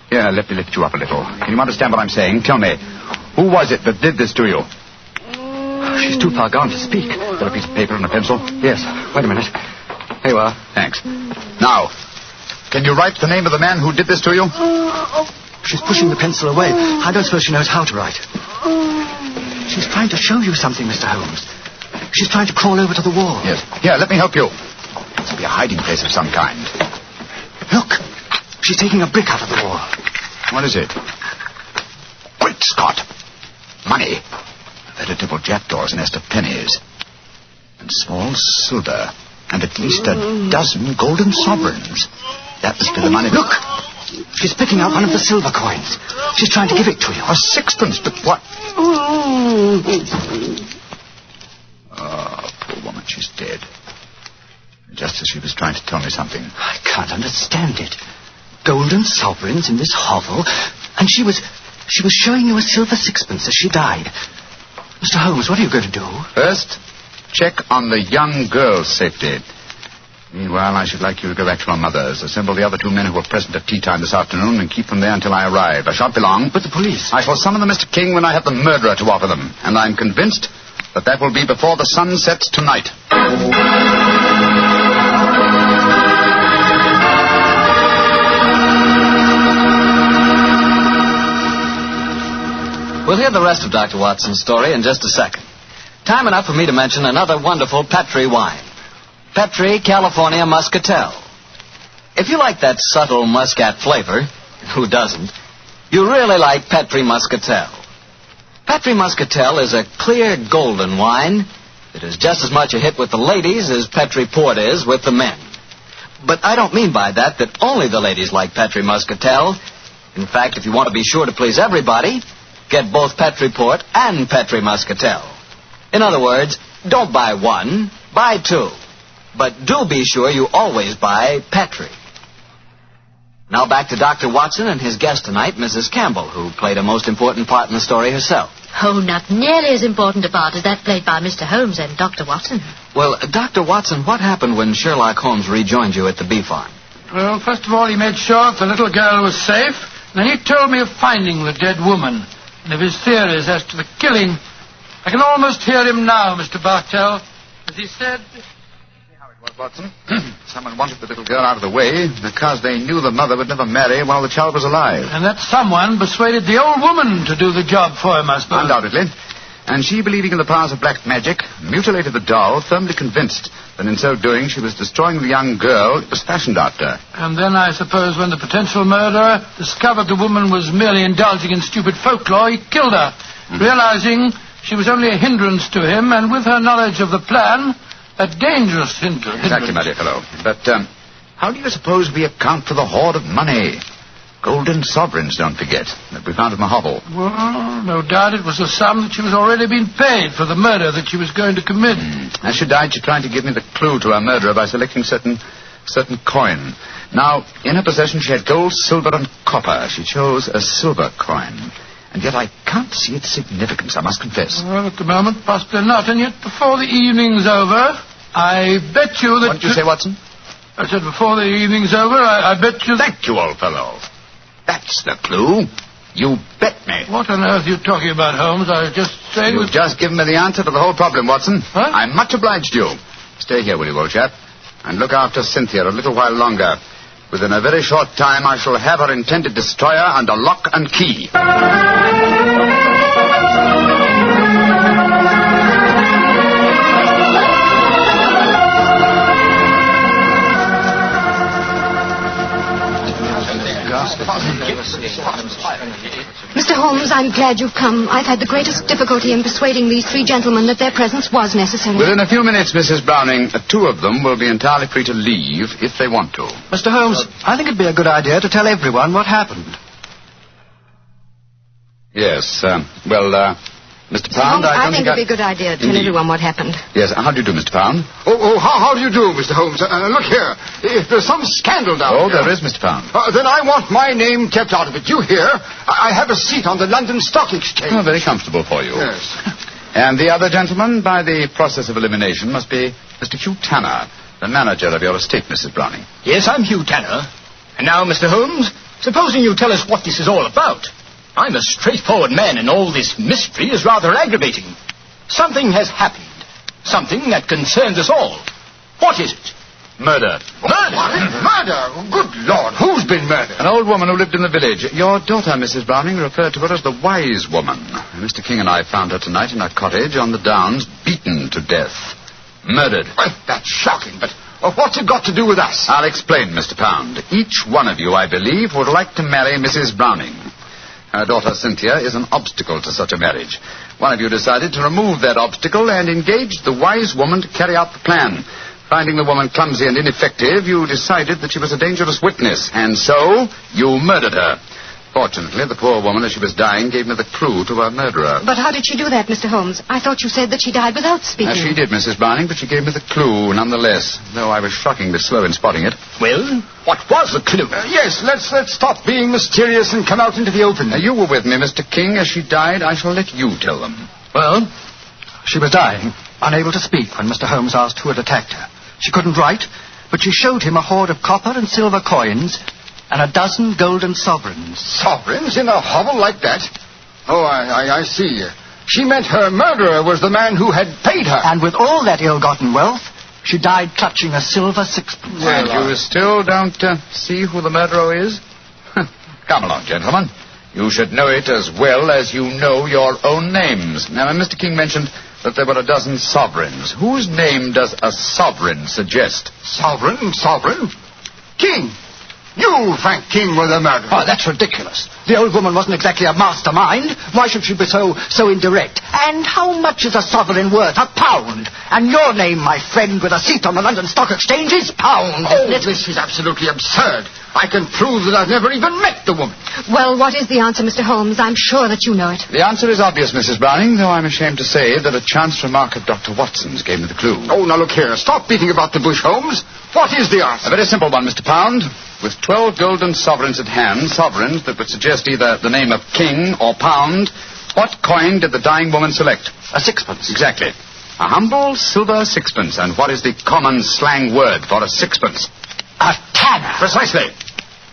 Here, let me lift you up a little. Can you understand what I'm saying? Tell me, who was it that did this to you? She's too far gone to speak. Got a piece of paper and a pencil? Yes. Wait a minute. Here you are. Thanks. Now, can you write the name of the man who did this to you? She's pushing the pencil away. I don't suppose she knows how to write. She's trying to show you something, Mr. Holmes. She's trying to crawl over to the wall. Yes. Here, let me help you. This will be a hiding place of some kind. Look. She's taking a brick out of the wall. What is it? Great Scott. Money. A veritable jackdaw's nest of pennies. And small silver. And at least a dozen golden sovereigns. That must be the money. Look! She's picking out one of the silver coins. She's trying to give it to you. A sixpence, but what? Oh, poor woman, she's dead. Just as she was trying to tell me something. I can't understand it. Golden sovereigns in this hovel, and she was showing you a silver sixpence as she died. Mr. Holmes, what are you going to do? First, check on the young girl's safety. Meanwhile, I should like you to go back to your mother's. Assemble the other 2 men who were present at tea time this afternoon and keep them there until I arrive. I shan't be long. But the police... I shall summon them, Mr. King, when I have the murderer to offer them. And I'm convinced But that will be before the sun sets tonight. We'll hear the rest of Dr. Watson's story in just a second. Time enough for me to mention another wonderful Petri wine. Petri California Muscatel. If you like that subtle muscat flavor, who doesn't, you really like Petri Muscatel. Petri Muscatel is a clear golden wine that is just as much a hit with the ladies as Petri Port is with the men. But I don't mean by that only the ladies like Petri Muscatel. In fact, if you want to be sure to please everybody, get both Petri Port and Petri Muscatel. In other words, don't buy one, buy two. But do be sure you always buy Petri. Now back to Dr. Watson and his guest tonight, Mrs. Campbell, who played a most important part in the story herself. Oh, not nearly as important a part as that played by Mr. Holmes and Dr. Watson. Well, Dr. Watson, what happened when Sherlock Holmes rejoined you at the bee farm? Well, first of all, he made sure the little girl was safe. Then he told me of finding the dead woman and of his theories as to the killing. I can almost hear him now, Mr. Bartell, as he said... Well, Watson, someone wanted the little girl out of the way because they knew the mother would never marry while the child was alive. And that someone persuaded the old woman to do the job for him, I suppose. Undoubtedly. And she, believing in the powers of black magic, mutilated the doll, firmly convinced that in so doing she was destroying the young girl it was fashioned after. And then, I suppose, when the potential murderer discovered the woman was merely indulging in stupid folklore, he killed her, realizing she was only a hindrance to him, and with her knowledge of the plan... a dangerous hindrance. Exactly, my dear fellow. But how do you suppose we account for the hoard of money? Golden sovereigns, don't forget, that we found in the hovel. Well, no doubt it was a sum that she was already being paid for the murder that she was going to commit. As she died, she tried to give me the clue to her murderer by selecting certain coin. Now, in her possession, she had gold, silver, and copper. She chose a silver coin. And yet I can't see its significance, I must confess. Well, at the moment, possibly not. And yet, before the evening's over, I bet you that... What did you say, Watson? I said before the evening's over, I bet you... Thank you, old fellow. That's the clue. You bet me. What on earth are you talking about, Holmes? I was just saying... You've just given me the answer to the whole problem, Watson. Huh? I'm much obliged to you. Stay here, will you, old chap? And look after Cynthia a little while longer. Within a very short time, I shall have her intended destroyer under lock and key. Mr. Holmes, I'm glad you've come. I've had the greatest difficulty in persuading these three gentlemen that their presence was necessary. Within a few minutes, Mrs. Browning, two of them will be entirely free to leave if they want to. Mr. Holmes, I think it'd be a good idea to tell everyone what happened. Yes, Mr. Pound, Holmes, I think it'd be a good idea to tell everyone what happened. Yes, how do you do, Mr. Pound? How do you do, Mr. Holmes? Look here. If there's some scandal down here... there is, Mr. Pound. Then I want my name kept out of it. You hear? I have a seat on the London Stock Exchange. Oh, very comfortable for you. Yes. And the other gentleman, by the process of elimination, must be Mr. Hugh Tanner, the manager of your estate, Mrs. Browning. Yes, I'm Hugh Tanner. And now, Mr. Holmes, supposing you tell us what this is all about. I'm a straightforward man, and all this mystery is rather aggravating. Something has happened. Something that concerns us all. What is it? Murder. Murder? Good Lord, who's been murdered? An old woman who lived in the village. Your daughter, Mrs. Browning, referred to her as the wise woman. Mr. King and I found her tonight in her cottage on the downs, beaten to death. Murdered. Well, that's shocking, but what's it got to do with us? I'll explain, Mr. Pound. Each one of you, I believe, would like to marry Mrs. Browning. Her daughter, Cynthia, is an obstacle to such a marriage. One of you decided to remove that obstacle and engaged the wise woman to carry out the plan. Finding the woman clumsy and ineffective, you decided that she was a dangerous witness, and so you murdered her. Fortunately, the poor woman, as she was dying, gave me the clue to her murderer. But how did she do that, Mr. Holmes? I thought you said that she died without speaking. She did, Mrs. Browning, but she gave me the clue nonetheless, though I was shockingly slow in spotting it. Well, what was the clue? Yes, let's stop being mysterious and come out into the open. You were with me, Mr. King. As she died, I shall let you tell them. Well, she was dying, unable to speak when Mr. Holmes asked who had attacked her. She couldn't write, but she showed him a hoard of copper and silver coins and a dozen golden sovereigns. Sovereigns in a hovel like that? Oh, I see. She meant her murderer was the man who had paid her. And with all that ill-gotten wealth, she died clutching a silver sixpence. And you still don't see who the murderer is? Come along, gentlemen. You should know it as well as you know your own names. Now, Mr. King mentioned that there were a dozen sovereigns. Whose name does a sovereign suggest? Sovereign? King! You, Frank King, were the murderer. Oh, that's ridiculous. The old woman wasn't exactly a mastermind. Why should she be so indirect? And how much is a sovereign worth? £1. And your name, my friend, with a seat on the London Stock Exchange is Pound, isn't it? This is absolutely absurd. I can prove that I've never even met the woman. Well, what is the answer, Mr. Holmes? I'm sure that you know it. The answer is obvious, Mrs. Browning, though I'm ashamed to say that a chance remark of Dr. Watson's gave me the clue. Oh, now look here. Stop beating about the bush, Holmes. What is the answer? A very simple one, Mr. Pound. With 12 golden sovereigns at hand, sovereigns that would suggest either the name of King or Pound, what coin did the dying woman select? A sixpence. Exactly. A humble silver sixpence. And what is the common slang word for a sixpence? A tanner. Precisely.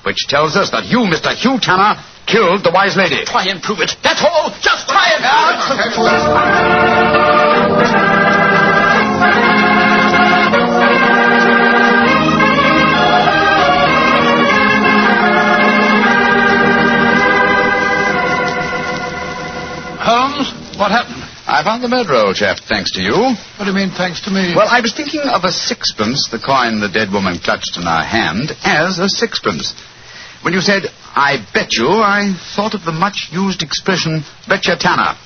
Which tells us that you, Mr. Hugh Tanner, killed the wise lady. Try and prove it. That's all. Just try and prove it. Holmes, what happened? I found the murderer, old chap, thanks to you. What do you mean, thanks to me? Well, I was thinking of a sixpence, the coin the dead woman clutched in her hand, as a sixpence. When you said, I bet you, I thought of the much-used expression, betcha Tanner.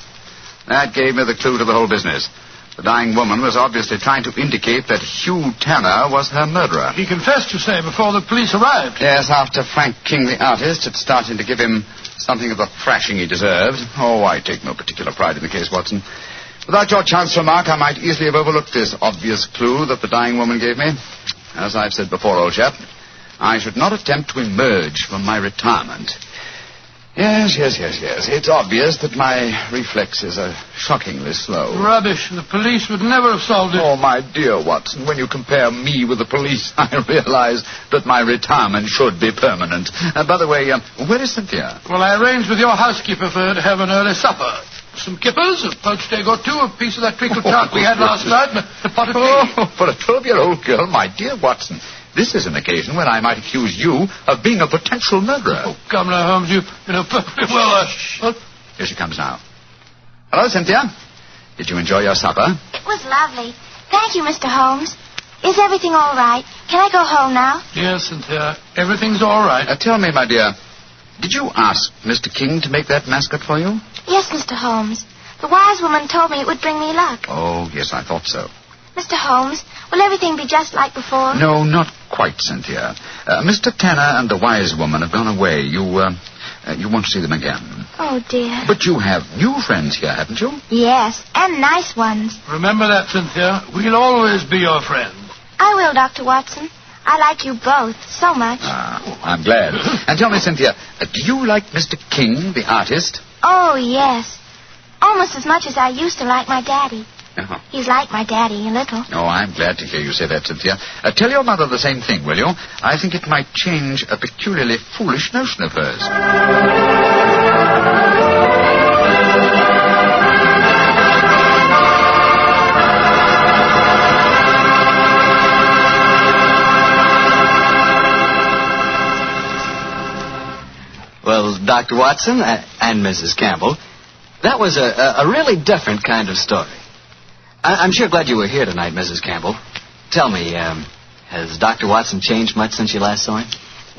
That gave me the clue to the whole business. The dying woman was obviously trying to indicate that Hugh Tanner was her murderer. He confessed, you say, before the police arrived. Yes, after Frank King, the artist, had started to give him something of the thrashing he deserved. Oh, I take no particular pride in the case, Watson. Without your chance remark, I might easily have overlooked this obvious clue that the dying woman gave me. As I've said before, old chap, I should not attempt to emerge from my retirement. Yes. It's obvious that my reflexes are shockingly slow. Rubbish. The police would never have solved it. Oh, my dear Watson, when you compare me with the police, I realize that my retirement should be permanent. By the way, where is Cynthia? Well, I arranged with your housekeeper for her to have an early supper. Some kippers, a poached egg or two, a piece of that treacle tart we had last night, and a pot of tea. Oh, for a 12-year-old girl, my dear Watson, this is an occasion when I might accuse you of being a potential murderer. Oh, come now, Holmes, you know perfectly well. Here she comes now. Hello, Cynthia. Did you enjoy your supper? It was lovely. Thank you, Mr. Holmes. Is everything all right? Can I go home now? Yes, Cynthia. Everything's all right. Tell me, my dear, did you ask Mr. King to make that mascot for you? Yes, Mr. Holmes. The wise woman told me it would bring me luck. Oh, yes, I thought so. Mr. Holmes, will everything be just like before? No, not quite, Cynthia. Mr. Tanner and the wise woman have gone away. You won't see them again. Oh, dear. But you have new friends here, haven't you? Yes, and nice ones. Remember that, Cynthia. We'll always be your friend. I will, Dr. Watson. I like you both so much. I'm glad. And tell me, Cynthia, do you like Mr. King, the artist? Oh, yes. Almost as much as I used to like my daddy. Uh-huh. He's like my daddy, a little. Oh, I'm glad to hear you say that, Cynthia. Tell your mother the same thing, will you? I think it might change a peculiarly foolish notion of hers. Well, Dr. Watson and Mrs. Campbell, that was a really different kind of story. I'm sure glad you were here tonight, Mrs. Campbell. Tell me, has Dr. Watson changed much since you last saw him?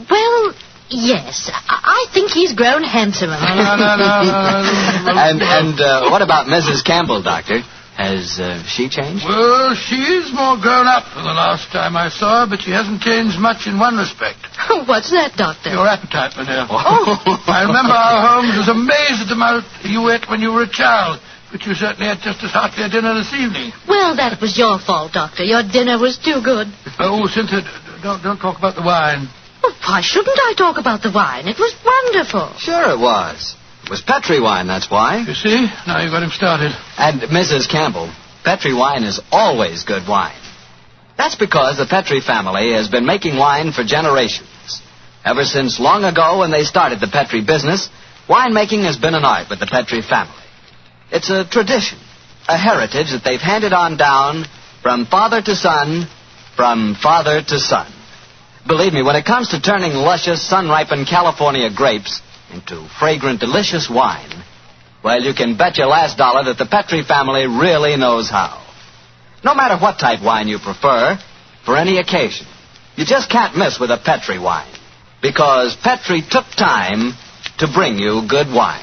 Well, yes. I think he's grown handsomer. And what about Mrs. Campbell, Doctor? Has she changed? Well, she's more grown up than the last time I saw her, but she hasn't changed much in one respect. What's that, Doctor? Your appetite, my dear. Oh. I remember how Holmes was amazed at the amount you ate when you were a child. But you certainly had just as hearty a dinner this evening. Well, that was your fault, Doctor. Your dinner was too good. Oh, Cynthia, don't talk about the wine. Well, why shouldn't I talk about the wine? It was wonderful. Sure it was. It was Petri wine, that's why. You see? Now you've got him started. And Mrs. Campbell, Petri wine is always good wine. That's because the Petri family has been making wine for generations. Ever since long ago when they started the Petri business, winemaking has been an art with the Petri family. It's a tradition, a heritage that they've handed on down from father to son, from father to son. Believe me, when it comes to turning luscious, sun-ripened California grapes into fragrant, delicious wine, well, you can bet your last dollar that the Petri family really knows how. No matter what type wine you prefer, for any occasion, you just can't miss with a Petri wine, because Petri took time to bring you good wine.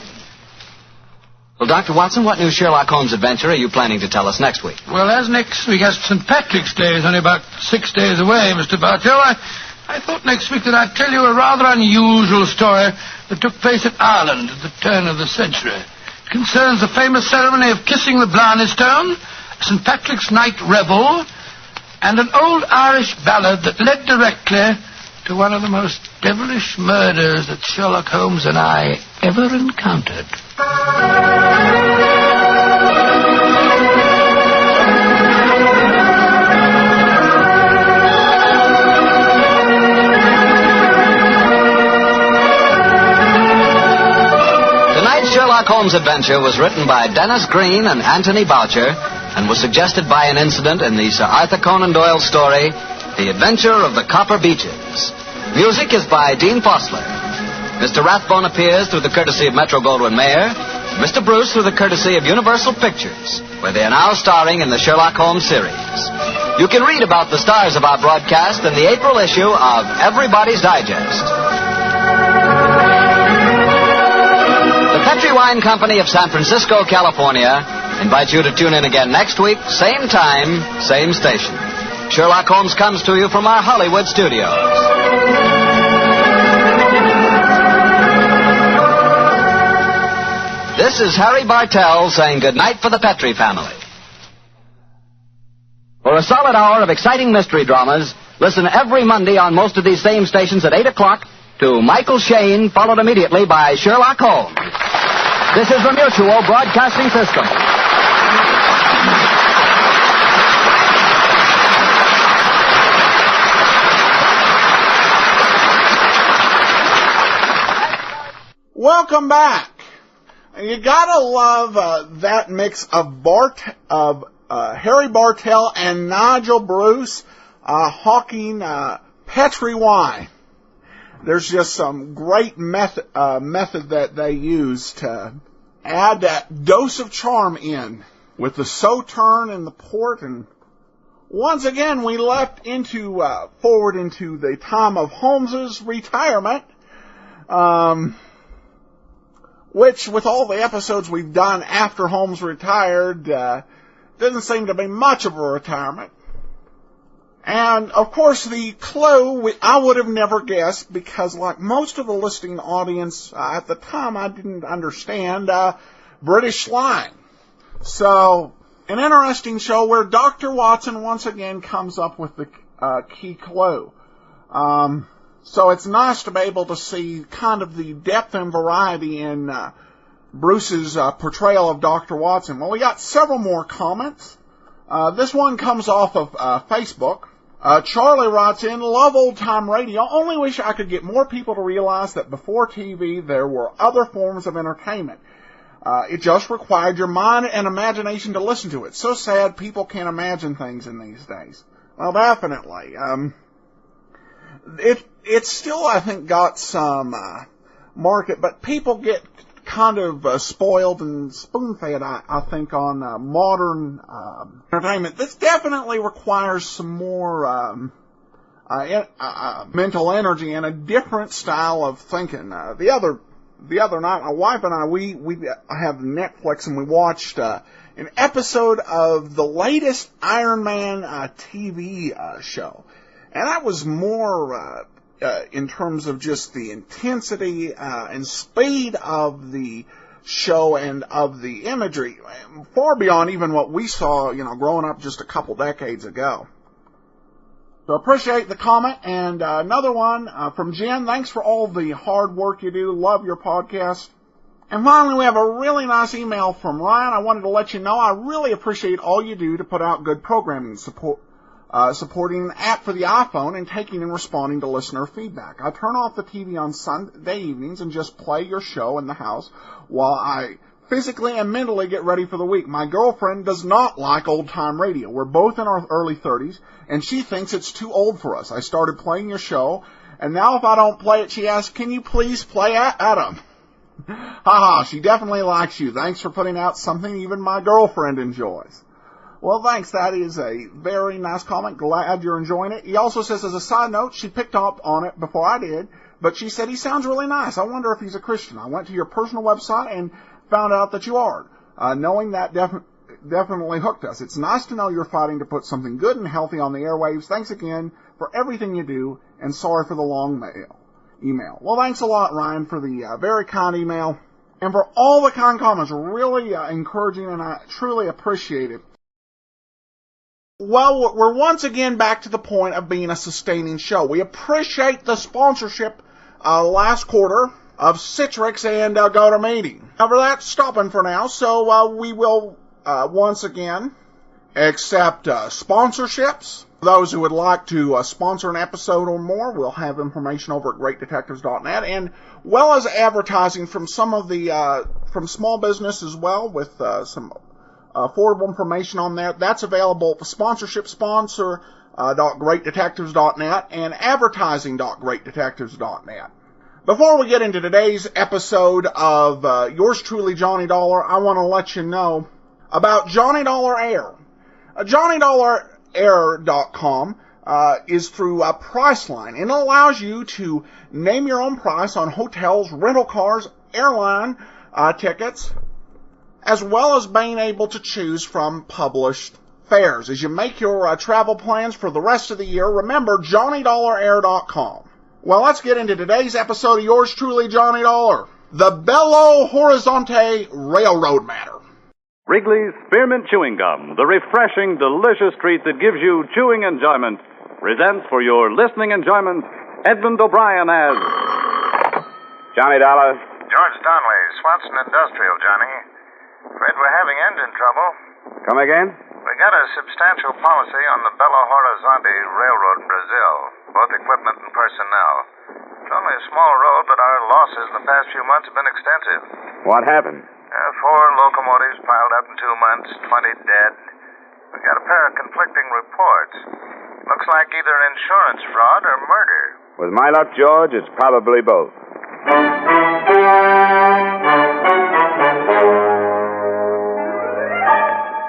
Well, Dr. Watson, what new Sherlock Holmes adventure are you planning to tell us next week? Well, as next week has St. Patrick's Day is only about 6 days away, Mr. Bartell, I thought next week that I'd tell you a rather unusual story that took place in Ireland at the turn of the century. It concerns the famous ceremony of kissing the Blarney Stone, St. Patrick's Night Revel, and an old Irish ballad that led directly to one of the most devilish murders that Sherlock Holmes and I ever encountered. Tonight's Sherlock Holmes adventure was written by Dennis Green and Anthony Boucher and was suggested by an incident in the Sir Arthur Conan Doyle story, The Adventure of the Copper Beeches. Music is by Dean Fossler. Mr. Rathbone appears through the courtesy of Metro-Goldwyn-Mayer, Mr. Bruce through the courtesy of Universal Pictures, where they are now starring in the Sherlock Holmes series. You can read about the stars of our broadcast in the April issue of Everybody's Digest. The Petri Wine Company of San Francisco, California, invites you to tune in again next week, same time, same station. Sherlock Holmes comes to you from our Hollywood studios. This is Harry Bartell saying goodnight for the Petri family. For a solid hour of exciting mystery dramas, listen every Monday on most of these same stations at 8 o'clock to Michael Shayne, followed immediately by Sherlock Holmes. This is the Mutual Broadcasting System. Welcome back. You gotta love that mix of Harry Bartell and Nigel Bruce hawking Petri wine. There's just some great method that they use to add that dose of charm in with the Sauterne and the port. And once again, we leapt forward into the time of Holmes's retirement. Which, with all the episodes we've done after Holmes retired, doesn't seem to be much of a retirement. And, of course, the clue I would have never guessed, because like most of the listening audience at the time, I didn't understand British slang. So, an interesting show where Dr. Watson once again comes up with the key clue. So it's nice to be able to see kind of the depth and variety in Bruce's portrayal of Dr. Watson. Well, we got several more comments. This one comes off of Facebook. Charlie writes in, love old-time radio, only wish I could get more people to realize that before TV there were other forms of entertainment. It just required your mind and imagination to listen to it. So sad people can't imagine things in these days. Well, definitely. It's still, I think, got some market, but people get kind of spoiled and spoon-fed, I think, on modern entertainment. This definitely requires some more mental energy and a different style of thinking. The other night, my wife and I, we have Netflix, and we watched an episode of the latest Iron Man TV show. And that was more in terms of just the intensity and speed of the show and of the imagery, far beyond even what we saw, growing up just a couple decades ago. So appreciate the comment. And another one from Jen. Thanks for all the hard work you do. Love your podcast. And finally, we have a really nice email from Ryan. I wanted to let you know I really appreciate all you do to put out good programming supporting an app for the iPhone and taking and responding to listener feedback. I turn off the TV on Sunday evenings and just play your show in the house while I physically and mentally get ready for the week. My girlfriend does not like old-time radio. We're both in our early 30s, and she thinks it's too old for us. I started playing your show, and now if I don't play it, she asks, can you please play Adam? Haha, she definitely likes you. Thanks for putting out something even my girlfriend enjoys. Well, thanks. That is a very nice comment. Glad you're enjoying it. He also says, as a side note, she picked up on it before I did, but she said he sounds really nice. I wonder if he's a Christian. I went to your personal website and found out that you are. Knowing that definitely hooked us. It's nice to know you're fighting to put something good and healthy on the airwaves. Thanks again for everything you do, and sorry for the long email. Well, thanks a lot, Ryan, for the very kind email, and for all the kind comments. Really encouraging, and I truly appreciate it. Well, we're once again back to the point of being a sustaining show. We appreciate the sponsorship last quarter of Citrix and GoToMeeting. However, that's stopping for now, so we will once again accept sponsorships. Those who would like to sponsor an episode or more, we'll have information over at greatdetectives.net, and well as advertising from some of the from small business as well, with some affordable information on that. That's available at sponsor.greatdetectives.net and advertising.greatdetectives.net. Before we get into today's episode of yours truly, Johnny Dollar, I want to let you know about Johnny Dollar Air. JohnnyDollarAir.com is through Priceline, and it allows you to name your own price on hotels, rental cars, airline tickets, as well as being able to choose from published fares. As you make your travel plans for the rest of the year, remember JohnnyDollarAir.com. Well, let's get into today's episode of yours truly, Johnny Dollar. The Bello-Horizonte Railroad Matter. Wrigley's Spearmint Chewing Gum, the refreshing, delicious treat that gives you chewing enjoyment, presents for your listening enjoyment Edmund O'Brien as Johnny Dollar. George Donnelly, Swanson Industrial, Johnny. Afraid we're having engine trouble. Come again? We got a substantial policy on the Bello-Horizonte Railroad in Brazil, both equipment and personnel. It's only a small road, but our losses in the past few months have been extensive. What happened? 4 locomotives piled up in 2 months, 20 dead. We got a pair of conflicting reports. Looks like either insurance fraud or murder. With my luck, George, it's probably both.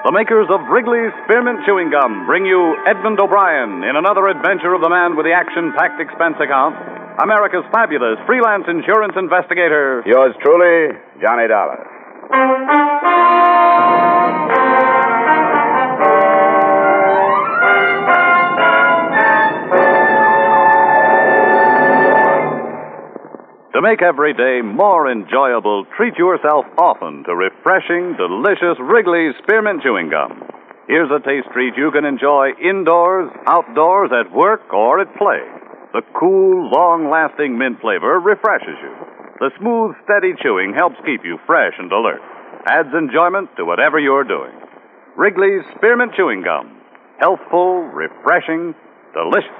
The makers of Wrigley's Spearmint Chewing Gum bring you Edmund O'Brien in another adventure of the man with the action-packed expense account, America's fabulous freelance insurance investigator. Yours truly, Johnny Dollar. To make every day more enjoyable, treat yourself often to refreshing, delicious Wrigley's Spearmint Chewing Gum. Here's a taste treat you can enjoy indoors, outdoors, at work, or at play. The cool, long-lasting mint flavor refreshes you. The smooth, steady chewing helps keep you fresh and alert. Adds enjoyment to whatever you're doing. Wrigley's Spearmint Chewing Gum. Healthful, refreshing, delicious.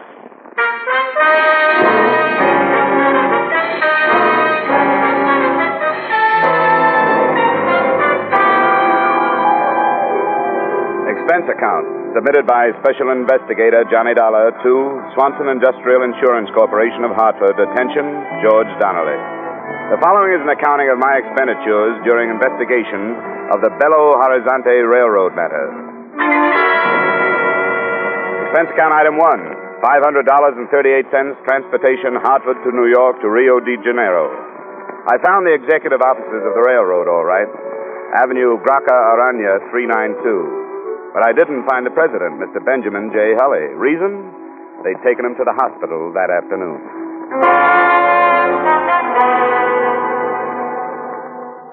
Expense account submitted by Special Investigator Johnny Dollar to Swanson Industrial Insurance Corporation of Hartford. Attention, George Donnelly. The following is an accounting of my expenditures during investigation of the Bello-Horizonte Railroad matter. Expense account item 1, $500.38, transportation Hartford to New York to Rio de Janeiro. I found the executive offices of the railroad all right. Avenue Graca Arana 392. But I didn't find the president, Mr. Benjamin J. Hulley. Reason? They'd taken him to the hospital that afternoon.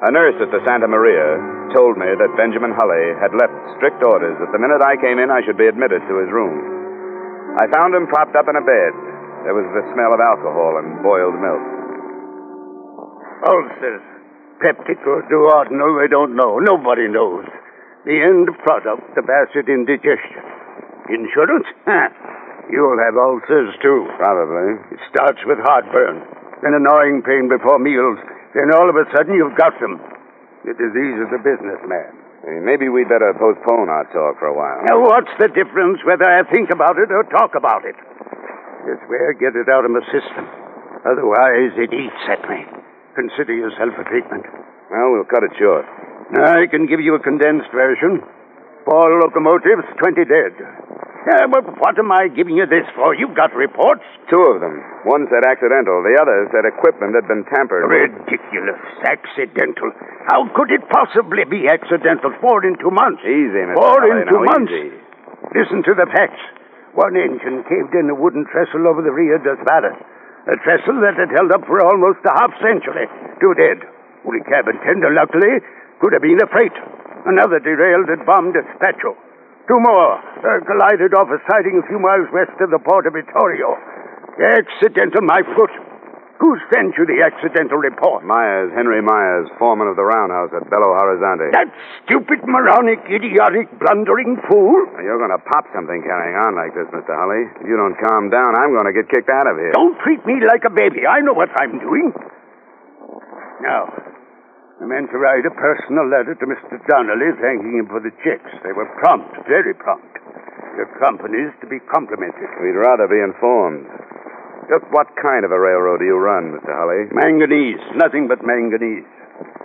A nurse at the Santa Maria told me that Benjamin Hulley had left strict orders that the minute I came in, I should be admitted to his room. I found him propped up in a bed. There was the smell of alcohol and boiled milk. Ulcers. Peptic or duodenal, they don't know. Nobody knows. The end product, the bastard indigestion. Insurance? You'll have ulcers, too. Probably. It starts with heartburn, then annoying pain before meals, then all of a sudden you've got them. The disease of the businessman. Hey, maybe we'd better postpone our talk for a while. Now, what's the difference whether I think about it or talk about it? This way I get it out of my system. Otherwise, it eats at me. Consider yourself a treatment. Well, we'll cut it short. I can give you a condensed version. 4 locomotives, 20 dead. But what am I giving you this for? You've got reports. 2 of them. One said accidental. The other said equipment had been tampered with. Ridiculous. Accidental. How could it possibly be accidental? 4 in 2 months. Easy, Mr. 4 in Holly, 2 months. Easy. Listen to the facts. 1 engine caved in a wooden trestle over the Rio dos Varas. A trestle that had held up for almost a half-century. 2 dead. Only cabin tender, luckily, could have been a freight. Another derailed and bombed a statue. 2 more collided off a siding a few miles west of the port of Vittorio. Accidental, my foot. Who sent you the accidental report? Myers, Henry Myers, foreman of the roundhouse at Bello-Horizonte. That stupid, moronic, idiotic, blundering fool? Now, you're going to pop something carrying on like this, Mr. Holly. If you don't calm down, I'm going to get kicked out of here. Don't treat me like a baby. I know what I'm doing. Now, I meant to write a personal letter to Mr. Donnelly thanking him for the checks. They were prompt, very prompt. Your company's to be complimented. We'd rather be informed. Just what kind of a railroad do you run, Mr. Holly? Manganese. Nothing but manganese.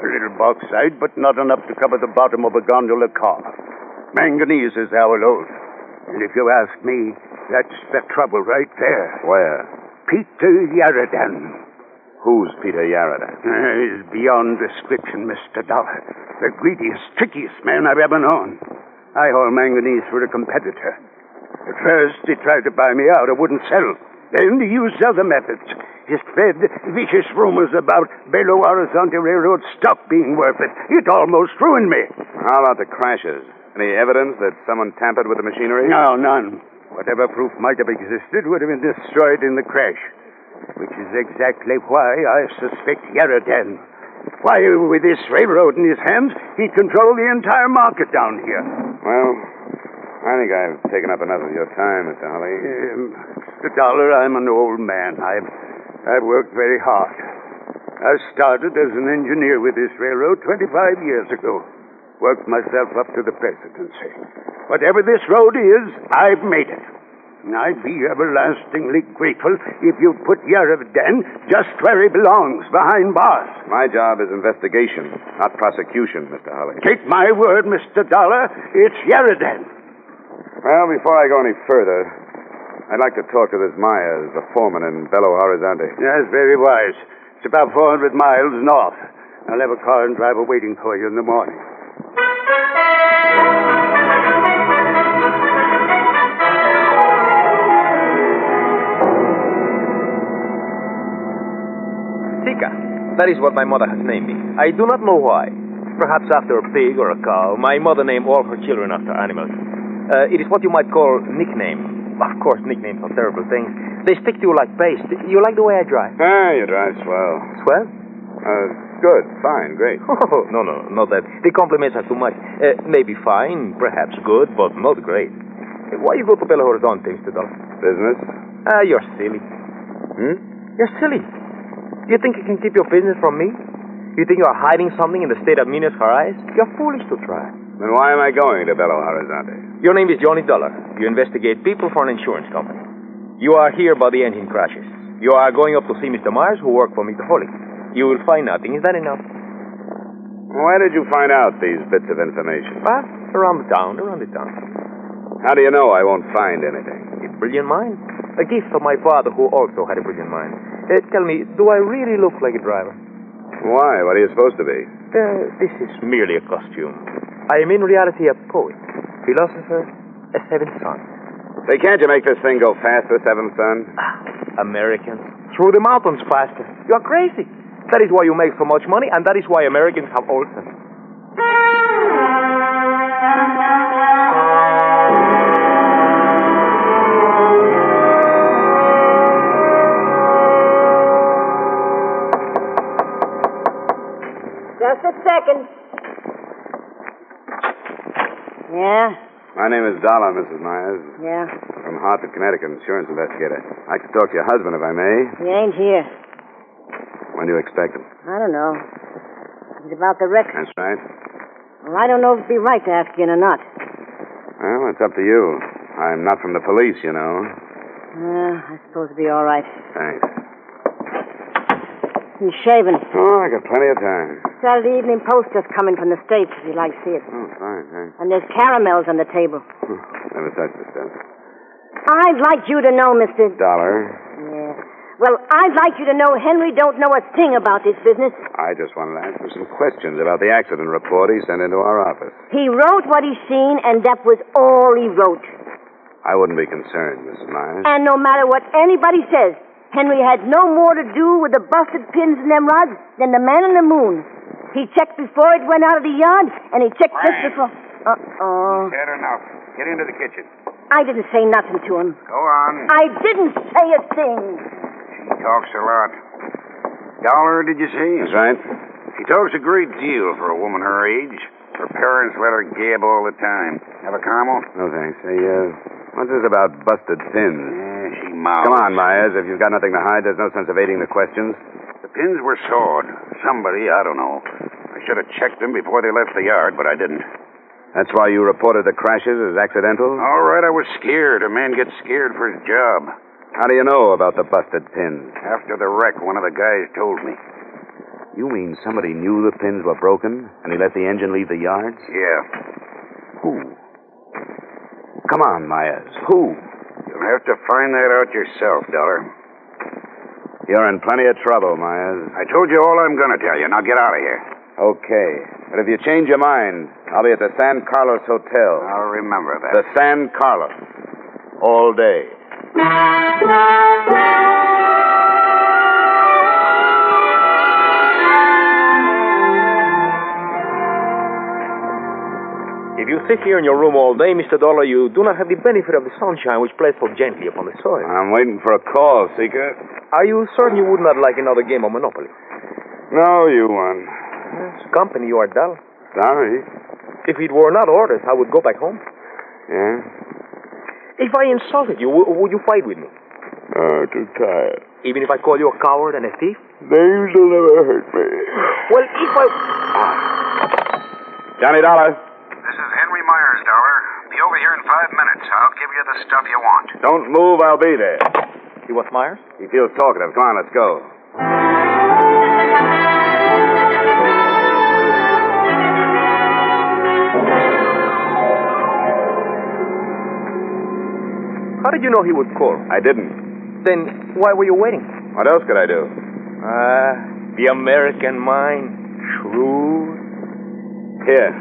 A little bauxite, but not enough to cover the bottom of a gondola car. Manganese is our load. And if you ask me, that's the trouble right there. Where? Peter Yaradan. Who's Peter Yaradan? He's beyond description, Mr. Dollar. The greediest, trickiest man I've ever known. I haul manganese for a competitor. At first, he tried to buy me out. I wouldn't sell. Then he used other methods. He spread vicious rumors about Bello-Horizonte Railroad stock being worth it. It almost ruined me. How about the crashes? Any evidence that someone tampered with the machinery? No, none. Whatever proof might have existed would have been destroyed in the crash. Which is exactly why I suspect Yaradan. Why, with this railroad in his hands, he'd control the entire market down here. Well, I think I've taken up enough of your time, Mr. Holly. Mr. Dollar, I'm an old man. I've worked very hard. I started as an engineer with this railroad 25 years ago. Worked myself up to the presidency. Whatever this road is, I've made it. I'd be everlastingly grateful if you'd put Yaradan just where he belongs, behind bars. My job is investigation, not prosecution, Mr. Holly. Take my word, Mr. Dollar, it's Yaradan. Well, before I go any further, I'd like to talk to this Myers, the foreman in Bello-Horizonte. That's very wise. It's about 400 miles north. I'll have a car and driver waiting for you in the morning. That is what my mother has named me. I do not know why. Perhaps after a pig or a cow. My mother named all her children after animals. It is what you might call nickname. Of course, nicknames are terrible things. They stick to you like paste. You like the way I drive? You drive swell. Swell? Good, fine, great. Oh, no, not that. The compliments are too much. Maybe fine, perhaps good, but not great. Why you go to Bello-Horizonte, Mr. Dollar? Business? You're silly. You're silly. You think you can keep your business from me? You think you're hiding something in the state of Minas Gerais? You're foolish to try. Then why am I going to Bello-Horizonte? Your name is Johnny Dollar. You investigate people for an insurance company. You are here by the engine crashes. You are going up to see Mr. Myers, who worked for Mr. Holly. You will find nothing. Is that enough? Where did you find out these bits of information? Around the town. How do you know I won't find anything? A brilliant mind. A gift of my father, who also had a brilliant mind. Tell me, do I really look like a driver? Why? What are you supposed to be? This is merely a costume. I am in reality a poet, philosopher, a seventh son. Say, can't you make this thing go faster, seventh son? Americans. Through the mountains faster. You're crazy. That is why you make so much money, and that is why Americans have ulcers. Just a second. Yeah? My name is Dollar, Mrs. Myers. Yeah? From Hartford, Connecticut, insurance investigator. I'd like to talk to your husband, if I may. He ain't here. When do you expect him? I don't know. Is it about the wreck? That's right. Well, I don't know if it'd be right to ask you in or not. Well, it's up to you. I'm not from the police, you know. I suppose it'd be all right. Thanks. He's shaving. Oh, I got plenty of time. Saturday Evening Post just coming from the States, if you'd like to see it. Oh, fine, thanks. And there's caramels on the table. Never touched the stuff. I'd like you to know, Mr. Dollar. Yeah. Well, I'd like you to know Henry don't know a thing about this business. I just wanted to ask him some questions about the accident report he sent into our office. He wrote what he's seen, and that was all he wrote. I wouldn't be concerned, Mrs. Myers. And no matter what anybody says, Henry had no more to do with the busted pins and them rods than the man in the moon. He checked before it went out of the yard, and he checked just before... Uh-oh. Said enough. Get into the kitchen. I didn't say nothing to him. Go on. I didn't say a thing. He talks a lot. Dollar, did you say? That's right. She talks a great deal for a woman her age. Her parents let her gab all the time. Have a caramel? No, thanks. Hey, what's this about busted pins? She mouths. Come on, Myers. If you've got nothing to hide, there's no sense evading the questions. The pins were sawed. Somebody, I don't know. I should have checked them before they left the yard, but I didn't. That's why you reported the crashes as accidental? All right, I was scared. A man gets scared for his job. How do you know about the busted pins? After the wreck, one of the guys told me. You mean somebody knew the pins were broken, and he let the engine leave the yards? Yeah. Who? Come on, Myers. Who? You'll have to find that out yourself, Dollar. You're in plenty of trouble, Myers. I told you all I'm going to tell you. Now get out of here. Okay. But if you change your mind, I'll be at the San Carlos Hotel. I'll remember that. The San Carlos. All day. If you sit here in your room all day, Mr. Dollar, you do not have the benefit of the sunshine which plays so gently upon the soil. I'm waiting for a call, Seeker. Are you certain you would not like another game of Monopoly? No, you won. It's company you are dull. Sorry. If it were not orders, I would go back home. Yeah? If I insulted you, would you fight with me? Oh, too tired. Even if I call you a coward and a thief? Names will never hurt me. Well, if I... Johnny Dollar. This is Henry Myers, Dollar. Be over here in 5 minutes. I'll give you the stuff you want. Don't move, I'll be there. You want Myers? He feels talkative. Come on, let's go. How did you know he would call? I didn't. Then why were you waiting? What else could I do? The American mind. Shrewd. Here.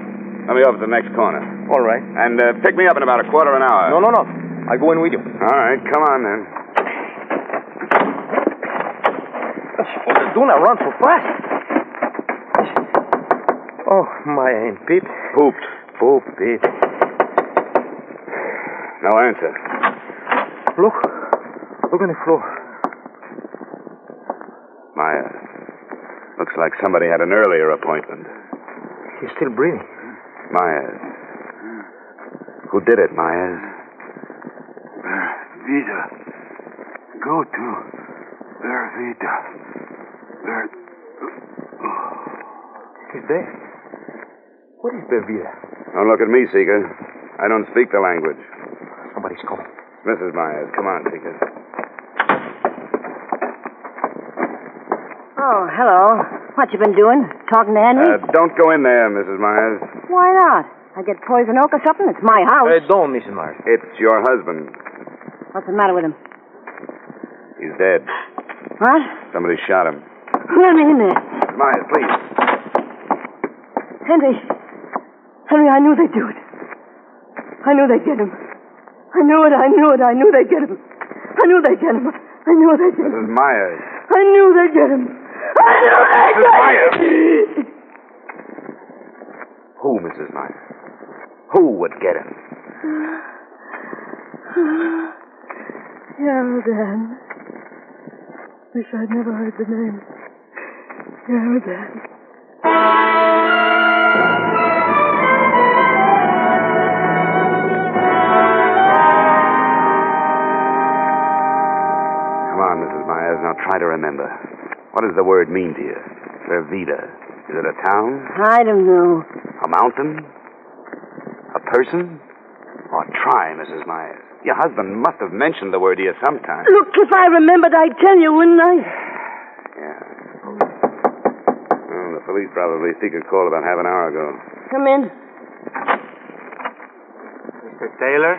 Let me over to the next corner. All right. And pick me up in about a quarter of an hour. No. I'll go in with you. All right, come on then. Do not run so fast. Oh, my Aunt Pete. Pooped. Pooped, Pete. No answer. Look on the floor. Myers. Looks like somebody had an earlier appointment. He's still breathing. Myers. Who did it, Myers? Vida. Go to Vida. He's dead. What is Vida? Don't look at me, Seeker. I don't speak the language. Somebody's coming. Mrs. Myers, come on, Seeker. Oh, hello. What you been doing? Talking to Henry? Don't go in there, Mrs. Myers. Why not? I get poison oak or something? It's my house. Don't, Mrs. Myers. It's your husband. What's the matter with him? He's dead. What? Somebody shot him. Let me in there. Mrs. Myers, please. Henry, I knew they'd do it. I knew they'd get him. I knew they'd get him. Mrs. Myers. I knew they'd get him. Mrs. Myers! Who, Mrs. Myers? Who would get him? Yarrow. Wish I'd never heard the name. Yarrow. Come on, Mrs. Myers. Now try to remember. What does the word mean to you? Vida. Is it a town? I don't know. A mountain? A person? Oh, try, Mrs. Myers. Your husband must have mentioned the word to you sometime. Look, if I remembered, I'd tell you, wouldn't I? Yeah. Well, the police probably seek a call about half an hour ago. Come in. Mr. Taylor?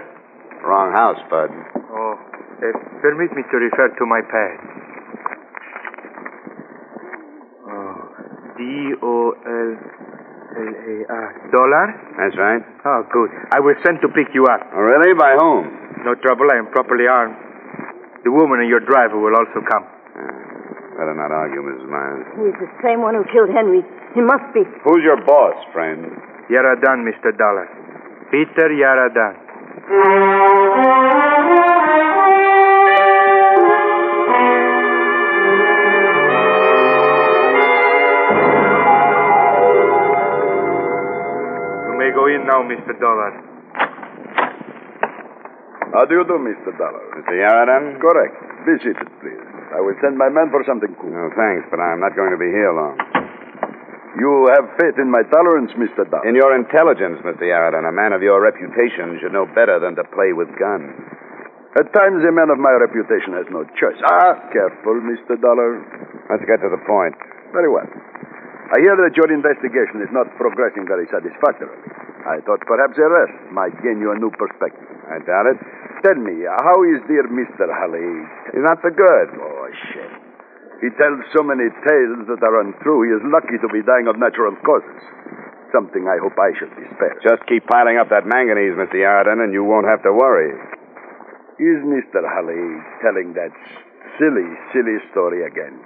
Wrong house, Bud. Oh, permit me to refer to my pad. Oh, D-O-L-L-A-R. Dollar? That's right. Oh, good. I was sent to pick you up. Oh, really? By whom? No trouble. I am properly armed. The woman and your driver will also come. Better not argue, Mrs. Myers. He's the same one who killed Henry. He must be. Who's your boss, friend? Yaradan, Mr. Dollar. Peter Yaradan. You may go in now, Mr. Dollar. How do you do, Mr. Dollar? Mr. Yaradan? Correct. Be seated, please. I will send my man for something cool. No, thanks, but I'm not going to be here long. You have faith in my tolerance, Mr. Dollar? In your intelligence, Mr. Yaradan. A man of your reputation should know better than to play with guns. At times, a man of my reputation has no choice. Careful, Mr. Dollar. Let's get to the point. Very well. I hear that your investigation is not progressing very satisfactorily. I thought perhaps arrest might gain you a new perspective. I doubt it. Tell me, how is dear Mr. Halley? He's not so good. Oh, shame. He tells so many tales that are untrue. He is lucky to be dying of natural causes. Something I hope I shall be spared. Just keep piling up that manganese, Mr. Yaradan, and you won't have to worry. Is Mr. Halley telling that silly story again?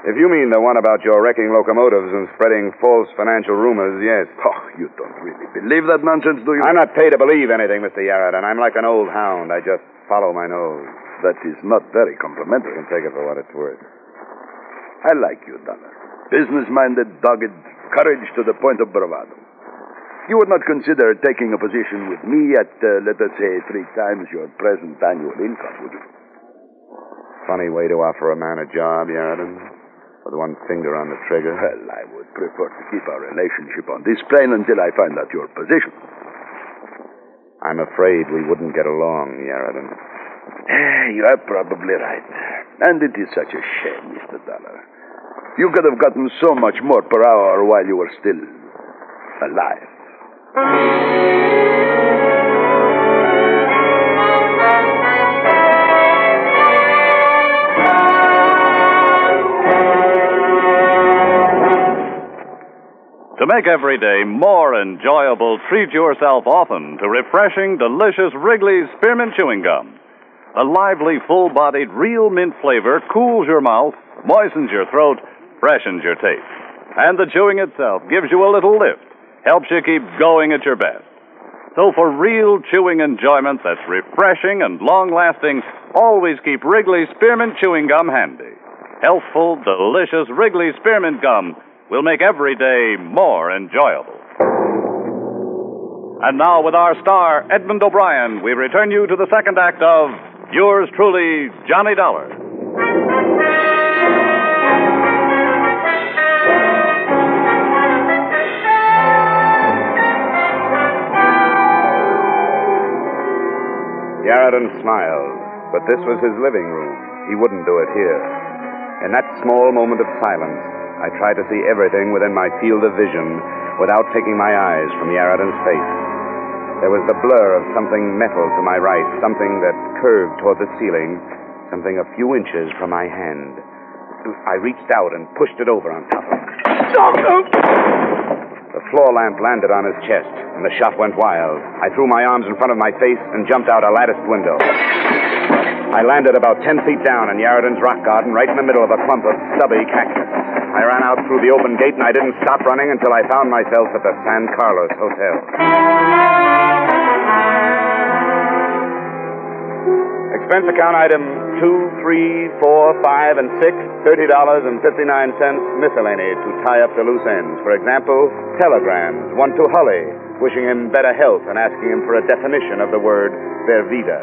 If you mean the one about your wrecking locomotives and spreading false financial rumors, yes. Oh, you don't really believe that nonsense, do you? I'm not paid to believe anything, Mr. Yaradan. I'm like an old hound. I just follow my nose. That is not very complimentary. You can take it for what it's worth. I like you, Dollar. Business-minded, dogged, courage to the point of bravado. You would not consider taking a position with me at, let us say, 3 times your present annual income, would you? Funny way to offer a man a job, Yaradan. With one finger on the trigger. Well, I would prefer to keep our relationship on this plane until I find out your position. I'm afraid we wouldn't get along, Yaradan. You are probably right. And it is such a shame, Mr. Dollar. You could have gotten so much more per hour while you were still alive. To make every day more enjoyable, treat yourself often to refreshing, delicious Wrigley's Spearmint Chewing Gum. A lively, full-bodied, real mint flavor cools your mouth, moistens your throat, freshens your taste. And the chewing itself gives you a little lift, helps you keep going at your best. So for real chewing enjoyment that's refreshing and long-lasting, always keep Wrigley's Spearmint Chewing Gum handy. Healthful, delicious Wrigley's Spearmint Gum will make every day more enjoyable. And now, with our star, Edmund O'Brien, we return you to the second act of Yours Truly, Johnny Dollar. Yaradan smiled, but this was his living room. He wouldn't do it here. In that small moment of silence, I tried to see everything within my field of vision without taking my eyes from Yaradan's face. There was the blur of something metal to my right, something that curved toward the ceiling, something a few inches from my hand. I reached out and pushed it over on top of him. The floor lamp landed on his chest, and the shot went wild. I threw my arms in front of my face and jumped out a latticed window. I landed about 10 feet down in Yaradan's rock garden, right in the middle of a clump of stubby cactus. I ran out through the open gate, and I didn't stop running until I found myself at the San Carlos Hotel. Expense account item 2, 3, 4, 5, and 6, $30.59 miscellany to tie up the loose ends. For example, telegrams, one to Hully, wishing him better health and asking him for a definition of the word Vervida.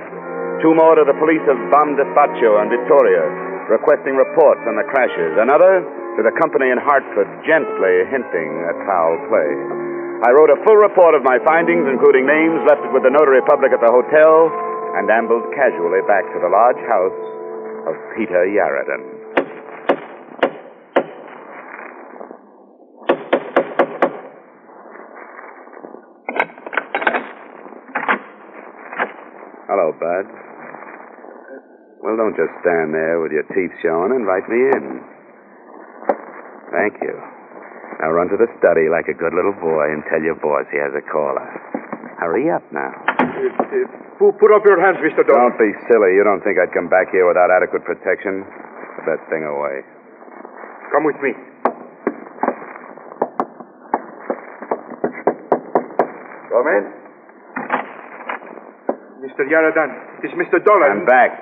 2 more to the police of Bam Despacho and Victoria, requesting reports on the crashes. Another to the company in Hartford gently hinting at foul play. I wrote a full report of my findings, including names, left it with the notary public at the hotel, and ambled casually back to the large house of Peter Yarradin. Hello, Bud. Well, don't just stand there with your teeth showing. Invite me in. Thank you. Now run to the study like a good little boy and tell your boss he has a caller. Hurry up now. Put up your hands, Mr. Dollar. Don't be silly. You don't think I'd come back here without adequate protection? Put that thing away. Come with me. Come in. Mr. Yarradin, it's Mr. Dollar. I'm back.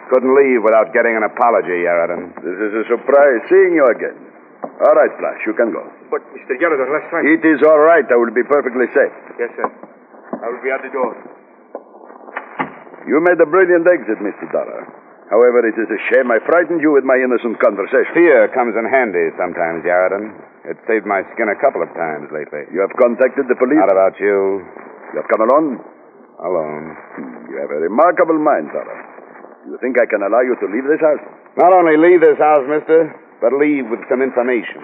Couldn't leave without getting an apology, Yarradin. This is a surprise seeing you again. All right, Flash, you can go. But, Mr. Yarradin, last time... It is all right. I will be perfectly safe. Yes, sir. I will be at the door. You made a brilliant exit, Mr. Dollar. However, it is a shame I frightened you with my innocent conversation. Fear comes in handy sometimes, Yarradin. It saved my skin a couple of times lately. You have contacted the police? Not about you. You have come alone? Alone. You have a remarkable mind, Dollar. You think I can allow you to leave this house? Not only leave this house, mister, but leave with some information.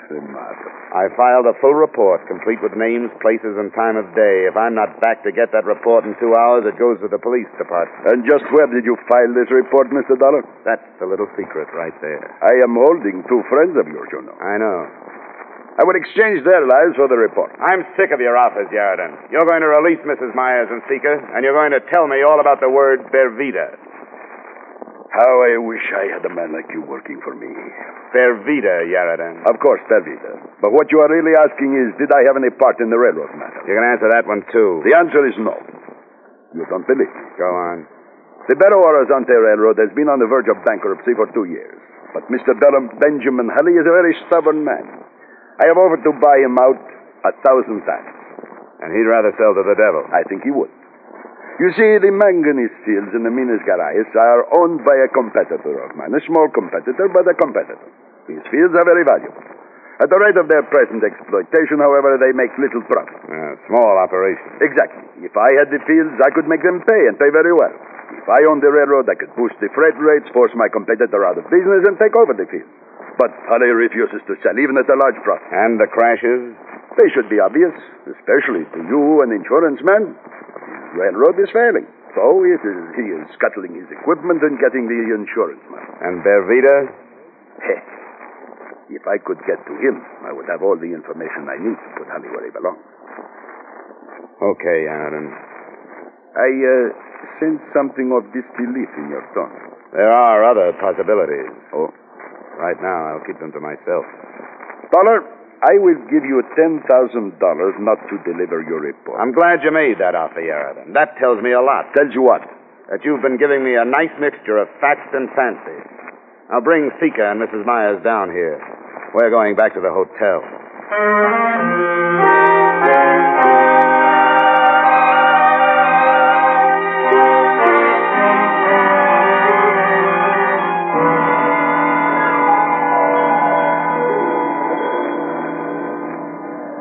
Remarkable. I filed a full report, complete with names, places, and time of day. If I'm not back to get that report in 2 hours, it goes to the police department. And just where did you file this report, Mr. Dollar? That's the little secret right there. I am holding 2 friends of yours, you know. I know. I would exchange their lives for the report. I'm sick of your office, Yarradin. You're going to release Mrs. Myers and Seeker, and you're going to tell me all about the word Bervida. How I wish I had a man like you working for me. Bervida, Yarradin. Of course, Bervida. But what you are really asking is, did I have any part in the railroad matter? You can answer that one, too. The answer is no. You don't believe me. Go on. The Bello-Horizonte Railroad has been on the verge of bankruptcy for 2 years. But Mr. Benjamin Halley is a very stubborn man. I have offered to buy him out 1,000 times. And he'd rather sell to the devil. I think he would. You see, the manganese fields in the Minas Gerais are owned by a competitor of mine. A small competitor, but a competitor. These fields are very valuable. At the rate of their present exploitation, however, they make little profit. Small operation. Exactly. If I had the fields, I could make them pay, and pay very well. If I owned the railroad, I could boost the freight rates, force my competitor out of business, and take over the fields. But Halley refuses to sell, even at a large profit. And the crashes? They should be obvious, especially to you, an insurance man. The railroad is failing. So he is scuttling his equipment and getting the insurance money. And Bervida? If I could get to him, I would have all the information I need to put Halley where he belongs. Okay, Yarradin. I sense something of disbelief in your tone. There are other possibilities. Oh? Right now, I'll keep them to myself. Dollar, I will give you $10,000 not to deliver your report. I'm glad you made that offer, Yarradin. That tells me a lot. Tells you what? That you've been giving me a nice mixture of facts and fancy. Now bring Seeker and Mrs. Myers down here. We're going back to the hotel.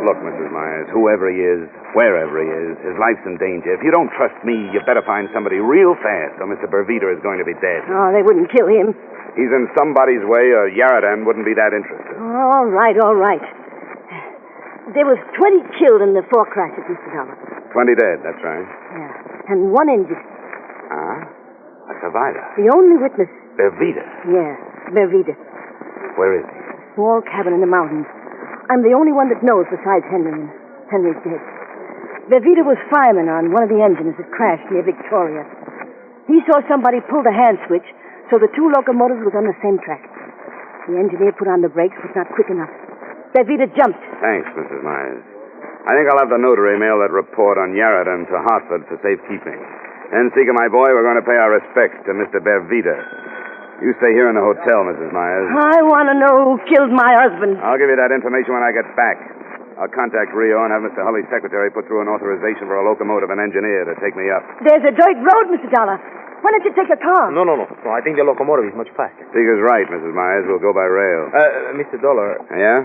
Look, Mrs. Myers, whoever he is, wherever he is, his life's in danger. If you don't trust me, you better find somebody real fast, or Mr. Bervida is going to be dead. Oh, they wouldn't kill him. He's in somebody's way, or Yarradin wouldn't be that interested. All right, all right. There was 20 killed in the 4 crashes, Mr. Dollar. 20 dead, that's right. Yeah, and 1 injured. A survivor. The only witness. Bervida. Yeah, Bervida. Where is he? Small cabin in the mountains. I'm the only one that knows besides Henry, and Henry's dead. Bervida was fireman on one of the engines that crashed near Victoria. He saw somebody pull the hand switch, so the 2 locomotives was on the same track. The engineer put on the brakes, but not quick enough. Bervida jumped. Thanks, Mrs. Myers. I think I'll have the notary mail that report on Yarradin to Hartford for safekeeping. And, Seeker, my boy, we're going to pay our respects to Mr. Bervida. You stay here in the hotel, Mrs. Myers. I want to know who killed my husband. I'll give you that information when I get back. I'll contact Rio and have Mr. Hulley's secretary put through an authorization for a locomotive and engineer to take me up. There's a dirt road, Mr. Dollar. Why don't you take a car? No. I think the locomotive is much faster. Seeger's right, Mrs. Myers. We'll go by rail. Mr. Dollar. Yeah?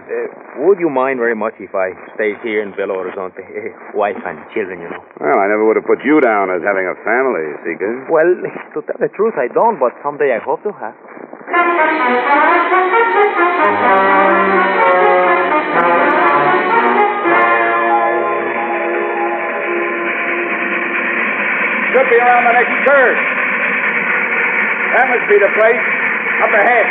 Would you mind very much if I stayed here in Bello-Horizonte? Wife and children, you know. Well, I never would have put you down as having a family, Seeger. Well, to tell the truth, I don't, but someday I hope to have. Should be around the next curve. That must be the place. Up ahead.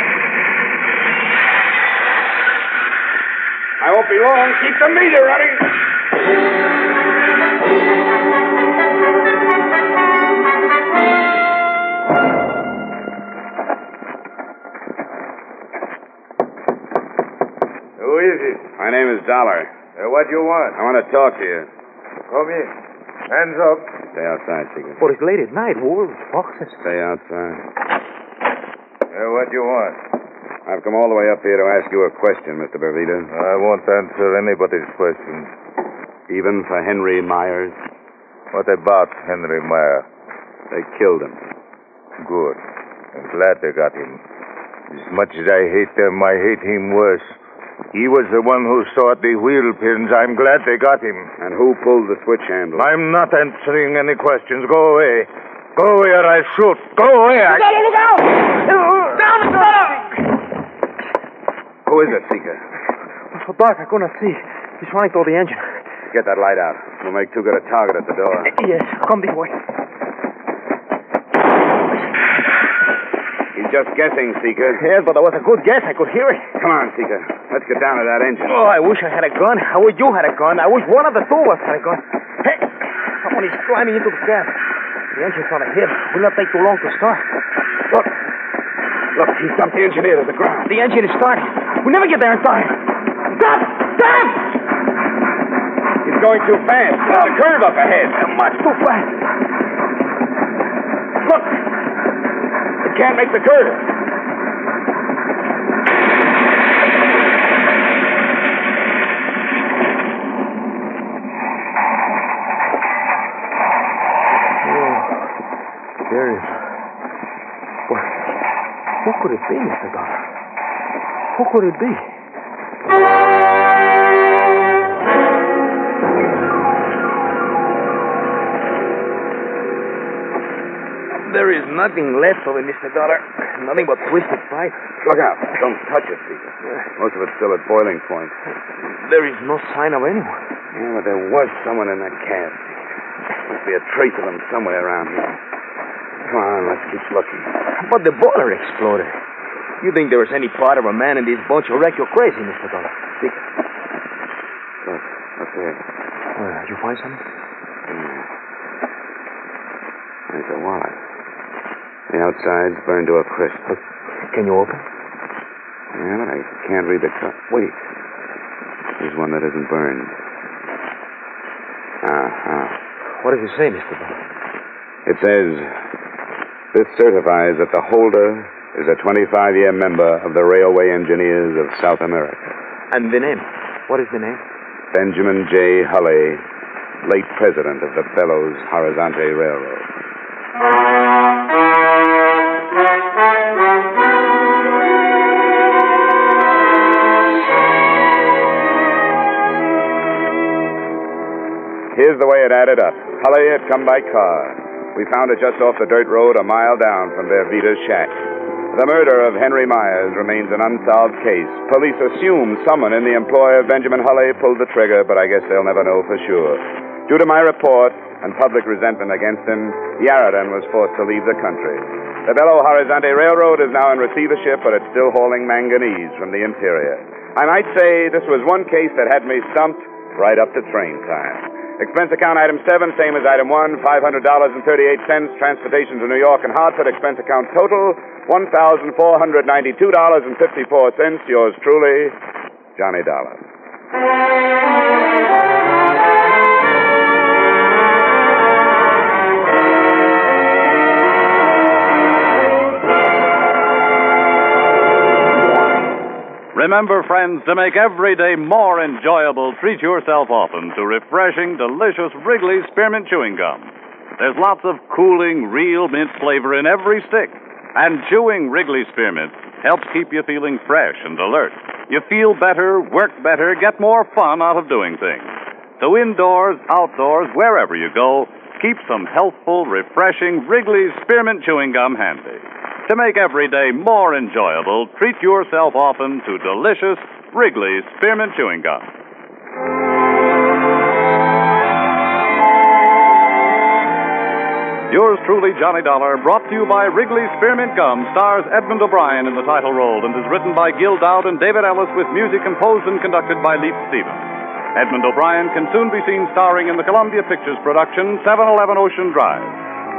I won't be long. Keep the meter running. Who is it? My name is Dollar. What you want? I want to talk to you. Come in. Hands up. Stay outside, Seeger. But it's late at night. Wolves, foxes. Stay outside. What you want? I've come all the way up here to ask you a question, Mr. Bervita. I won't answer anybody's questions. Even for Henry Myers? What about Henry Meyer? They killed him. Good. I'm glad they got him. As much as I hate them, I hate him worse. He was the one who sought the wheel pins. I'm glad they got him. And who pulled the switch handle? I'm not answering any questions. Go away. Go away or I shoot. Go away. Look out! Down, Who is it, Seeker? It's so dark I couldn't see. He's running toward the engine. Get that light out. We'll make too good a target at the door. Yes, come this way. He's just guessing, Seeker. Yes, but that was a good guess. I could hear it. Come on, Seeker. Let's get down to that engine. Oh, I wish I had a gun. I wish you had a gun. I wish one of the two of us had a gun. Hey, someone is climbing into the cab. The engine's on ahead. Will not take too long to start. Look, he's dumped the engineer to the ground. The engine is starting. We'll never get there in time. Stop! Stop! He's going too fast. There's a curve up ahead. Much too fast. Look! It can't make the curve. There is. Who could it be, Mr. Dollar? Who could it be? There is nothing left of it, Mr. Dollar. Nothing but twisted pipe. Look out. Don't touch it, Seeker. Most of it's still at boiling point. There is no sign of anyone. Yeah, but there was someone in that cab. Must be a trace of them somewhere around here. Come on, let's keep looking. But the boiler exploded. You think there was any part of a man in this bunch who wrecked you crazy, Mr. Dollar? Seeker. Look, up there. Did you find something? Yeah. There's a wallet. The outside's burned to a crisp. Can you open? Yeah, but I can't read the cut. Wait. There's one that isn't burned. What does it say, Mr. Dollar? It says, this certifies that the holder is a 25-year member of the Railway Engineers of South America. And the name? What is the name? Benjamin J. Hulley, late president of the Bello-Horizonte Railroad. Here's the way it added up. Hulley had come by car. We found it just off the dirt road a mile down from Bervita's shack. The murder of Henry Myers remains an unsolved case. Police assume someone in the employ of Benjamin Hulley pulled the trigger, but I guess they'll never know for sure. Due to my report and public resentment against him, Yarradan was forced to leave the country. The Bello-Horizonte Railroad is now in receivership, but it's still hauling manganese from the interior. I might say this was one case that had me stumped right up to train time. Expense account item 7, same as item 1, $500.38. Transportation to New York and Hartford. Expense account total, $1,492.54. Yours truly, Johnny Dollar. Remember, friends, to make every day more enjoyable, treat yourself often to refreshing, delicious Wrigley's Spearmint Chewing Gum. There's lots of cooling, real mint flavor in every stick. And chewing Wrigley Spearmint helps keep you feeling fresh and alert. You feel better, work better, get more fun out of doing things. So indoors, outdoors, wherever you go, keep some healthful, refreshing Wrigley Spearmint Chewing Gum handy. To make every day more enjoyable, treat yourself often to delicious Wrigley Spearmint Chewing Gum. Yours truly, Johnny Dollar, brought to you by Wrigley Spearmint Gum, stars Edmund O'Brien in the title role and is written by Gil Dowd and David Ellis with music composed and conducted by Leap Stevens. Edmund O'Brien can soon be seen starring in the Columbia Pictures production 711 Ocean Drive.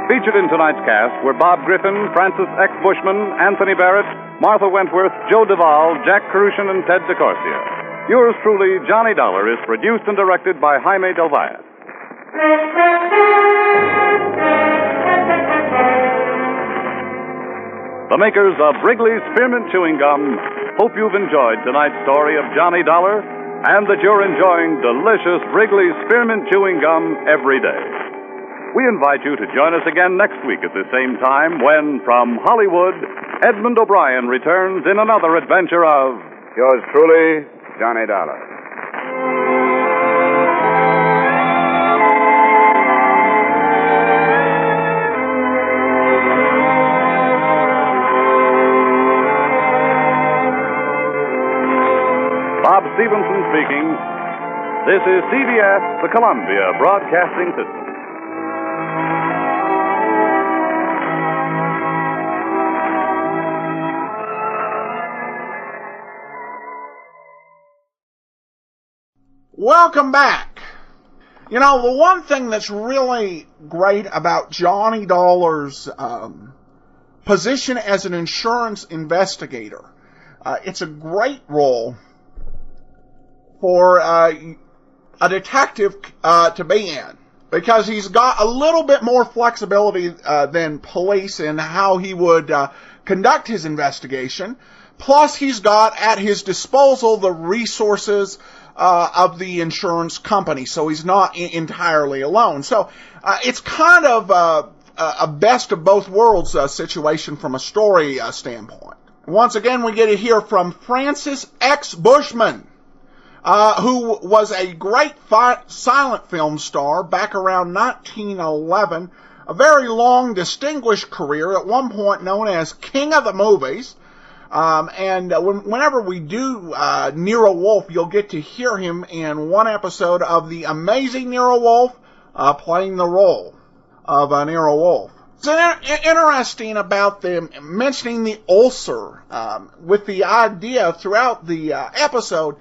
Featured in tonight's cast were Bob Griffin, Francis X. Bushman, Anthony Barrett, Martha Wentworth, Joe Duvall, Jack Crucian, and Ted DeCorsia. Yours truly, Johnny Dollar, is produced and directed by Jaime Del Valle. The makers of Wrigley Spearmint Chewing Gum hope you've enjoyed tonight's story of Johnny Dollar and that you're enjoying delicious Wrigley Spearmint Chewing Gum every day. We invite you to join us again next week at the same time when, from Hollywood, Edmund O'Brien returns in another adventure of Yours truly, Johnny Dollar. Bob Stevenson speaking. This is CBS, the Columbia Broadcasting System. Welcome back. You know, the one thing that's really great about Johnny Dollar's position as an insurance investigator, it's a great role for a detective to be in, because he's got a little bit more flexibility than police in how he would conduct his investigation. Plus, he's got at his disposal the resources of the insurance company, so he's not entirely alone. So it's kind of a best of both worlds situation from a story standpoint. Once again, we get to hear from Francis X. Bushman, who was a great silent film star back around 1911, a very long, distinguished career, at one point known as King of the Movies. And whenever we do Nero Wolfe, you'll get to hear him in one episode of The Amazing Nero Wolfe, playing the role of Nero Wolfe. It's interesting about them mentioning the ulcer, with the idea throughout the episode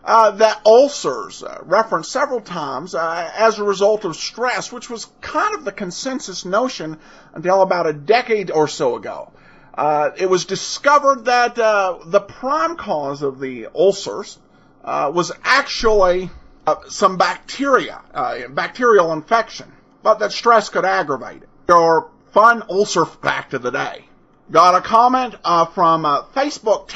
that ulcers referenced several times as a result of stress, which was kind of the consensus notion until about a decade or so ago. It was discovered that the prime cause of the ulcers was actually some bacterial infection, but that stress could aggravate it. Your fun ulcer fact of the day. Got a comment from Facebook.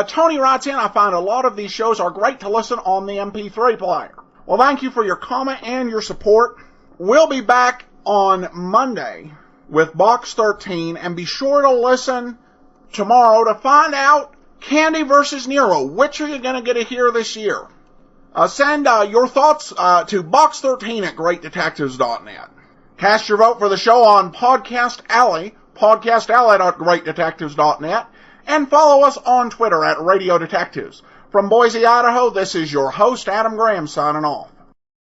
Tony writes in, I find a lot of these shows are great to listen on the MP3 player. Well, thank you for your comment and your support. We'll be back on Monday with Box 13, and be sure to listen tomorrow to find out Candy versus Nero. Which are you going to get to hear this year? Send your thoughts to box13 at greatdetectives.net. Cast your vote for the show on Podcast Alley, podcastalley.greatdetectives.net, and follow us on Twitter at Radio Detectives. From Boise, Idaho, this is your host, Adam Graham, signing off.